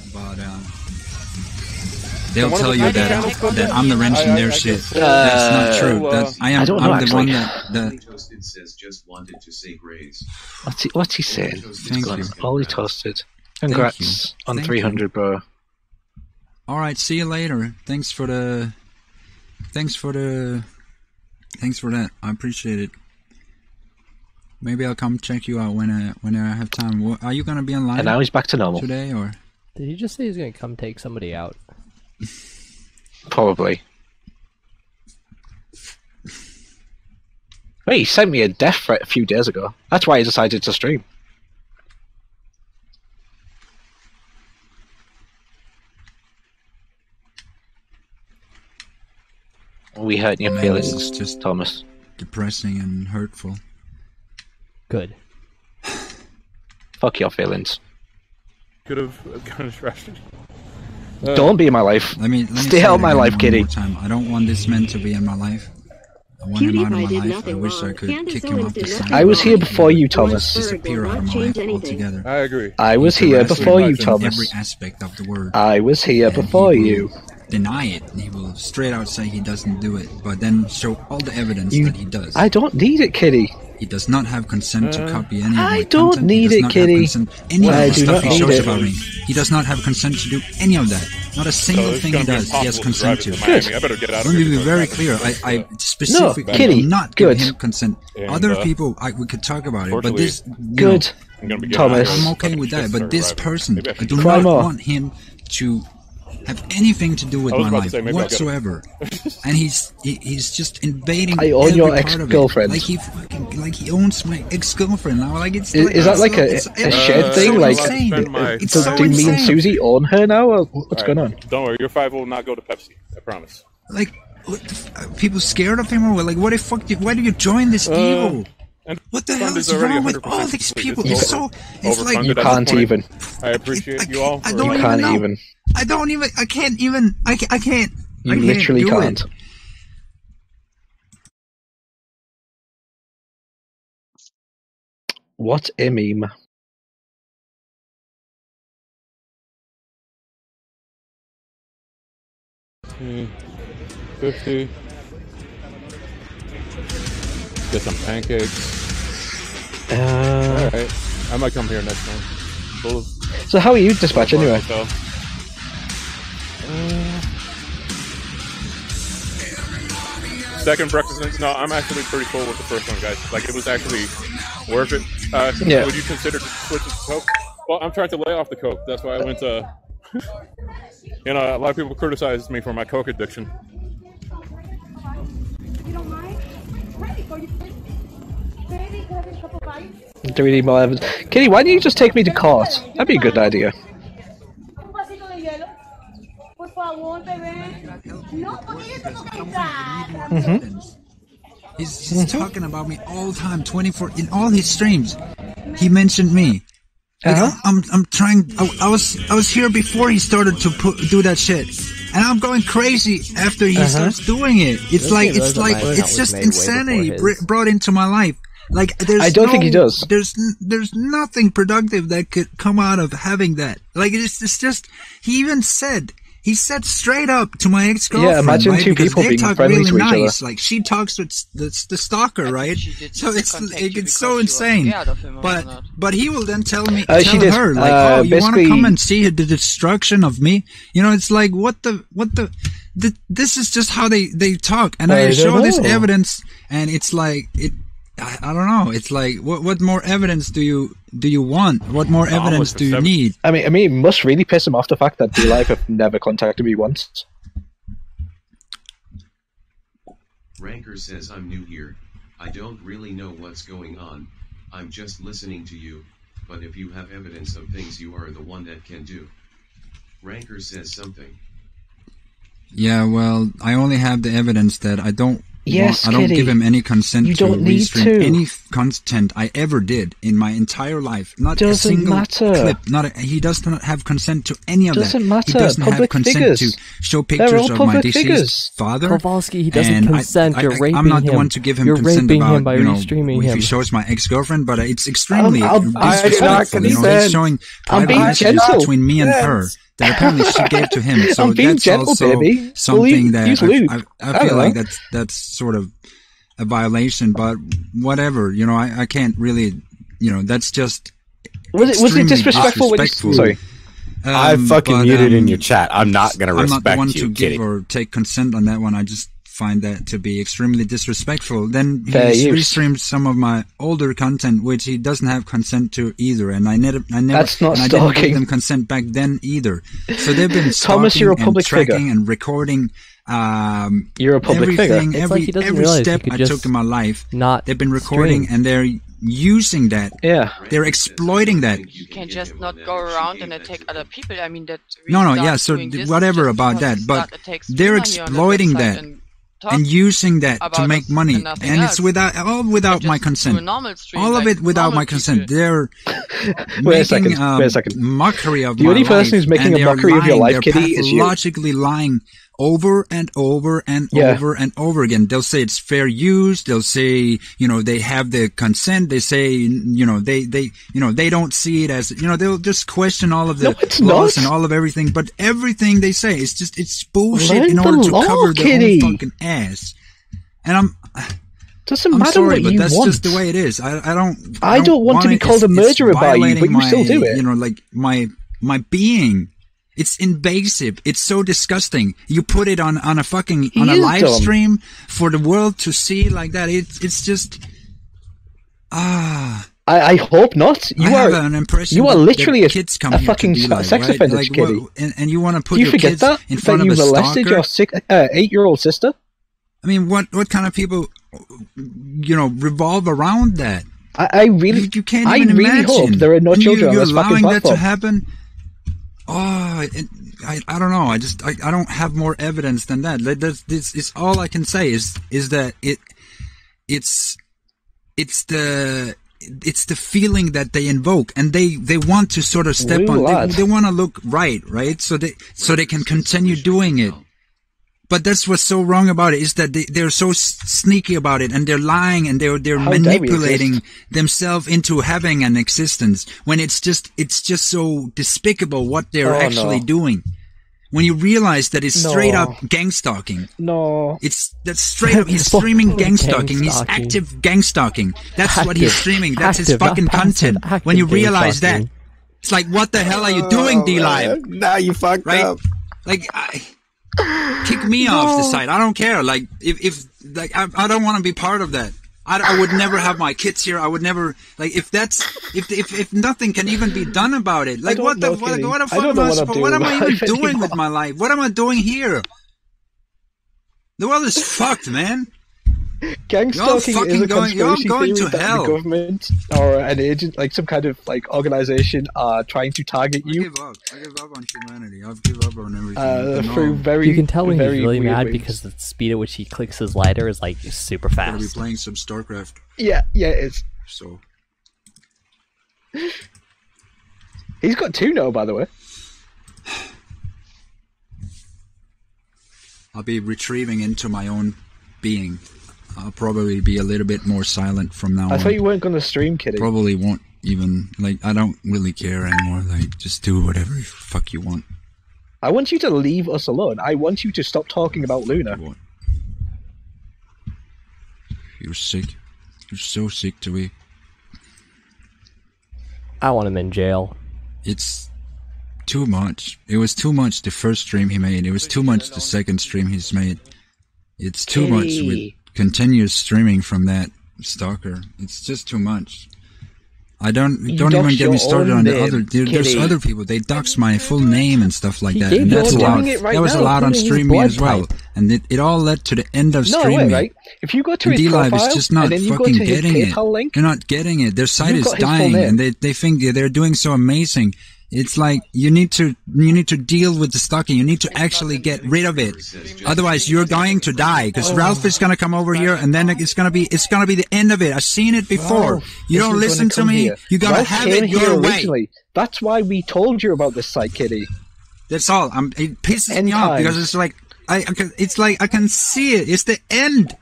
They'll tell you that I'm the wrench in their shit. That's not true. I'm the one that. Toasted says just wanted to say grace. What's he saying? Thank you. Holy Toasted. Congrats on 300, bro. All right, see you later. Thanks for that. I appreciate it. Maybe I'll come check you out when I have time. Are you gonna be online? And now he's back to normal today, or? Did he just say he's gonna come take somebody out? Probably. Wait, he sent me a death threat a few days ago. That's why he decided to stream. We hurt your feelings, It's just Thomas. Depressing and hurtful. Good. Fuck your feelings. Could have kind of trashed it. Don't be in my life. Let me Stay say out it of my again life, one Kitty. more time. I don't want this man to be in my life. I want him out of my life. I wish I could kick him off the side. I was here before you, Thomas. Disappear out of my life altogether. I agree. I was here before you, Thomas. Every aspect of the word. I was here before you. Deny it. He will straight out say he doesn't do it, but then show all the evidence that he does. I don't need it, Kitty. He does not have consent to copy any of my I don't content. need He it, does not have Kitty. consent- Any I of the do stuff not he need shows it. about me. He does not have consent to do any of that. Not a single it's thing he gonna be does, he has impossible to drive consent to. it to Miami. I better get out of Let me here be before very traffic clear. gets I no, specifically Kitty, do not give good. him consent. And, Other people, we could talk about it, but unfortunately, this, Good. I'm gonna be getting Thomas. out of here. I'm okay with that. But this person, Maybe I I should do Cry not more. want him to have anything to do with I was my about to life say, maybe I'll get it. whatsoever. And he's just invading I own every your part of it. ex-girlfriend. Like he owns my ex-girlfriend now. Like it's Is that like a shared thing? So Like, insane. It's do so me and insane. Susie own her now? Or what's All right, going on? Don't worry, your 5 will not go to Pepsi. I promise. Like, what people scared of him, or like, what the fuck? Why do you join this evil? And What the fund hell is already wrong with 100% all these complete. people? It's It's so. It's like overfunded You at this can't point. even. I appreciate you all. I for- don't You even can't know. even. I don't even. I can't even. I can't. You I can't literally do can't. It. What a meme. 50. Get some pancakes. Alright. I might come here next time. Full of So how are you, Dispatch, anyway? hotel. Second breakfast. No, I'm actually pretty full with the first one, guys. Like, it was actually worth it. Yeah. Would you consider switching to Coke? Well, I'm trying to lay off the Coke. That's why I went to... You know, a lot of people criticized me for my Coke addiction. You don't mind? Ready for you. Ready? Can I have a cup of ice? 3D more evidence. Kitty, why don't you just take me to court? That'd be a good idea. Un vasito de hielo. Por favor, bebé. No, porque yo tengo que entrar. He's talking about me all the time, 24 in all his streams. He mentioned me. Like, I'm trying. I was here before he started to do that shit, and I'm going crazy after he starts doing it. It's just insanity brought into my life. Like I don't think he does. There's nothing productive that could come out of having that. Like it's just he said straight up to my ex-girlfriend. Yeah, imagine right? two Because people they being talk friendly really to each other. nice. Like she talks with the stalker, right? So it's so insane. But he will then tell me, She tell did. her like, oh, you want to Basically- come and see the destruction of me? You know, it's like what the. This is just how they talk, and I I show don't this know. evidence, and it's like it. I don't know. It's like what more evidence do you want? What more evidence do you need? I mean, it must really piss him off the fact that D-Live have never contacted me once. Ranker says I'm new here. I don't really know what's going on. I'm just listening to you, but if you have evidence of things you are the one that can do. Ranker says something. Yeah, well, I only have the evidence that I don't. Yes, I don't Kitty. give him any consent You to don't need restream to. any content I ever did in my entire life. Not a Doesn't single matter. clip. He does not have consent to any of Doesn't that. matter. He doesn't have Public consent figures. to show They're pictures all of my public deceased figures. father. Kowalski, he doesn't And consent. You're raping I'm not the him. one to give him You're consent raping about him by restreaming if him. he shows my ex-girlfriend, but it's extremely I do not disrespectful. You know, he's consent. showing I'm private being messages gentle. between me and Yes. her that apparently she gave to him. So I'm being that's gentle, also baby. something Well, use that lube. I I feel don't like know. that's sort of a violation. But whatever, you know, I can't really, you know, that's just Was it extremely disrespectful when you? disrespectful. Sorry. I fucking but, muted in your chat. I'm not gonna I'm not the respect one you, to Kitty. give or take consent on that one. I just find that to be extremely disrespectful. Then Fair he use. restreamed some of my older content, which he doesn't have consent to either, and I never, That's not and I didn't give stalking. them consent back then either. So they've been Thomas, stalking you're a and public tracking figure. and recording. You're a public figure. everything, It's every like he doesn't every realize he step could I just took in my life. not They've been recording stream. and they're using that. Yeah. They're exploiting that. You can just not go around and attack other people. I mean, that. No, restart yeah, so doing this whatever just about because that, you but start attacks they're streamer, you're on the exploiting website that talk and using that to about make us money, and nothing and it's else. without my do a consent. normal stream All of like it without normal my consent. people. They're Wait a making second. Wait a second. mockery of The my only life, person who's making and a they're mockery of your lying. life, They're Kitty, is you. pathologically lying over and over and Yeah. over and over again. They'll say it's fair use. They'll say, you know, they have the consent. They say, you know, they don't see it as, you know, they'll just question all of the No, it's laws not. and all of everything. But everything they say is just, it's bullshit Learn in the order to law, cover their Kitty. own fucking ass. And Doesn't I'm matter sorry, what but you that's want. just the way it is. I don't want to be called a murderer by you, but you still do it. You know, like my being. It's invasive. It's so disgusting. You put it on a fucking He on a is live dumb. stream for the world to see like that. It's just I hope not. You I are have an impression you are that literally the kids come a here to fucking be like, sex right? offender, Like, Kitty. what- and you want to put Do you your forget kids that in front you of a molested stalker? your 8-year-old sister? I mean, what kind of people, you know, revolve around that? I really, you can't I even really imagine. hope there are no And children you're on this fucking allowing that platform. to happen. Oh, I don't know. I don't have more evidence than that. This is all I can say is that it's the feeling that they invoke, and they want to sort of step Wee on. lad. They want to look right, so they can continue doing it. But that's what's so wrong about it, is that they're so sneaky about it, and they're lying, and they're How dare we manipulating exist? themselves into having an existence when it's just so despicable what they're Oh, actually no. doing. When you realize that it's straight No. up gang stalking. No. That's straight up. He's streaming gang Gang stalking. He's stalking. active gang stalking. That's what he's Active. streaming. That's his Active, not fucking passive. content. Active When you gang realize that, stalking. it's like, what the hell are you doing, D-Live? Now you fucked Right? up. Like, kick me off the site. I don't care. Like, if I don't want to be part of that. I would never have my kids here. I would never, like, if nothing can even be done about it. Like, what the fuck am I even doing with my life? What am I doing here? The world is fucked, man. Gang You're stalking fucking is a going- you're conspiracy going theory to that hell. the government or an agent, like some kind of like organization, are trying to target you. I give up on humanity. I've given up on everything. Through very, You can tell when he's very really weird mad ways. because the speed at which he clicks his lighter is like super Gotta be fast. playing some StarCraft. Yeah, it is. So He's got 2 now, by the way. I'll be retrieving into my own being. I'll probably be a little bit more silent from now on. I thought you weren't going to stream, Kitty. Probably won't even, like, I don't really care anymore. Like, just do whatever the fuck you want. I want you to leave us alone. I want you to stop talking about Luna. You're sick. You're so sick to me. I want him in jail. It's too much. It was too much the first stream he made. It was too much the second stream he's made. It's too much with continuous streaming from that stalker. It's just too much. Don't You even dox get me your started own on the name, other. There's Kitty. other people. They dox my full name and stuff like that, gave and you that's all allowed. doing it right That was now, allowed on putting his Stream Me blood as well, type. and it all led to the end of No, Stream wait, Me. right? If you go to And his D-Live profile is just not and then you go fucking to his getting it. PayPal link, They're not getting it. Their site You've is got his full dying, name. and they think they're doing so amazing. It's like you need to deal with the stalking. You need to actually get rid of it. Otherwise, you're going to die. Because Ralph is gonna come over here, and then it's gonna be the end of it. I've seen it before. Ralph You don't listen to me. You gotta Ralph have came it here your way. originally. That's why we told you about this site, Kitty. That's all. It pisses me off because it's like I can see it. It's the end.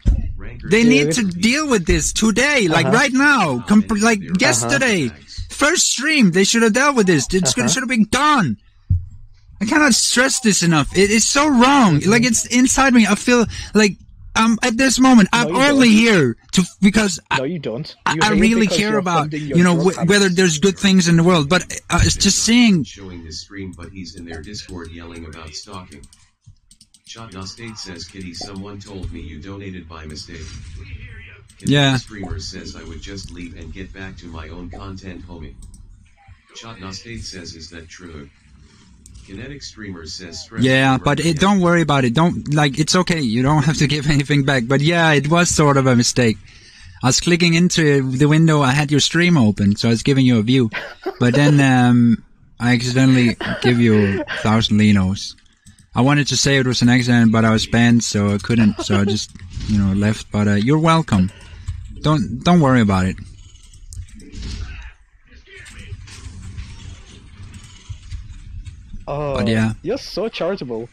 They need to deal with this today, like right now, like yesterday. First stream, they should have dealt with this. It should have been gone. I cannot stress this enough. It is so wrong. Like it's inside me. I feel like at this moment I'm only here because no, you don't. I really care about whether there's good things in the world. But it's just seeing. Showing his stream, but he's in their Discord yelling about stalking. Shotgun State says, Kitty, someone told me you donated by mistake. Yeah. Streamer says I would just leave and get back to my own content, homie. Shotgun State says, is that true? Kinetic Streamer says, yeah, but don't worry about it. It's okay. You don't have to give anything back. But yeah, it was sort of a mistake. I was clicking into the window. I had your stream open, so I was giving you a view. But then I accidentally give you 1,000 Linos. I wanted to say it was an accident, but I was banned, so I couldn't. So I just, left. But you're welcome. Don't worry about it. Oh, but yeah. You're so charitable.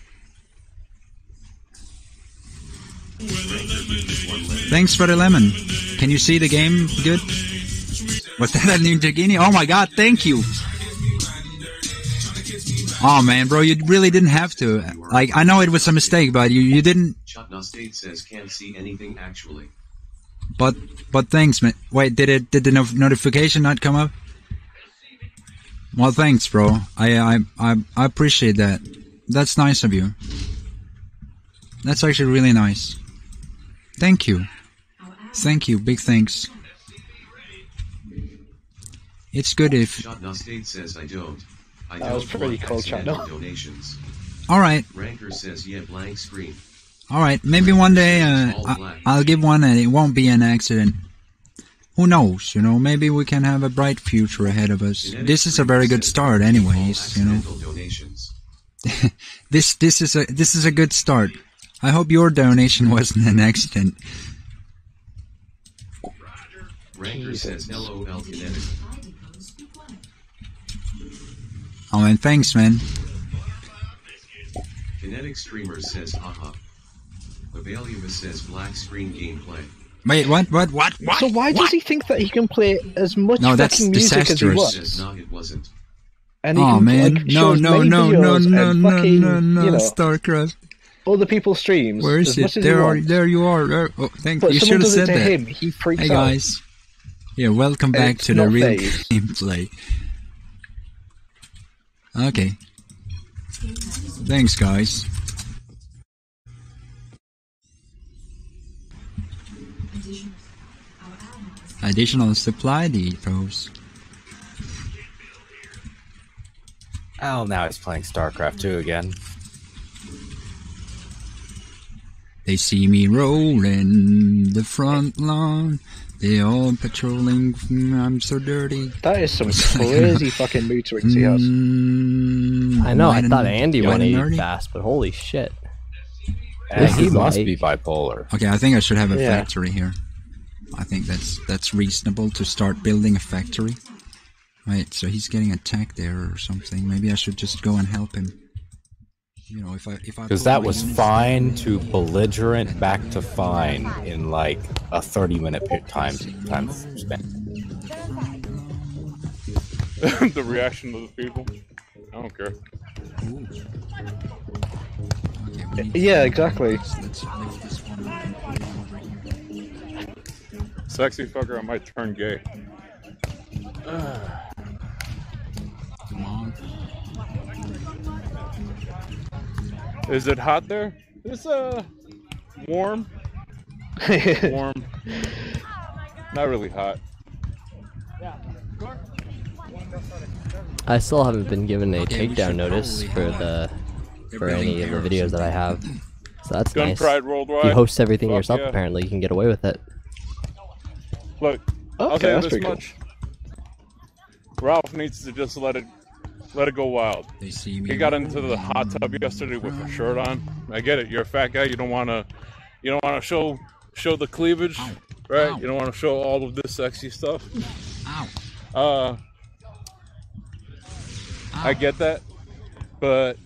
Thanks for the lemon. Can you see the game good? Was that a Ninjagini? Oh my god, thank you. Oh man, bro, you really didn't have to. Like, I know it was a mistake, but you didn't. Shotgun State says can't see anything actually. But thanks, man. Wait, did the notification not come up? Well, thanks, bro. I appreciate that. That's nice of you. That's actually really nice. Thank you. Thank you. Big thanks. It's good if. Shotgun State says I don't. That was pretty cool, channel. Donations. All right. Ranker says yeah, blank screen. All right. Maybe one day I'll give one and it won't be an accident. Who knows? Maybe we can have a bright future ahead of us. This is a very good start, anyways. This is a good start. I hope your donation wasn't an accident. Ranker says LOL Kinetic. Oh man, thanks, man. Kinetic Streamer says haha. Babalius says black screen gameplay. Wait, what? So why does he think that he can play as much that's fucking music as he disastrous. wants? No, it wasn't. And he Oh can, man, like, no, show as no, many no, videos no, and no, fucking, no, you know, StarCraft. Other people's streams. Where is as it? much as he wants. There you are. There. Oh, thank But you. You someone should have does it said to that. him, he freaks Hey out. guys. Yeah, welcome back It's to the not real phased. gameplay. Okay. Thanks, guys. Additional supply depots. Oh, now he's playing StarCraft 2 again. They see me rolling the front lawn. They all patrolling. I'm so dirty. That is some crazy fucking mood swings he has. I know. I thought Andy went went 8 fast, but holy shit. And he is must like- be bipolar. Okay, I think I should have a Yeah. factory here. I think that's reasonable to start building a factory. Right, so he's getting attacked there or something. Maybe I should just go and help him. If I Because that was fine to belligerent back to fine in like a 30-minute time spent. The reaction of the people. I don't care. Yeah, exactly. Sexy fucker, I might turn gay. Come on. Is it hot there? It's warm. Warm. Not really hot. I still haven't been given a takedown notice for any of the videos that I have. So that's Gun nice. Pride Worldwide. You host everything Fuck yourself, yeah. apparently. You can get away with it. Look, I'll Okay, say that's this pretty cool. much. Ralph needs to just let it Let it go wild. They see me. He got into the hot tub yesterday with a shirt on. I get it. You're a fat guy. You don't want to show the cleavage, right? Ow. You don't want to show all of this sexy stuff. Ow. I get that, but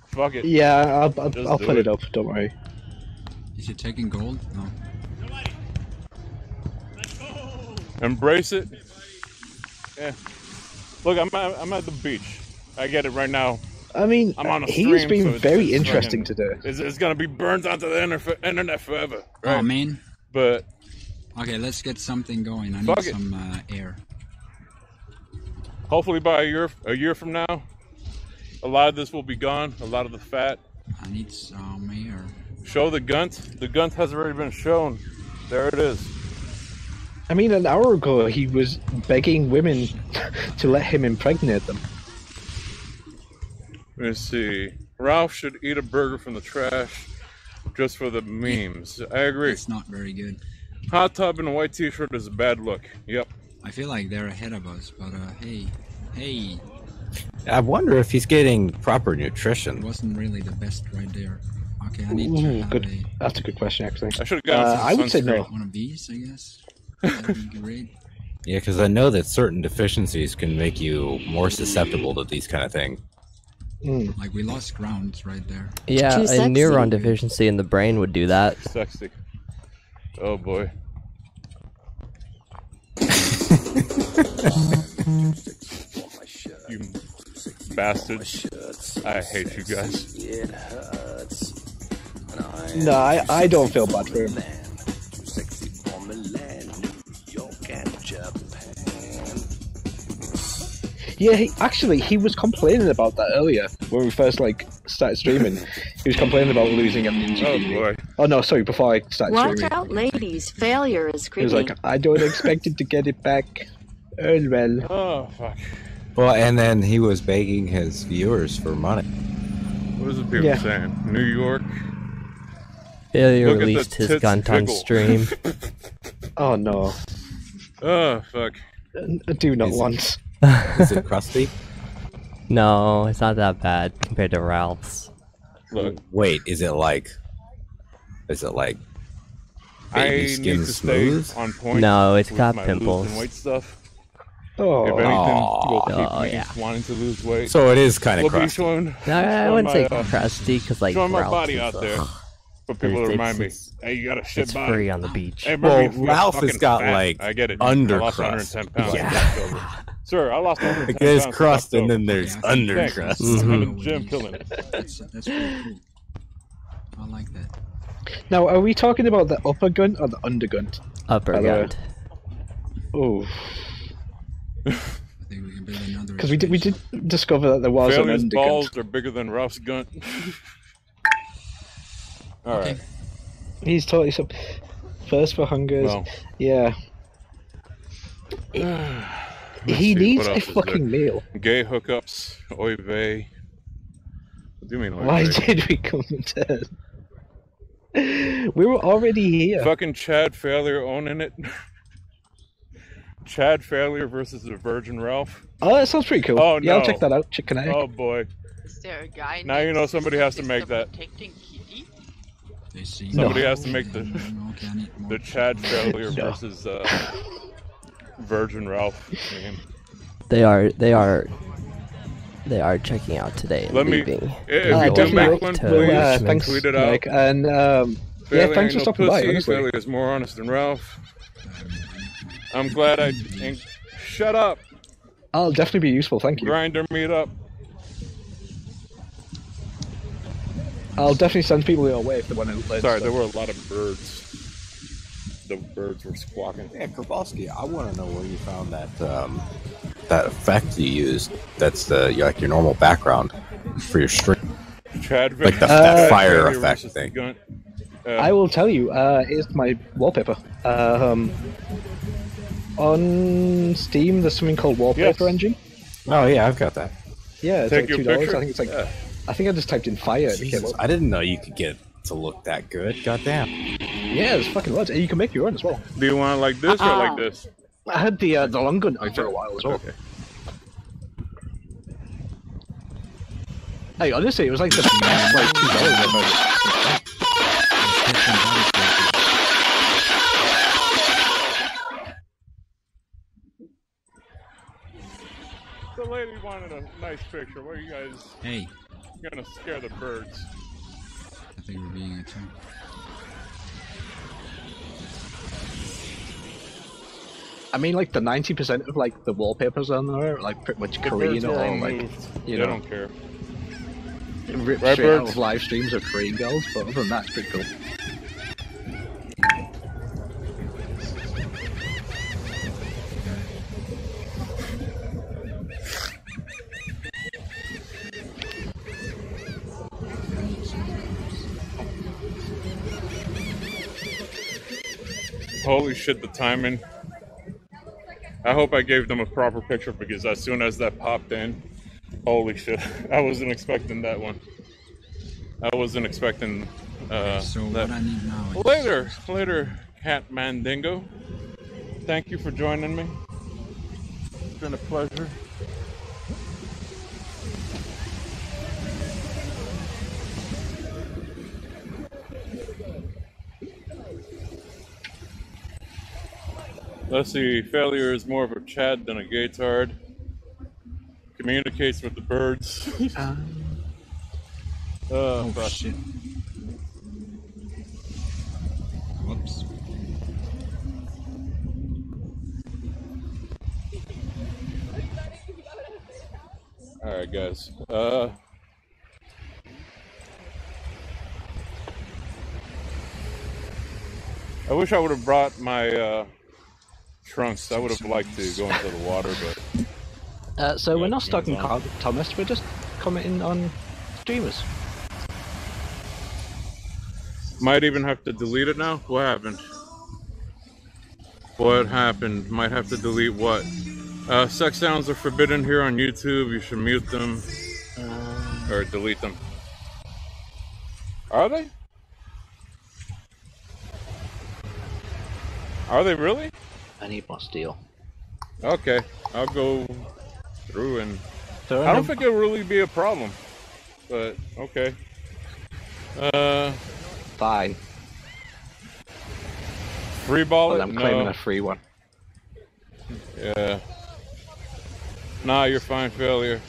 fuck it. Yeah, I'll Just put do it up. Don't worry. Is he taking gold? No. Embrace it. Yeah. Look, I'm at the beach. I get it right now. I mean, I'm on a he's stream, been so very it's interesting fucking- today. It's gonna be burned onto the internet forever. Right? Oh man. But Okay, let's get something going. I need Fuck it. some air. hopefully by a year from now, a lot of this will be gone. A lot of the fat. I need some air. Show the gunt. The gunt has already been shown. There it is. I mean, an hour ago he was begging women to let him impregnate them. Let me see. Ralph should eat a burger from the trash just for the memes. I agree. It's not very good. Hot tub and a white t-shirt is a bad look. Yep. I feel like they're ahead of us, but hey. I wonder if he's getting proper It nutrition. wasn't really the best right there. Okay, I need Ooh, to have good. That's a good question, actually. I should have gotten some I would say no. one of these, I guess. That'd be great. Yeah, because I know that certain deficiencies can make you more susceptible to these kind of things. Like we lost ground right there. Yeah, Too a sexy. neuron deficiency in the brain would do that. Sexy. Oh boy. You bastards. I hate you guys. It hurts. No, I don't feel bad for him. Too sexy for Milan, New York, and Japan. Yeah, he was complaining about that earlier when we first started streaming. He was complaining about losing an interview. Oh boy. Oh no, sorry, before I started Watch streaming. out, ladies. Failure is He creepy. was like, I don't expect it to get it back. Earn well. Oh fuck. Well, and then he was begging his viewers for money. What is the people Yeah. saying? New York? Failure Look at the released his tits gunt on jiggle. stream. Oh no. Oh fuck. I do not Is it- want. Is it crusty? No, it's not that bad compared to Ralph's. Look, Wait, is it like I baby need skin to smooth? stay on point. No, it's with got my pimples. losing weight stuff. Oh. If anything, will keep Oh, me yeah. wanting to lose weight. So it is kind of We'll be crusty. showing, No, I showing wouldn't say my, crusty, because like showing my Ralph's body is, out there. ugh. For people to It's- remind me, it's- hey, you got a shit It's body. free on the beach. Hey, Well, remember, you feel Ralph has fucking got, fat. like, I get it. under I lost crust. 110 pounds. Yeah. Sir, I lost 110 There's pounds. crust and left then over. there's Yeah, under Thanks. crust. I'm in the gym killing it. That's pretty cool. I like that. Now, are we talking about the upper gun or the undergun? Upper By the way. gunt. Oh, I think we can build another. because we did discover that there was Failures an undergun. balls are bigger than Ralph's gun. Alright. He's totally First for hungers. Well. Yeah. Let's He see, needs what a else is fucking there? meal. Gay hookups, oy vey. What do you mean oy Why vey? did we come to? We were already here. Fucking Chad Failure owning it. Chad Failure versus the Virgin Ralph. Oh, that sounds pretty cool. Oh, Yeah, I'll no. check that out. Chicken egg. Oh boy. Is there a guy Now you know somebody has to make that. protecting Kitty? They see Somebody me. has to make the Okay, I need more. the Chad Failure No. versus Virgin Ralph game. They are checking out today and Let me. leaving. If They're you do going make back one, to please Richmond. Thanks, tweet it out. Mike. And yeah, Failure thanks for ain't no stopping by. pussy. Honestly. Failure is more honest than Ralph. I'm glad I ain't. Shut up. I'll definitely be useful. Thank you. Grinder meet up. I'll definitely send people your way if they want to learn Sorry, stuff. there were a lot of birds. The birds were squawking. Yeah, Kowalski, I want to know where you found that that effect you used. That's like your normal background for your stream. Chad, Like that Chad fire Failure effect versus thing. Gun. I will tell you, it's my wallpaper. On Steam, there's something called Wallpaper Yes. Engine. Oh yeah, I've got that. Yeah, it's Take like your $2. picture? I think it's like. Yeah. I think I just typed in fire. And it came Jesus, up. I didn't know you could get to look that good. Goddamn. Yeah, it's fucking loads. And you can make your own as well. Do you want it like this or like this? I had the long gun for a while as well. Okay. Hey, honestly, it was like the best like $2 I've ever spent. The lady wanted a nice picture. What are you guys? Hey. Gonna scare the birds. I think we're being attacked. I mean, like the 90% of like the wallpapers on there are like pretty much The Korean birds were or all like moved. you They know, don't care. ripped Right, straight out birds? of live streams of Korean girls. But other than that, it's pretty cool. Holy shit, the timing. I hope I gave them a proper picture because as soon as that popped in, holy shit, I wasn't expecting that one. I wasn't expecting So that. what I need now is... Later, Cat Mandingo. Thank you for joining me. It's been a pleasure. Let's see, failure is more of a Chad than a Gatard. Communicates with the birds. Oh, fuck. shit. Whoops. Alright, guys. I wish I would have brought my trunks. I would have liked to go into the water, but So we're not stalking Thomas. We're just commenting on streamers. might even have to delete it now. What happened? What happened? Might have to delete what? Sex sounds are forbidden here on YouTube. You should mute them or delete them. Are they? Are they really? I need more steel. Okay, I'll go through and Throw I don't them. think it'll really be a problem, but okay. Fine. Free ball Well, it? I'm claiming No. a free one. Yeah. Nah, you're fine, failure.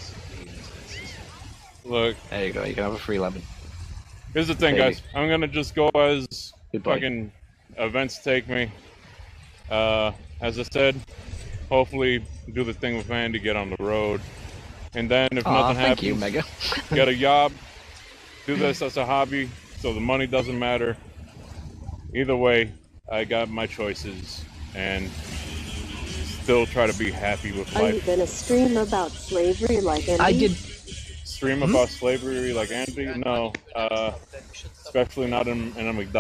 Look. There you go. You can have a free lemon. Here's the thing, Hey. guys. I'm gonna just go as Goodbye. fucking events take me. As I said, hopefully do the thing with Andy, get on the road. And then if Aw, nothing thank happens, you, Mega. get a job, do this as a hobby, so the money doesn't matter. Either way, I got my choices, and still try to be happy with Are you life. gonna stream about slavery like Andy? I did. Stream about slavery like Andy? No, especially not in a McDonald's.